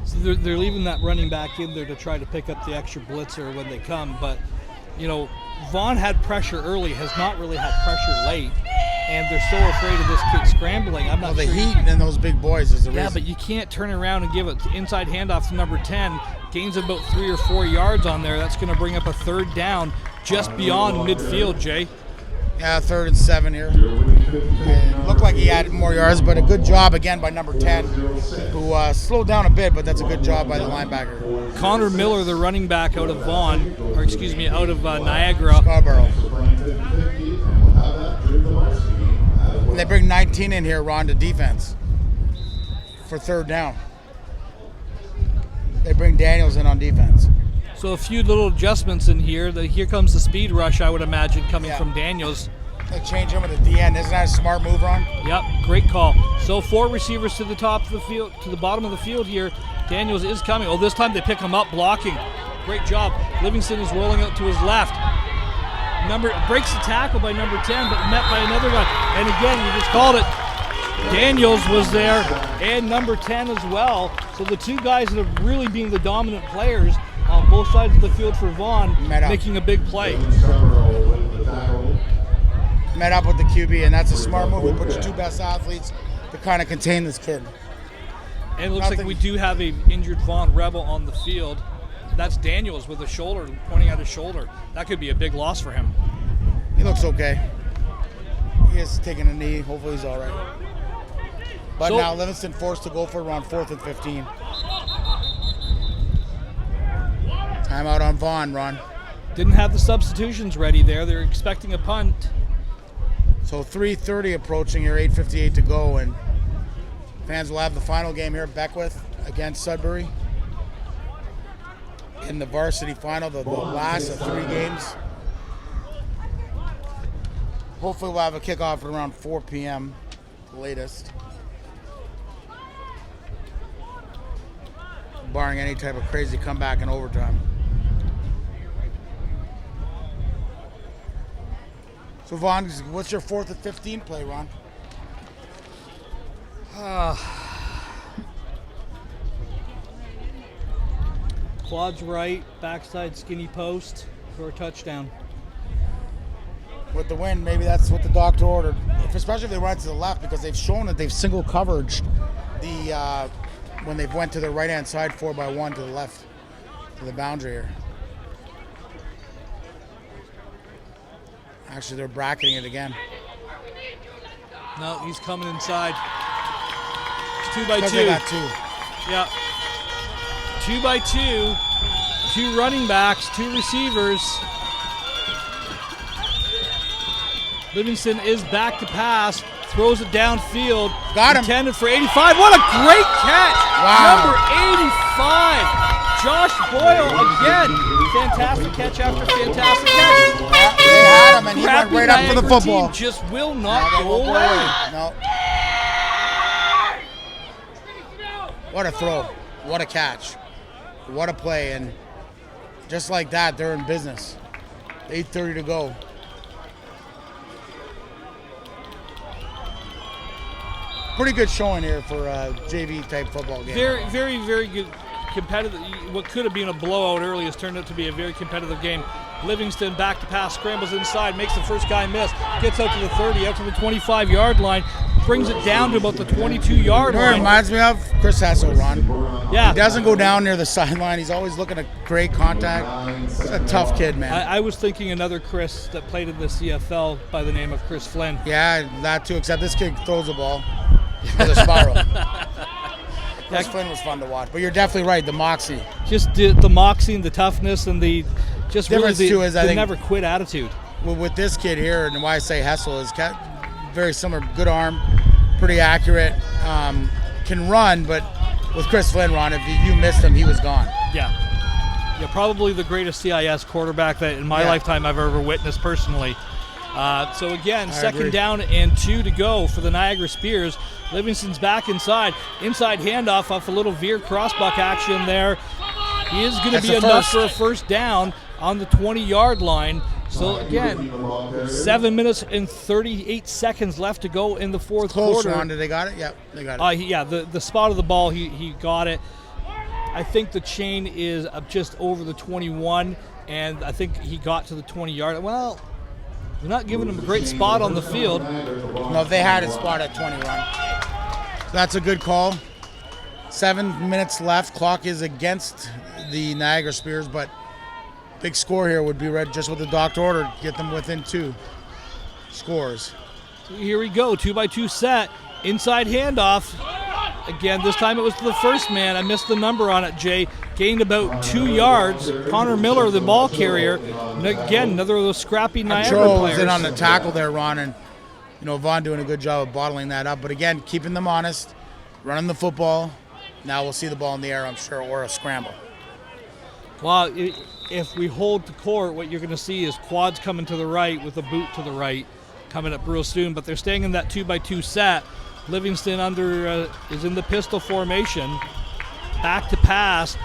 So they're leaving that running back in there to try to pick up the extra blitzer when they come, but Vaughn had pressure early, has not really had pressure late, and they're so afraid of this kid scrambling. I'm not the sure. heat in those big boys is the reason. Yeah, but you can't turn around and give it inside handoff to number 10. Gains about 3 or 4 yards on there. That's going to bring up a 3rd down just beyond midfield, Jay. Yeah, 3rd and 7 here. It looked like he had more yards, but a good job again by number 10, who slowed down a bit, but that's a good job by the linebacker. Connor Miller, the running back out of out of Niagara. Scarborough. And they bring 19 in here, Ron, to defense for 3rd down. They bring Daniels in on defense. So a few little adjustments in here. Here comes the speed rush, I would imagine, coming from Daniels. They change him at the DN. Isn't that a smart move, Ron? Yep, great call. So 4 receivers to the top of the field, to the bottom of the field here. Daniels is coming. Oh, this time they pick him up blocking. Great job. Livingston is rolling out to his left. Breaks the tackle by number 10, but met by another guy. And again, you just called it. Daniels was there, and number 10 as well. So the 2 guys that have really been the dominant players on both sides of the field for Vaughn, making a big play. Met up with the QB, and that's a smart move. We put your 2 best athletes to kind of contain this kid. And it looks like we do have a injured Vaughn Rebel on the field. That's Daniels with a shoulder, pointing at his shoulder. That could be a big loss for him. He looks okay. He is taking a knee. Hopefully he's all right. But now Livingston forced to go for around 4th and 15. Timeout on Vaughn, Ron. Didn't have the substitutions ready there. They're expecting a punt. So 3:30 approaching here, 8:58 to go, and fans will have the final game here at Beckwith against Sudbury in the varsity final, the last of 3 games. Hopefully we'll have a kickoff at around 4 p.m. the latest, barring any type of crazy comeback in overtime. So Vaughn, what's your 4th and 15 play, Ron? Quads right, backside skinny post for a touchdown. With the wind, maybe that's what the doctor ordered. Especially if they run to the left, because they've shown that they've single coveraged when they've went to the right-hand side 4x1 to the left, to the boundary here. Actually, they're bracketing it again. No, he's coming inside. It's 2 by 2. They got 2. Yeah. 2 by 2. 2 running backs, 2 receivers. Livingston is back to pass. Throws it downfield. Got him. Intended for 85. What a great catch. Wow. Number 85. Josh Boyle again. Fantastic catch after fantastic catch. They had him, and he Crappy went right up for the Niagara football. team just will not They go won't away. No. What a throw. What a catch. What a play. And just like that, they're in business. 8:30 to go. Pretty good showing here for a JV type football game. Very, very, very good competitive. What could have been a blowout early has turned out to be a very competitive game. Livingston back to pass, scrambles inside, makes the first guy miss, gets out to the 30, out to the 25-yard line, brings it down to about the 22-yard It line. reminds me of Chris Hessel, Ron. Yeah. He doesn't go down near the sideline. He's always looking at great contact. He's a tough kid, man. I was thinking another Chris that played in the CFL by the name of Chris Flynn. Yeah, that too, except this kid throws the ball with a spiral. Chris Flynn was fun to watch. But you're definitely right, the moxie. Just the moxie and the toughness and the just Difference really too is I the think never quit attitude. with this kid here, and why I say Hessel is very similar, good arm, pretty accurate, can run, but with Chris Flynn, Ron, if you missed him, he was gone. Yeah, probably the greatest CIS quarterback that in my lifetime I've ever witnessed personally. So again, second down and 2 to go for the Niagara Spears. Livingston's back inside handoff off a little veer crossbuck action there. He is going to be enough for a first down on the 20-yard line. So again, 7 minutes and 38 seconds left to go in the fourth quarter. Ron, did they got it? Yep, they got it. The spot of the ball, he got it. I think the chain is up just over the 21, and I think he got to the 20-yard. Well, they're not giving him a great spot on the field. No, they had it spot at 20, Ron. So that's a good call. 7 minutes left. Clock is against the Niagara Spears, but big score here would be read just with the doctor order, get them within 2 scores. So here we go, 2x2 set, inside handoff. Again, this time it was to the first man. I missed the number on it, Jay. Gained about 2 yards. Connor Miller, the ball carrier. And again, another of those scrappy Niagara players. Was in on the tackle there, Ron, and Vaughn doing a good job of bottling that up. But again, keeping them honest, running the football. Now we'll see the ball in the air, I'm sure, or a scramble. Well, if we hold the court, what you're going to see is quads coming to the right with a boot to the right coming up real soon. But they're staying in that 2x2 set. Livingston is in the pistol formation. Back to pass.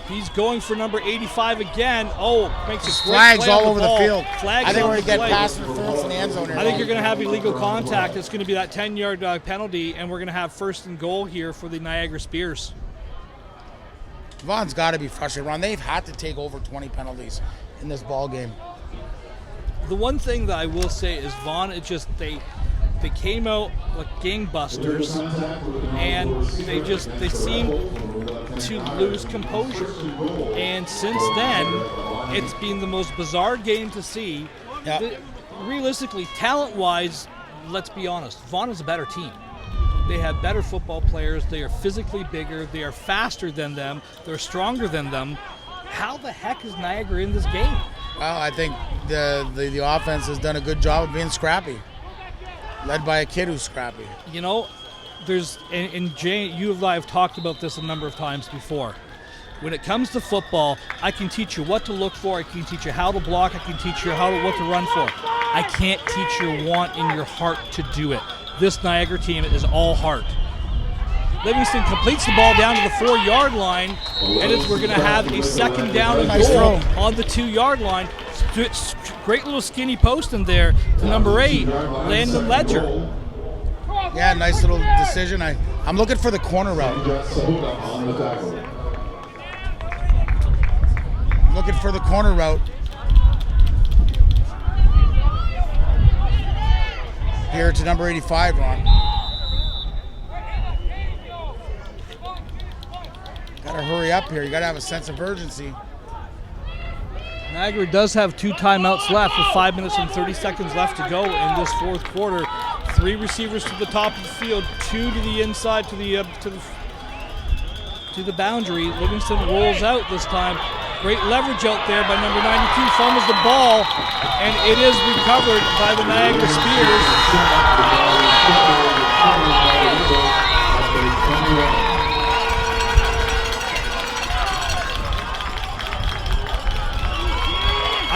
He's going for number 85 again. Oh, makes a great flags play all on over the field. Flags I think on we're the going to get play. pass interference in the end zone here. I think you're going to have illegal contact. It's going to be that 10-yard penalty, and we're going to have first and goal here for the Niagara Spears. Vaughn's got to be frustrated, Ron. They've had to take over 20 penalties in this ball game. The one thing that I will say is Vaughan, it's just they came out like gangbusters, and they seem to lose composure. And since then, it's been the most bizarre game to see. Yep. Realistically, talent-wise, let's be honest, Vaughan is a better team. They have better football players. They are physically bigger. They are faster than them. They're stronger than them. How the heck is Niagara in this game? Well, I think the offense has done a good job of being scrappy. Led by a kid who's scrappy. And Jay, you and I have talked about this a number of times before. When it comes to football, I can teach you what to look for. I can teach you how to block. I can teach you what to run for. I can't teach your want in your heart to do it. This Niagara team is all heart. Livingston completes the ball down to the 4-yard line, and we're going to have a second down and goal on the 2-yard line. Great little skinny post in there to number 8, Landon Ledger. Yeah, nice little decision. I'm looking for the corner route. Looking for the corner route. Here to number 85, Ron. Gotta hurry up here. You gotta have a sense of urgency. Niagara does have 2 timeouts left with 5 minutes and 30 seconds left to go in this fourth quarter. 3 receivers to the top of the field, 2 to the inside to the boundary. Livingston rolls out this time. Great leverage out there by number 92. Fumbles the ball, and it is recovered by the Niagara Spears.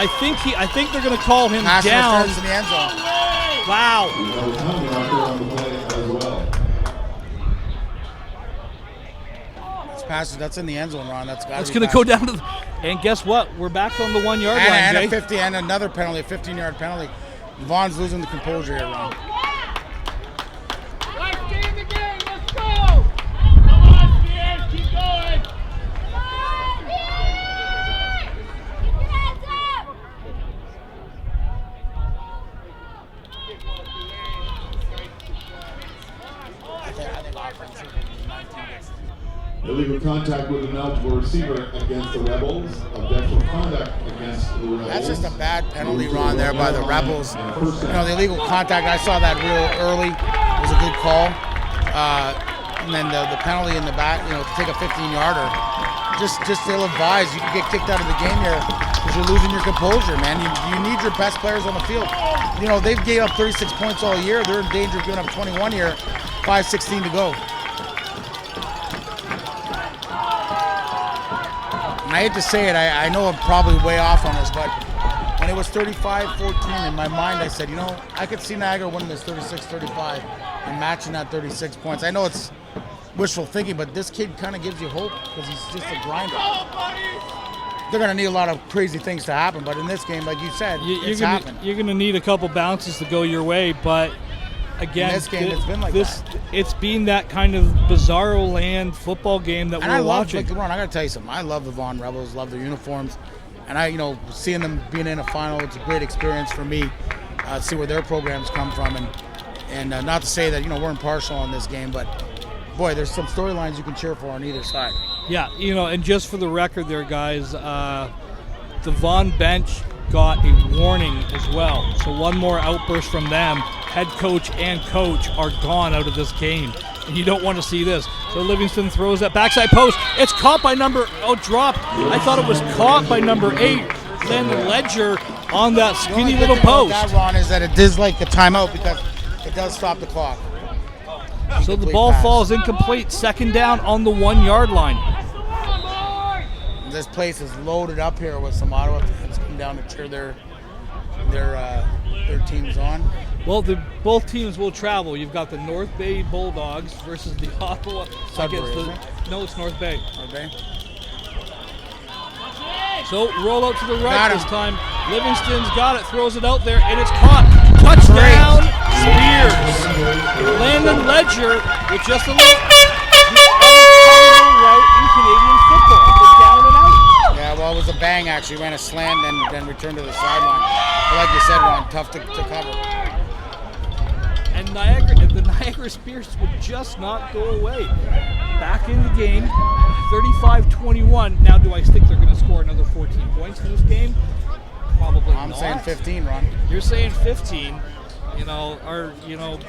I think they're going to call him Pass down. interference in the end zone. Wow. That's in the end zone, Ron. That's going to go down to and guess what? We're back on the 1-yard line, and Jay. a 50 and another penalty, a 15-yard penalty. Vaughn's losing the composure here, Ron. Let's get in the game. Let's go. Come on, Spears. Keep going. Illegal contact with an eligible receiver against the Rebels. Objective conduct against the Rebels. That's just a bad penalty, Ron, there by the Rebels. The illegal contact, I saw that real early. It was a good call. And then the penalty in the back, to take a 15-yarder, just ill-advised. You can get kicked out of the game here because you're losing your composure, man. You need your best players on the field. You know, they've gave up 36 points all year. They're in danger of giving up 21 here, 5:16 to go. And I hate to say it, I know I'm probably way off on this, but when it was 35-14, in my mind I said, you know, I could see Niagara winning this 36-35 and matching that 36 points. I know it's wishful thinking, but this kid kind of gives you hope because he's just a grinder. They're going to need a lot of crazy things to happen, but in this game, like you said, it's happened. You're going to need a couple bounces to go your way, but again, in this game, it's been like that. It's been that kind of bizarro land football game that we're watching. Ron, I got to tell you something. I love the Vaughan Rebels, love their uniforms, and seeing them being in a final, it's a great experience for me to see where their programs come from, and not to say that we're impartial on this game, but boy, there's some storylines you can cheer for on either side. Yeah, and just for the record there, guys, the Vaughan bench got a warning as well. So one more outburst from them. Head coach and coach are gone out of this game. And you don't want to see this. So Livingston throws that backside post. It's caught by dropped. I thought it was caught by number 8, Landon Ledger, on that skinny little post. That, Ron, is that it is like a timeout because it does stop the clock. So the ball falls incomplete. Second down on the 1-yard line. This place is loaded up here with some Ottawa fans come down to cheer their teams on. Well, both teams will travel. You've got the North Bay Bulldogs versus the Ottawa. No, it's North Bay. North Bay. So roll out to the right this time. Livingston's got it, throws it out there, and it's caught. Touchdown, Spears. Landon Ledger with just a little route in Canadian football. The down and out. Yeah, well, it was a bang actually. Ran a slant and then returned to the sideline. But like you said, Ron, tough to cover. And the Niagara Spears would just not go away. Back in the game, 35-21. Now, do I think they're going to score another 14 points in this game? Probably not. I'm saying 15, Ron. You're saying 15.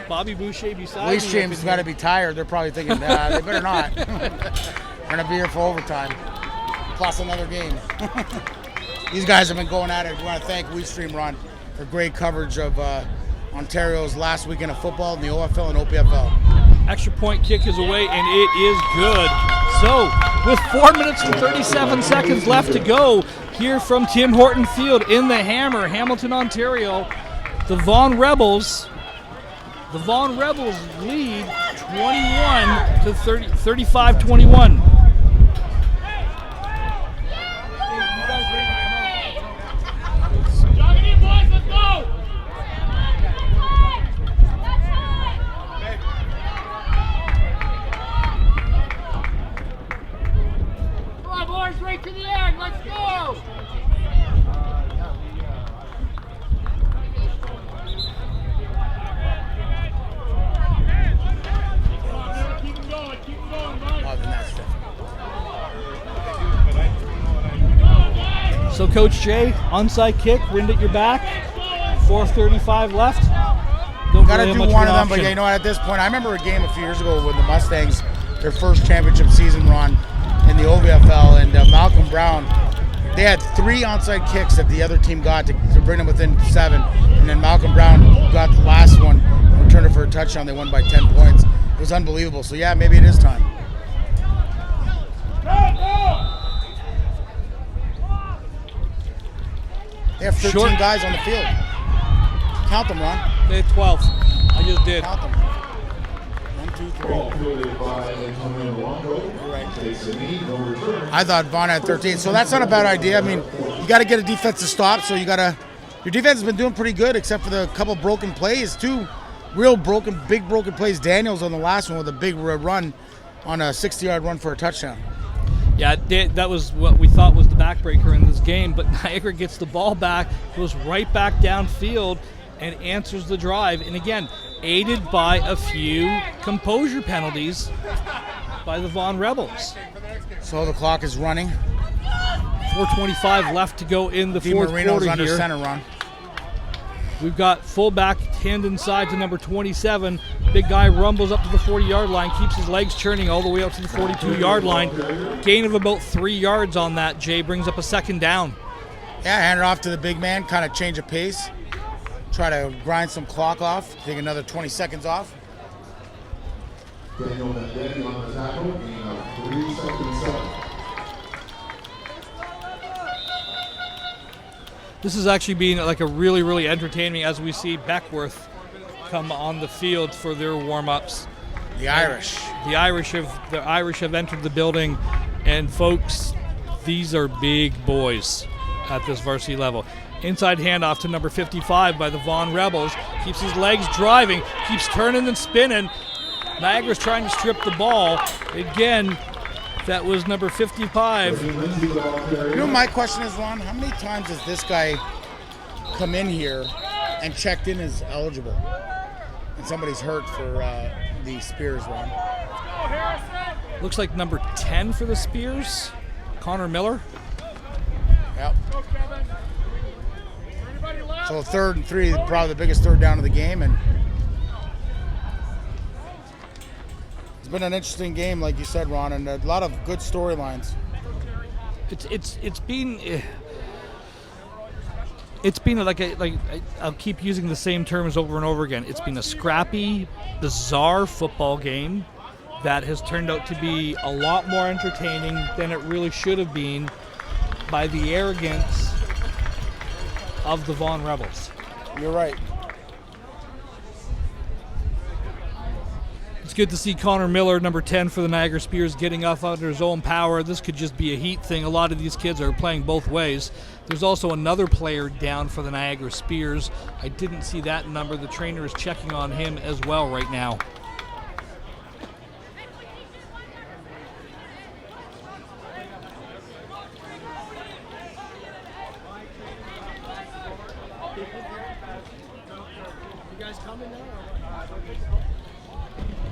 Bobby Boucher beside me. WeeStream's got to be tired. They're probably thinking, they better not. We're going to be here for overtime. Plus another game. These guys have been going at it. We want to thank WeeStream, Ron, for great coverage of Ontario's last weekend of football in the OFL and OPFL. Extra point kick is away, and it is good. So, with 4 minutes and 37 seconds left to go here from Tim Horton Field in the Hammer, Hamilton, Ontario, the Vaughan Rebels lead 35-21. Right to the end, let's go! Keep it going, So Coach Jay, onside kick, wind at your back, 4:35 left. Got to do one of them, but you know what, at this point, I remember a game a few years ago when the Mustangs, their first championship season run in the OVFL, and Malcolm Brown, they had 3 onside kicks that the other team got to bring them within 7, and then Malcolm Brown got the last one and returned it for a touchdown. They won by 10 points. It was unbelievable. So yeah, maybe it is time. They have 13 guys on the field. Count them, Ron. They have 12. I just did. Count them. 1, 2, 3. I thought Vaughan had 13, so that's not a bad idea. I mean, you got to get a defense to stop, so your defense has been doing pretty good except for the couple broken plays. 2 real big broken plays. Daniels on the last one with a big run on a 60-yard run for a touchdown. Yeah, that was what we thought was the backbreaker in this game, but Niagara gets the ball back, goes right back downfield, and answers the drive. And again, aided by a few composure penalties by the Vaughan Rebels. So the clock is running. 4:25 left to go in the fourth Marino's quarter under here. center, Ron. We've got fullback hand inside to number 27. Big guy rumbles up to the 40-yard line, keeps his legs churning all the way up to the 42-yard line. Gain of about 3 yards on that, Jay, brings up a second down. Yeah, hand it off to the big man, kind of change of pace. Try to grind some clock off, take another 20 seconds off. Daniel Mendetti on the tackle, gain of 3 seconds 7. This is actually being like a really, really entertaining as we see Beckworth come on the field for their warm-ups. The Irish. The Irish have entered the building, and folks, these are big boys at this varsity level. Inside handoff to number 55 by the Vaughan Rebels. Keeps his legs driving, keeps turning and spinning. Niagara's trying to strip the ball. Again, that was number 55. You know, my question is, Ron, how many times has this guy come in here and checked in as eligible? And somebody's hurt for the Spears, Ron. Looks like number 10 for the Spears, Connor Miller. Yep. So 3rd and 3, probably the biggest third down of the game, and it's been an interesting game, like you said, Ron, and a lot of good storylines. It's been like I'll keep using the same terms over and over again. It's been a scrappy, bizarre football game that has turned out to be a lot more entertaining than it really should have been by the arrogance of the Vaughan Rebels. You're right. It's good to see Connor Miller, number 10 for the Niagara Spears, getting off under his own power. This could just be a heat thing. A lot of these kids are playing both ways. There's also another player down for the Niagara Spears. I didn't see that number. The trainer is checking on him as well right now.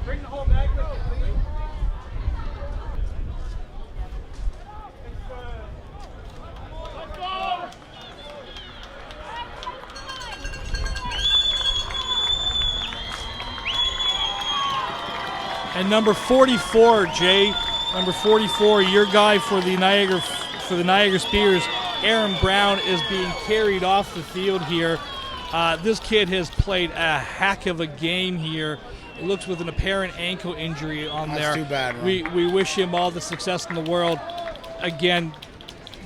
Bring the whole bag with you, please. Let's go! And number 44, Jay, number 44, your guy for the Niagara Spears, Aaron Brown, is being carried off the field here. This kid has played a heck of a game here. It looks with an apparent ankle injury on there. That's too bad, Ron. We wish him all the success in the world. Again,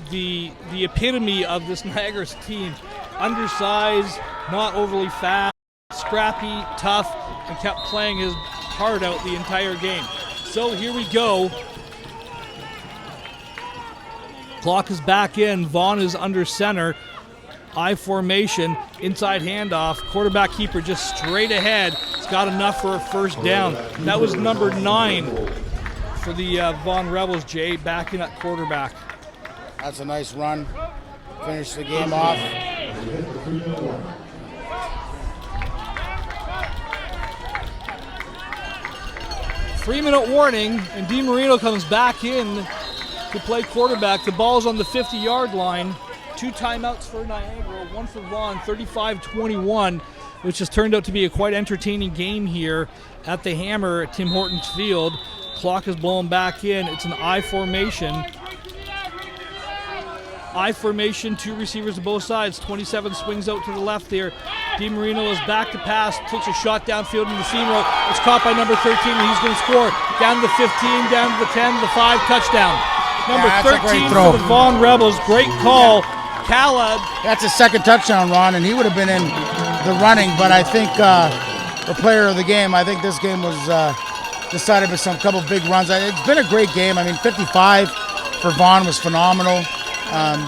the epitome of this Niagara's team. Undersized, not overly fast, scrappy, tough, and kept playing his heart out the entire game. So here we go. Clock is back in. Vaughan is under center. I formation, inside handoff, quarterback keeper just straight ahead. It's got enough for a first down. That was number 9 for the Vaughan Rebels, Jay, backing at quarterback. That's a nice run. Finish the game off. 3-minute warning, and DiMarino comes back in to play quarterback. The ball's on the 50-yard line. 2 timeouts for Niagara, 1 for Vaughan, 35-21, which has turned out to be a quite entertaining game here at the Hammer at Tim Hortons Field. Clock is blown back in. It's an I formation. I formation, 2 receivers to both sides. 27 swings out to the left there. DiMarino is back to pass, takes a shot downfield in the seam route. It's caught by number 13, and he's going to score. Down to the 15, down to the 10, the 5, touchdown. Number 13 for the Vaughan Rebels. Great call. Khaled. That's his second touchdown, Ron, and he would have been in the running, but I think the player of the game, I think this game was decided by some couple big runs. It's been a great game. I mean, 55 for Vaughan was phenomenal.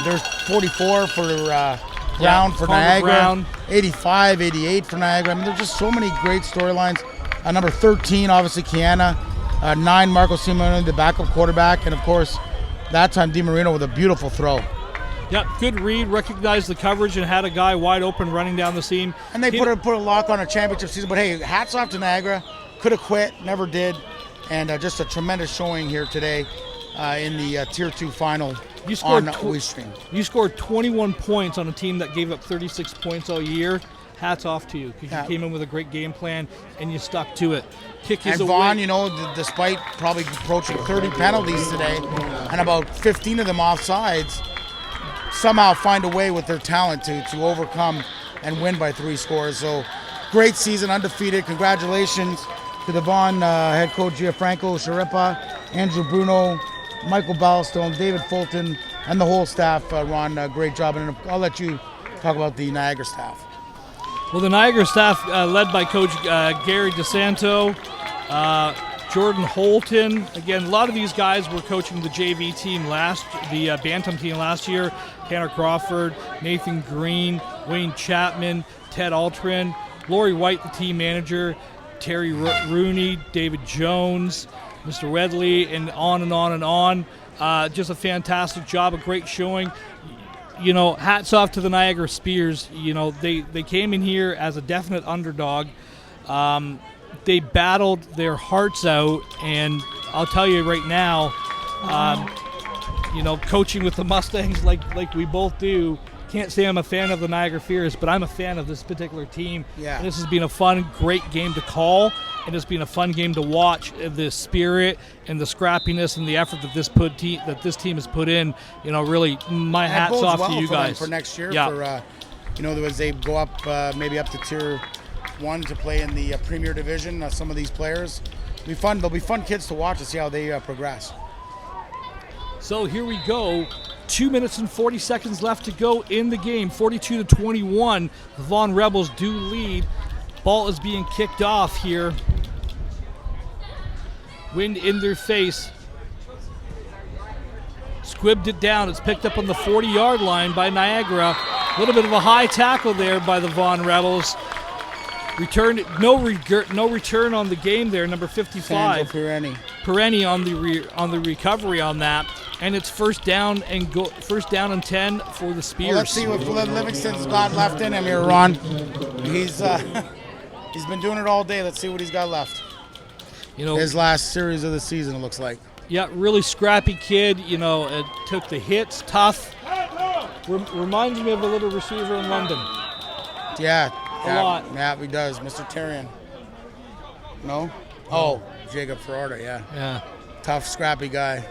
There's 44 for Brown for Niagara. Brown. 85, 88 for Niagara. I mean, there's just so many great storylines. Number 13, obviously, Kiana. 9, Marco Simone, the backup quarterback. And, of course, that time, DiMarino with a beautiful throw. Yep, good read, recognized the coverage, and had a guy wide open running down the seam. And they put a lock on a championship season. But, hey, hats off to Niagara. Could have quit, never did. And just a tremendous showing here today in the Tier 2 final on WeeStream. You scored 21 points on a team that gave up 36 points all year. hats off to you because Yeah. you came in with a great game plan and you stuck to it. Kick is And away. Vaughn, you know, despite probably approaching 30 penalties today and about 15 of them offsides, somehow find a way with their talent to overcome and win by 3 scores. So great season, undefeated. Congratulations to the Vaughn head coach Gianfranco Sharippa, Andrew Bruno, Michael Ballstone, David Fulton, and the whole staff. Ron, great job. And I'll let you talk about the Niagara staff. Well, the Niagara staff, led by Coach Gary DeSanto, Jordan Horton. Again, a lot of these guys were coaching the JV team the Bantam team last year. Tanner Crawford, Nathan Green, Wayne Chapman, Ted Altrin, Lori White, the team manager, Terry Rooney, David Jones, Mr. Wedley, and on and on and on. Just a fantastic job, a great showing. You know, hats off to the Niagara Spears. You know, they came in here as a definite underdog. They battled their hearts out, and I'll tell you right now, you know, coaching with the Mustangs like we both do, can't say I'm a fan of the Niagara Fears, but I'm a fan of this particular team. Yeah. And this has been a fun, great game to call, and it's been a fun game to watch. The spirit and the scrappiness and the effort that this team has put in, you know, really, my That hats bodes off well to you for them guys for next year. Yeah. For you know, as they go up, maybe up to Tier 1 to play in the Premier Division. Some of these players, it'll be fun. They'll be fun kids to watch to see how they progress. So here we go. 2 minutes and 40 seconds left to go in the game. 42-21. The Vaughan Rebels do lead. Ball is being kicked off here. Wind in their face. Squibbed it down. It's picked up on the 40-yard line by Niagara. A little bit of a high tackle there by the Vaughan Rebels. No return on the game there. Number 55. Perenni on the recovery on that, and it's first down and 10 for the Spears. Well, let's see what Livingston's got left in him here, Ron. He's been doing it all day. Let's see what he's got left. You know, His last series of the season, it looks like. yeah, really scrappy kid. You know, took the hits, tough. Reminds me of a little receiver in London. Yeah. A lot. Yeah, he does. Mr. Tyrion. No? Oh, Jacob Ferrara, yeah. Yeah, Tough, scrappy guy.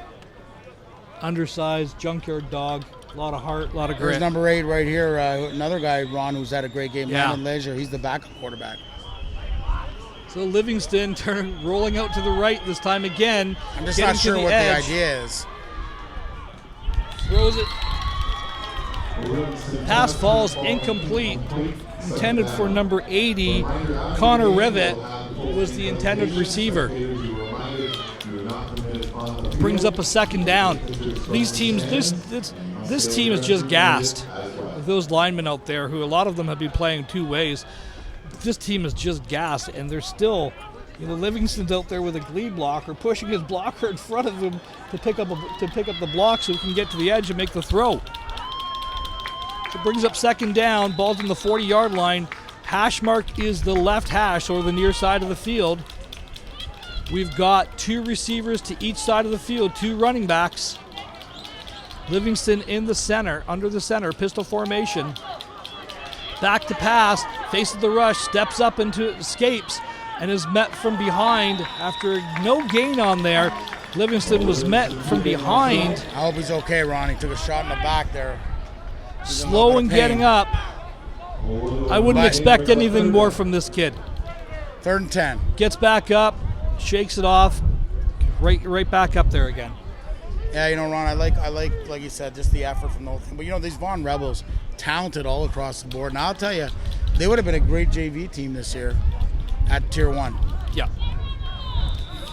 undersized, junkyard dog. A lot of heart, a lot of There's grit. number 8 right here. Another guy, Ron, who's had a great game. Yeah. Landon Leisure. He's the backup quarterback. So Livingston rolling out to the right this time again. I'm just getting not to sure what the edge. idea is. Throws it. Pass falls incomplete. Intended for number 80. Connor Rivett was the intended receiver. Brings up a second down. These teams, this team is just gassed. With those linemen out there, who a lot of them have been playing 2 ways. This team is just gassed, and they're still, you know, Livingston's out there with a lead blocker, pushing his blocker in front of him to pick up the block so he can get to the edge and make the throw. It brings up second down. Ball's on the 40-yard line. Hash mark is the left hash, or the near side of the field. We've got 2 receivers to each side of the field, 2 running backs. Livingston in the center, under the center, pistol formation. Back to pass, faces the rush, steps up into it, escapes, and is met from behind after no gain on there. Livingston was met from behind. I hope he's okay, Ron. He took a shot in the back there. He's in a Slow little and bit of getting pain. up. I wouldn't expect anything more from this kid. 3rd and 10. Gets back up, shakes it off, right back up there again. Yeah, you know, Ron, I like you said, just the effort from the whole thing. But you know, these Vaughan Rebels, talented all across the board. And I'll tell you, they would have been a great JV team this year at Tier 1. Yeah.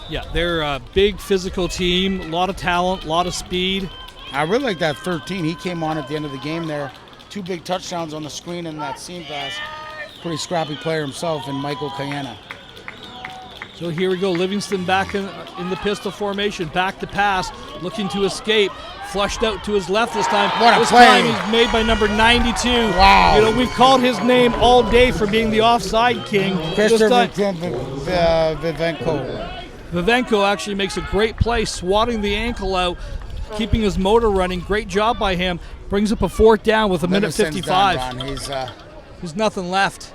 Yeah, they're a big physical team, a lot of talent, a lot of speed. I really like that 13. He came on at the end of the game there. 2 big touchdowns on the screen and that seam pass. Pretty scrappy player himself, and Michael Cayena. So here we go, Livingston back in the pistol formation, back to pass, looking to escape, flushed out to his left this time. What a this play. time he's made by number 92. Wow. You know, we've called his name all day for being the offside king. Christopher This time, Vivenko. Vivenko actually makes a great play, swatting the ankle out, keeping his motor running. Great job by him. Brings up a 4th down with a minute Livingston's 55. done, Ron. There's nothing left.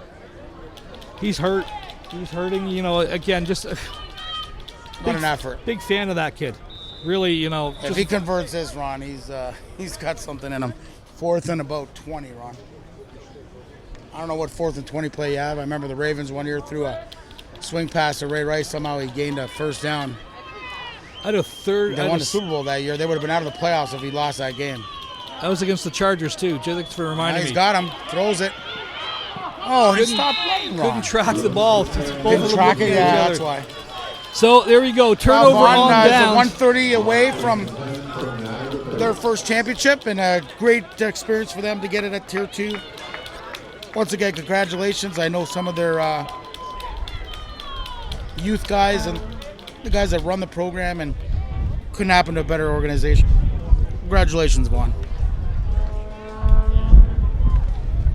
He's hurt. He's hurting. You know, again, just What an effort. big fan of that kid. Really, you know. If he converts this, Ron, he's got something in him. 4th and about 20, Ron. I don't know what 4th and 20 play you have. I remember the Ravens one year threw a swing pass to Ray Rice. Somehow he gained a first down. I had a third. They won the Super Bowl that year. They would have been out of the playoffs if he lost that game. That was against the Chargers too. Thanks for reminding me. He's got him. Throws it. Oh, he stopped running, Ron. Couldn't track the ball. Both of Couldn't them track looking it. at Yeah, each that's other. why. So there we go. Turnover on Vaughn is downs. 130 away from their first championship, and a great experience for them to get it at Tier 2. Once again, congratulations. I know some of their youth guys and the guys that run the program, and couldn't happen to a better organization. Congratulations, Vaughn.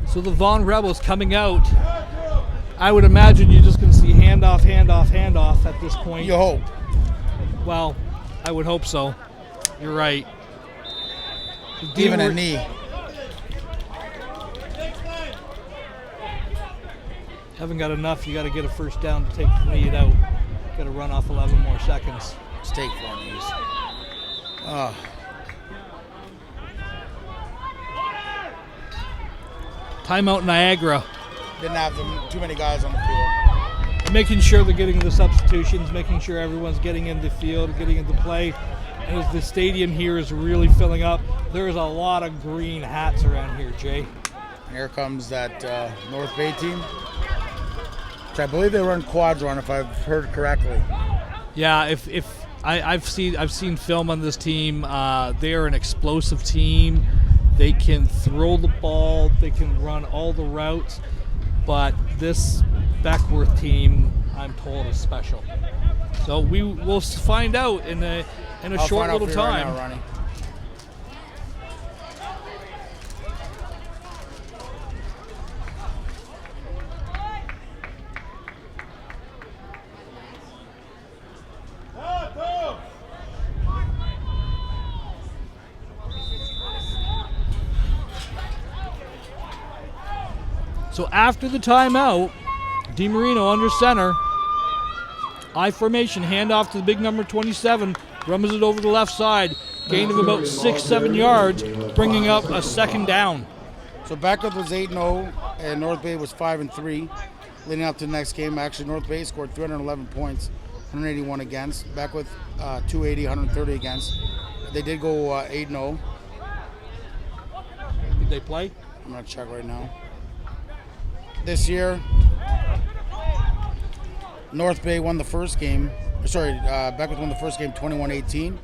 So the Vaughn Rebels coming out. I would imagine you're just going to see handoff at this point. You hope. Well, I would hope so. You're right. Even a knee. Haven't got enough. You got to get a first down to take the lead out. Got to run off 11 more seconds. Let's take 4 knees. Oh. Timeout Niagara. Didn't have too many guys on the field. Making sure they're getting the substitutions, making sure everyone's getting into the field, getting into play. And as the stadium here is really filling up, there's a lot of green hats around here, Jay. Here comes that North Bay team, which I believe they run quads run, if I've heard correctly. Yeah, if I've seen film on this team. They are an explosive team. They can throw the ball. They can run all the routes. But this Beckworth team, I'm told, is special. So we will find out in a short little time. Right now, Ronnie. So after the timeout, DiMarino under center. I formation, handoff to the big number 27. Runs it over the left side. Gain of about 6-7 yards, bringing up a second down. So Beckworth was 8-0, and North Bay was 5-3. Leading up to the next game, actually North Bay scored 311 points, 181 against. Beckworth 280, 130 against. They did go 8-0. Did they play? I'm going to check right now. This year, North Bay won the first game. Beckworth won the first game 21-18.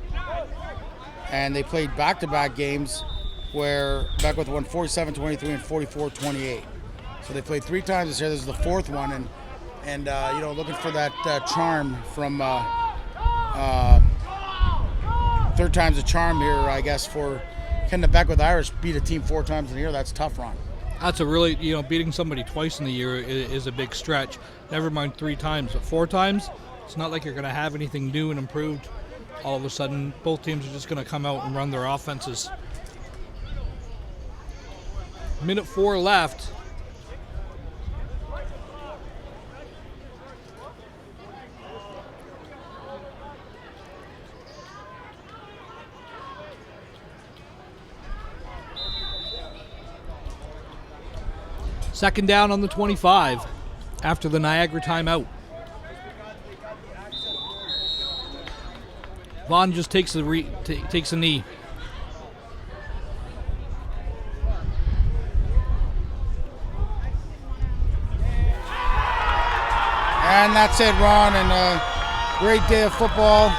And they played back-to-back games where Beckworth won 47-23 and 44-28. So they played 3 times this year. This is the 4th one, and looking for that charm from 3rd time's a charm here, I guess. Can the Beckworth Irish beat a team 4 times in a year? That's tough, Ron. That's a really, beating somebody twice in the year is a big stretch. Never mind 3 times, but 4 times, it's not like you're going to have anything new and improved. All of a sudden, both teams are just going to come out and run their offenses. Minute 4 left. Second down on the 25 after the Niagara timeout. Vaughn just takes a knee. And that's it, Ron. And a great day of football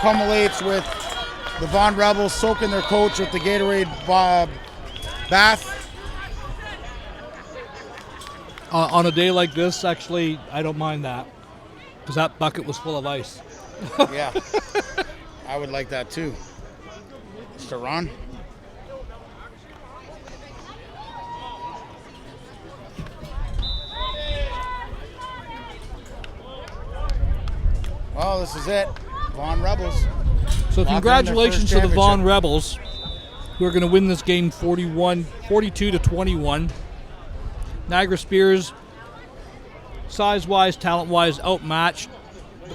culminates with the Vaughn Rebels soaking their coach with the Gatorade bath. On a day like this, actually, I don't mind that because that bucket was full of ice. Yeah, I would like that too. Mr. Ron. Well, this is it. Vaughn Rebels. So congratulations to the Vaughn Rebels, who are going to win this game 42-21. Niagara Spears size-wise, talent-wise, outmatched.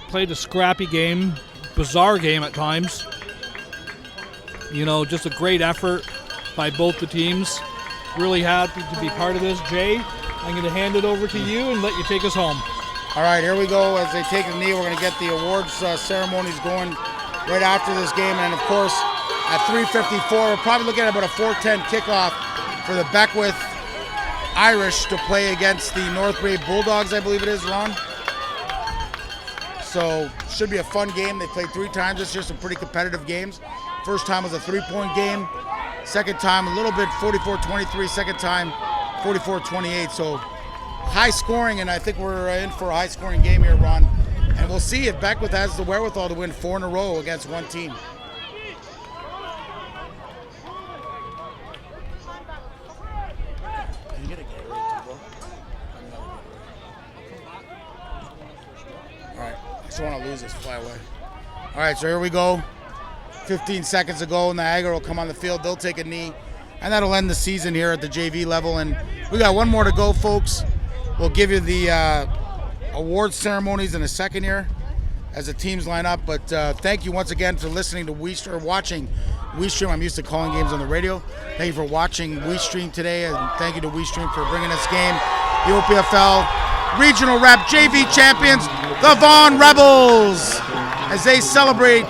Played a scrappy game, bizarre game at times. You know, just a great effort by both the teams. Really happy to be part of this. Jay, I'm going to hand it over to you and let you take us home. All right, here we go. As they take the knee, we're going to get the awards ceremonies going right after this game. And, of course, at 3:54, we're probably looking at about a 4:10 kickoff for the Beckwith Irish to play against the North Bay Bulldogs, I believe it is, Ron. So, should be a fun game. They played 3 times this year, some pretty competitive games. First time was a 3-point game. Second time, a little bit 44-23. Second time, 44-28. So, high scoring, and I think we're in for a high scoring game here, Ron. And we'll see if Beckwith has the wherewithal to win 4 in a row against one team. Can you get a Gatorade, bro? All right, I just want to lose this flyaway. All right, so here we go. 15 seconds ago, Niagara will come on the field. They'll take a knee, and that'll end the season here at the JV level. And we got one more to go, folks. We'll give you the awards ceremonies in a second here as the teams line up. But thank you once again for listening to watching WeeStreem. I'm used to calling games on the radio. Thank you for watching WeeStream today, and thank you to WeeStream for bringing this game. The OPFL Regional Rep JV champions, the Vaughan Rebels, as they celebrate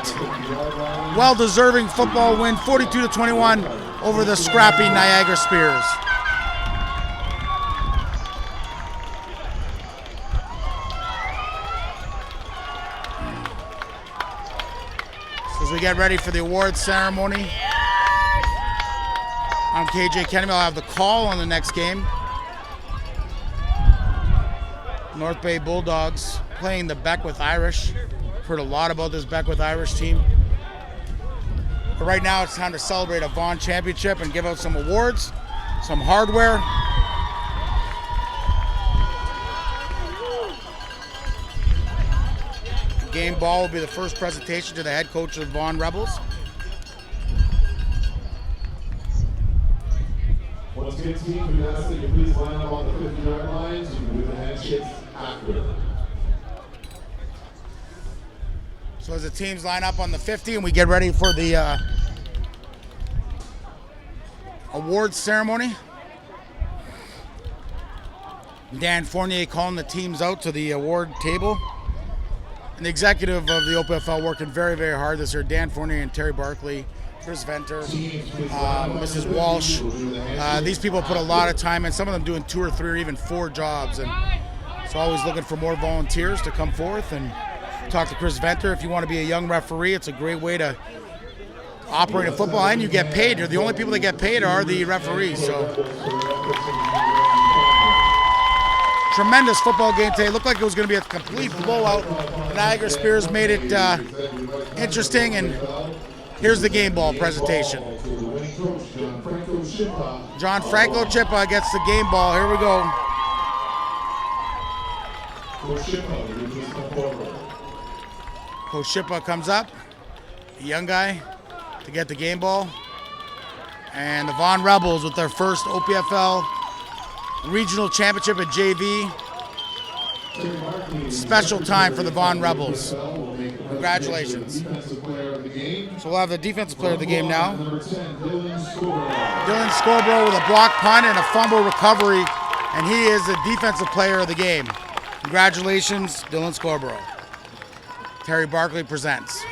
well-deserving football win, 42-21 over the scrappy Niagara Spears. As we get ready for the awards ceremony, I'm KJ Kennedy. I'll have the call on the next game. North Bay Bulldogs playing the Beckwith Irish. Heard a lot about this Beckwith Irish team. But right now it's time to celebrate a Vaughan championship and give out some awards, some hardware. The game ball will be the first presentation to the head coach of the Vaughan Rebels. Once again, team, we ask that you please line up on the 50-yard lines. You can do the handshakes after. So as the teams line up on the 50 and we get ready for the awards ceremony, Dan Fournier calling the teams out to the award table. And the executive of the OPFL working very, very hard this year. Dan Fournier and Terry Barkley, Chris Venter, Mrs. Walsh. These people put a lot of time in, some of them doing 2 or 3 or even 4 jobs. And so always looking for more volunteers to come forth and talk to Chris Venter. If you want to be a young referee, it's a great way to operate in football, and you get paid. The only people that get paid are the referees. So tremendous football game today. It looked like it was going to be a complete blowout. The Niagara Spears made it interesting, and here's the game ball presentation. John Franco Chippa gets the game ball. Here we go. Coach Shippa comes up, a young guy, to get the game ball. And the Vaughan Rebels with their first OPFL regional championship at JV. Special time for the Vaughan Rebels. Congratulations. So we'll have the defensive player of the game now. Dylan Scarborough with a block punt and a fumble recovery, and he is the defensive player of the game. Congratulations, Dylan Scarborough. Terry Barkley presents.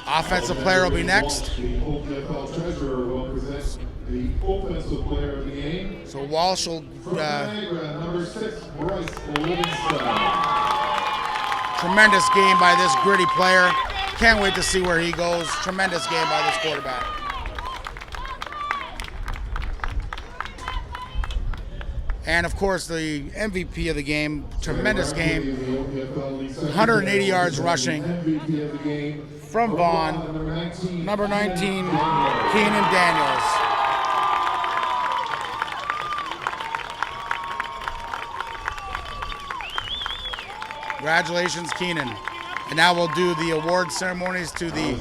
Offensive player will be next. The OPFL treasurer will present the offensive player of the game. So Walsh will. Number 6, Bryce Livingston. Tremendous game by this gritty player. Can't wait to see where he goes. Tremendous game by this quarterback. And of course, the MVP of the game. Tremendous game. 180 yards rushing from Vaughan. Number 19, Keenan Daniels. Congratulations, Keenan. And now we'll do the award ceremonies to the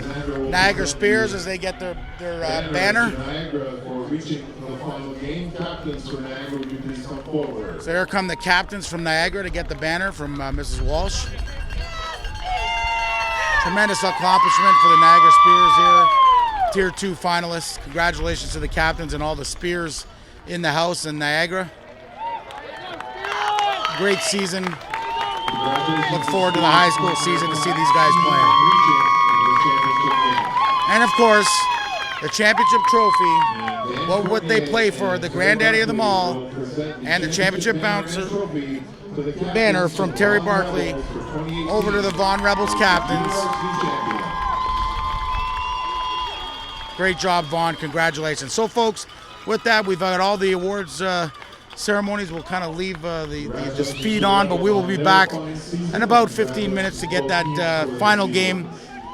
Niagara Spears as they get their banner. Niagara for reaching the final game. Captains for Niagara, would you please come forward? So here come the captains from Niagara to get the banner from Mrs. Walsh. Tremendous accomplishment for the Niagara Spears here. Tier 2 finalists. Congratulations to the captains and all the Spears in the house in Niagara. Great season. Look forward to the high school season to see these guys playing. And of course, the championship trophy, what they play for, the granddaddy of them all, and the championship bouncer banner from Terry Barkley over to the Vaughan Rebels captains. Great job, Vaughan. Congratulations. So, folks, with that, we've got all the awards ceremonies. We'll kind of leave the feed on, but we will be back in about 15 minutes to get that final game.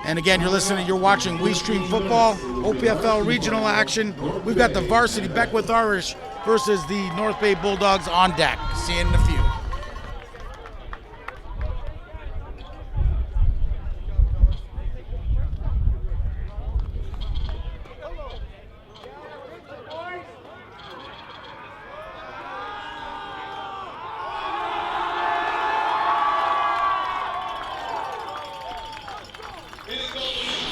And again, you're watching WeeStream football, OPFL regional action. We've got the Varsity Beckwith Irish versus the North Bay Bulldogs on deck. See you in a few. It is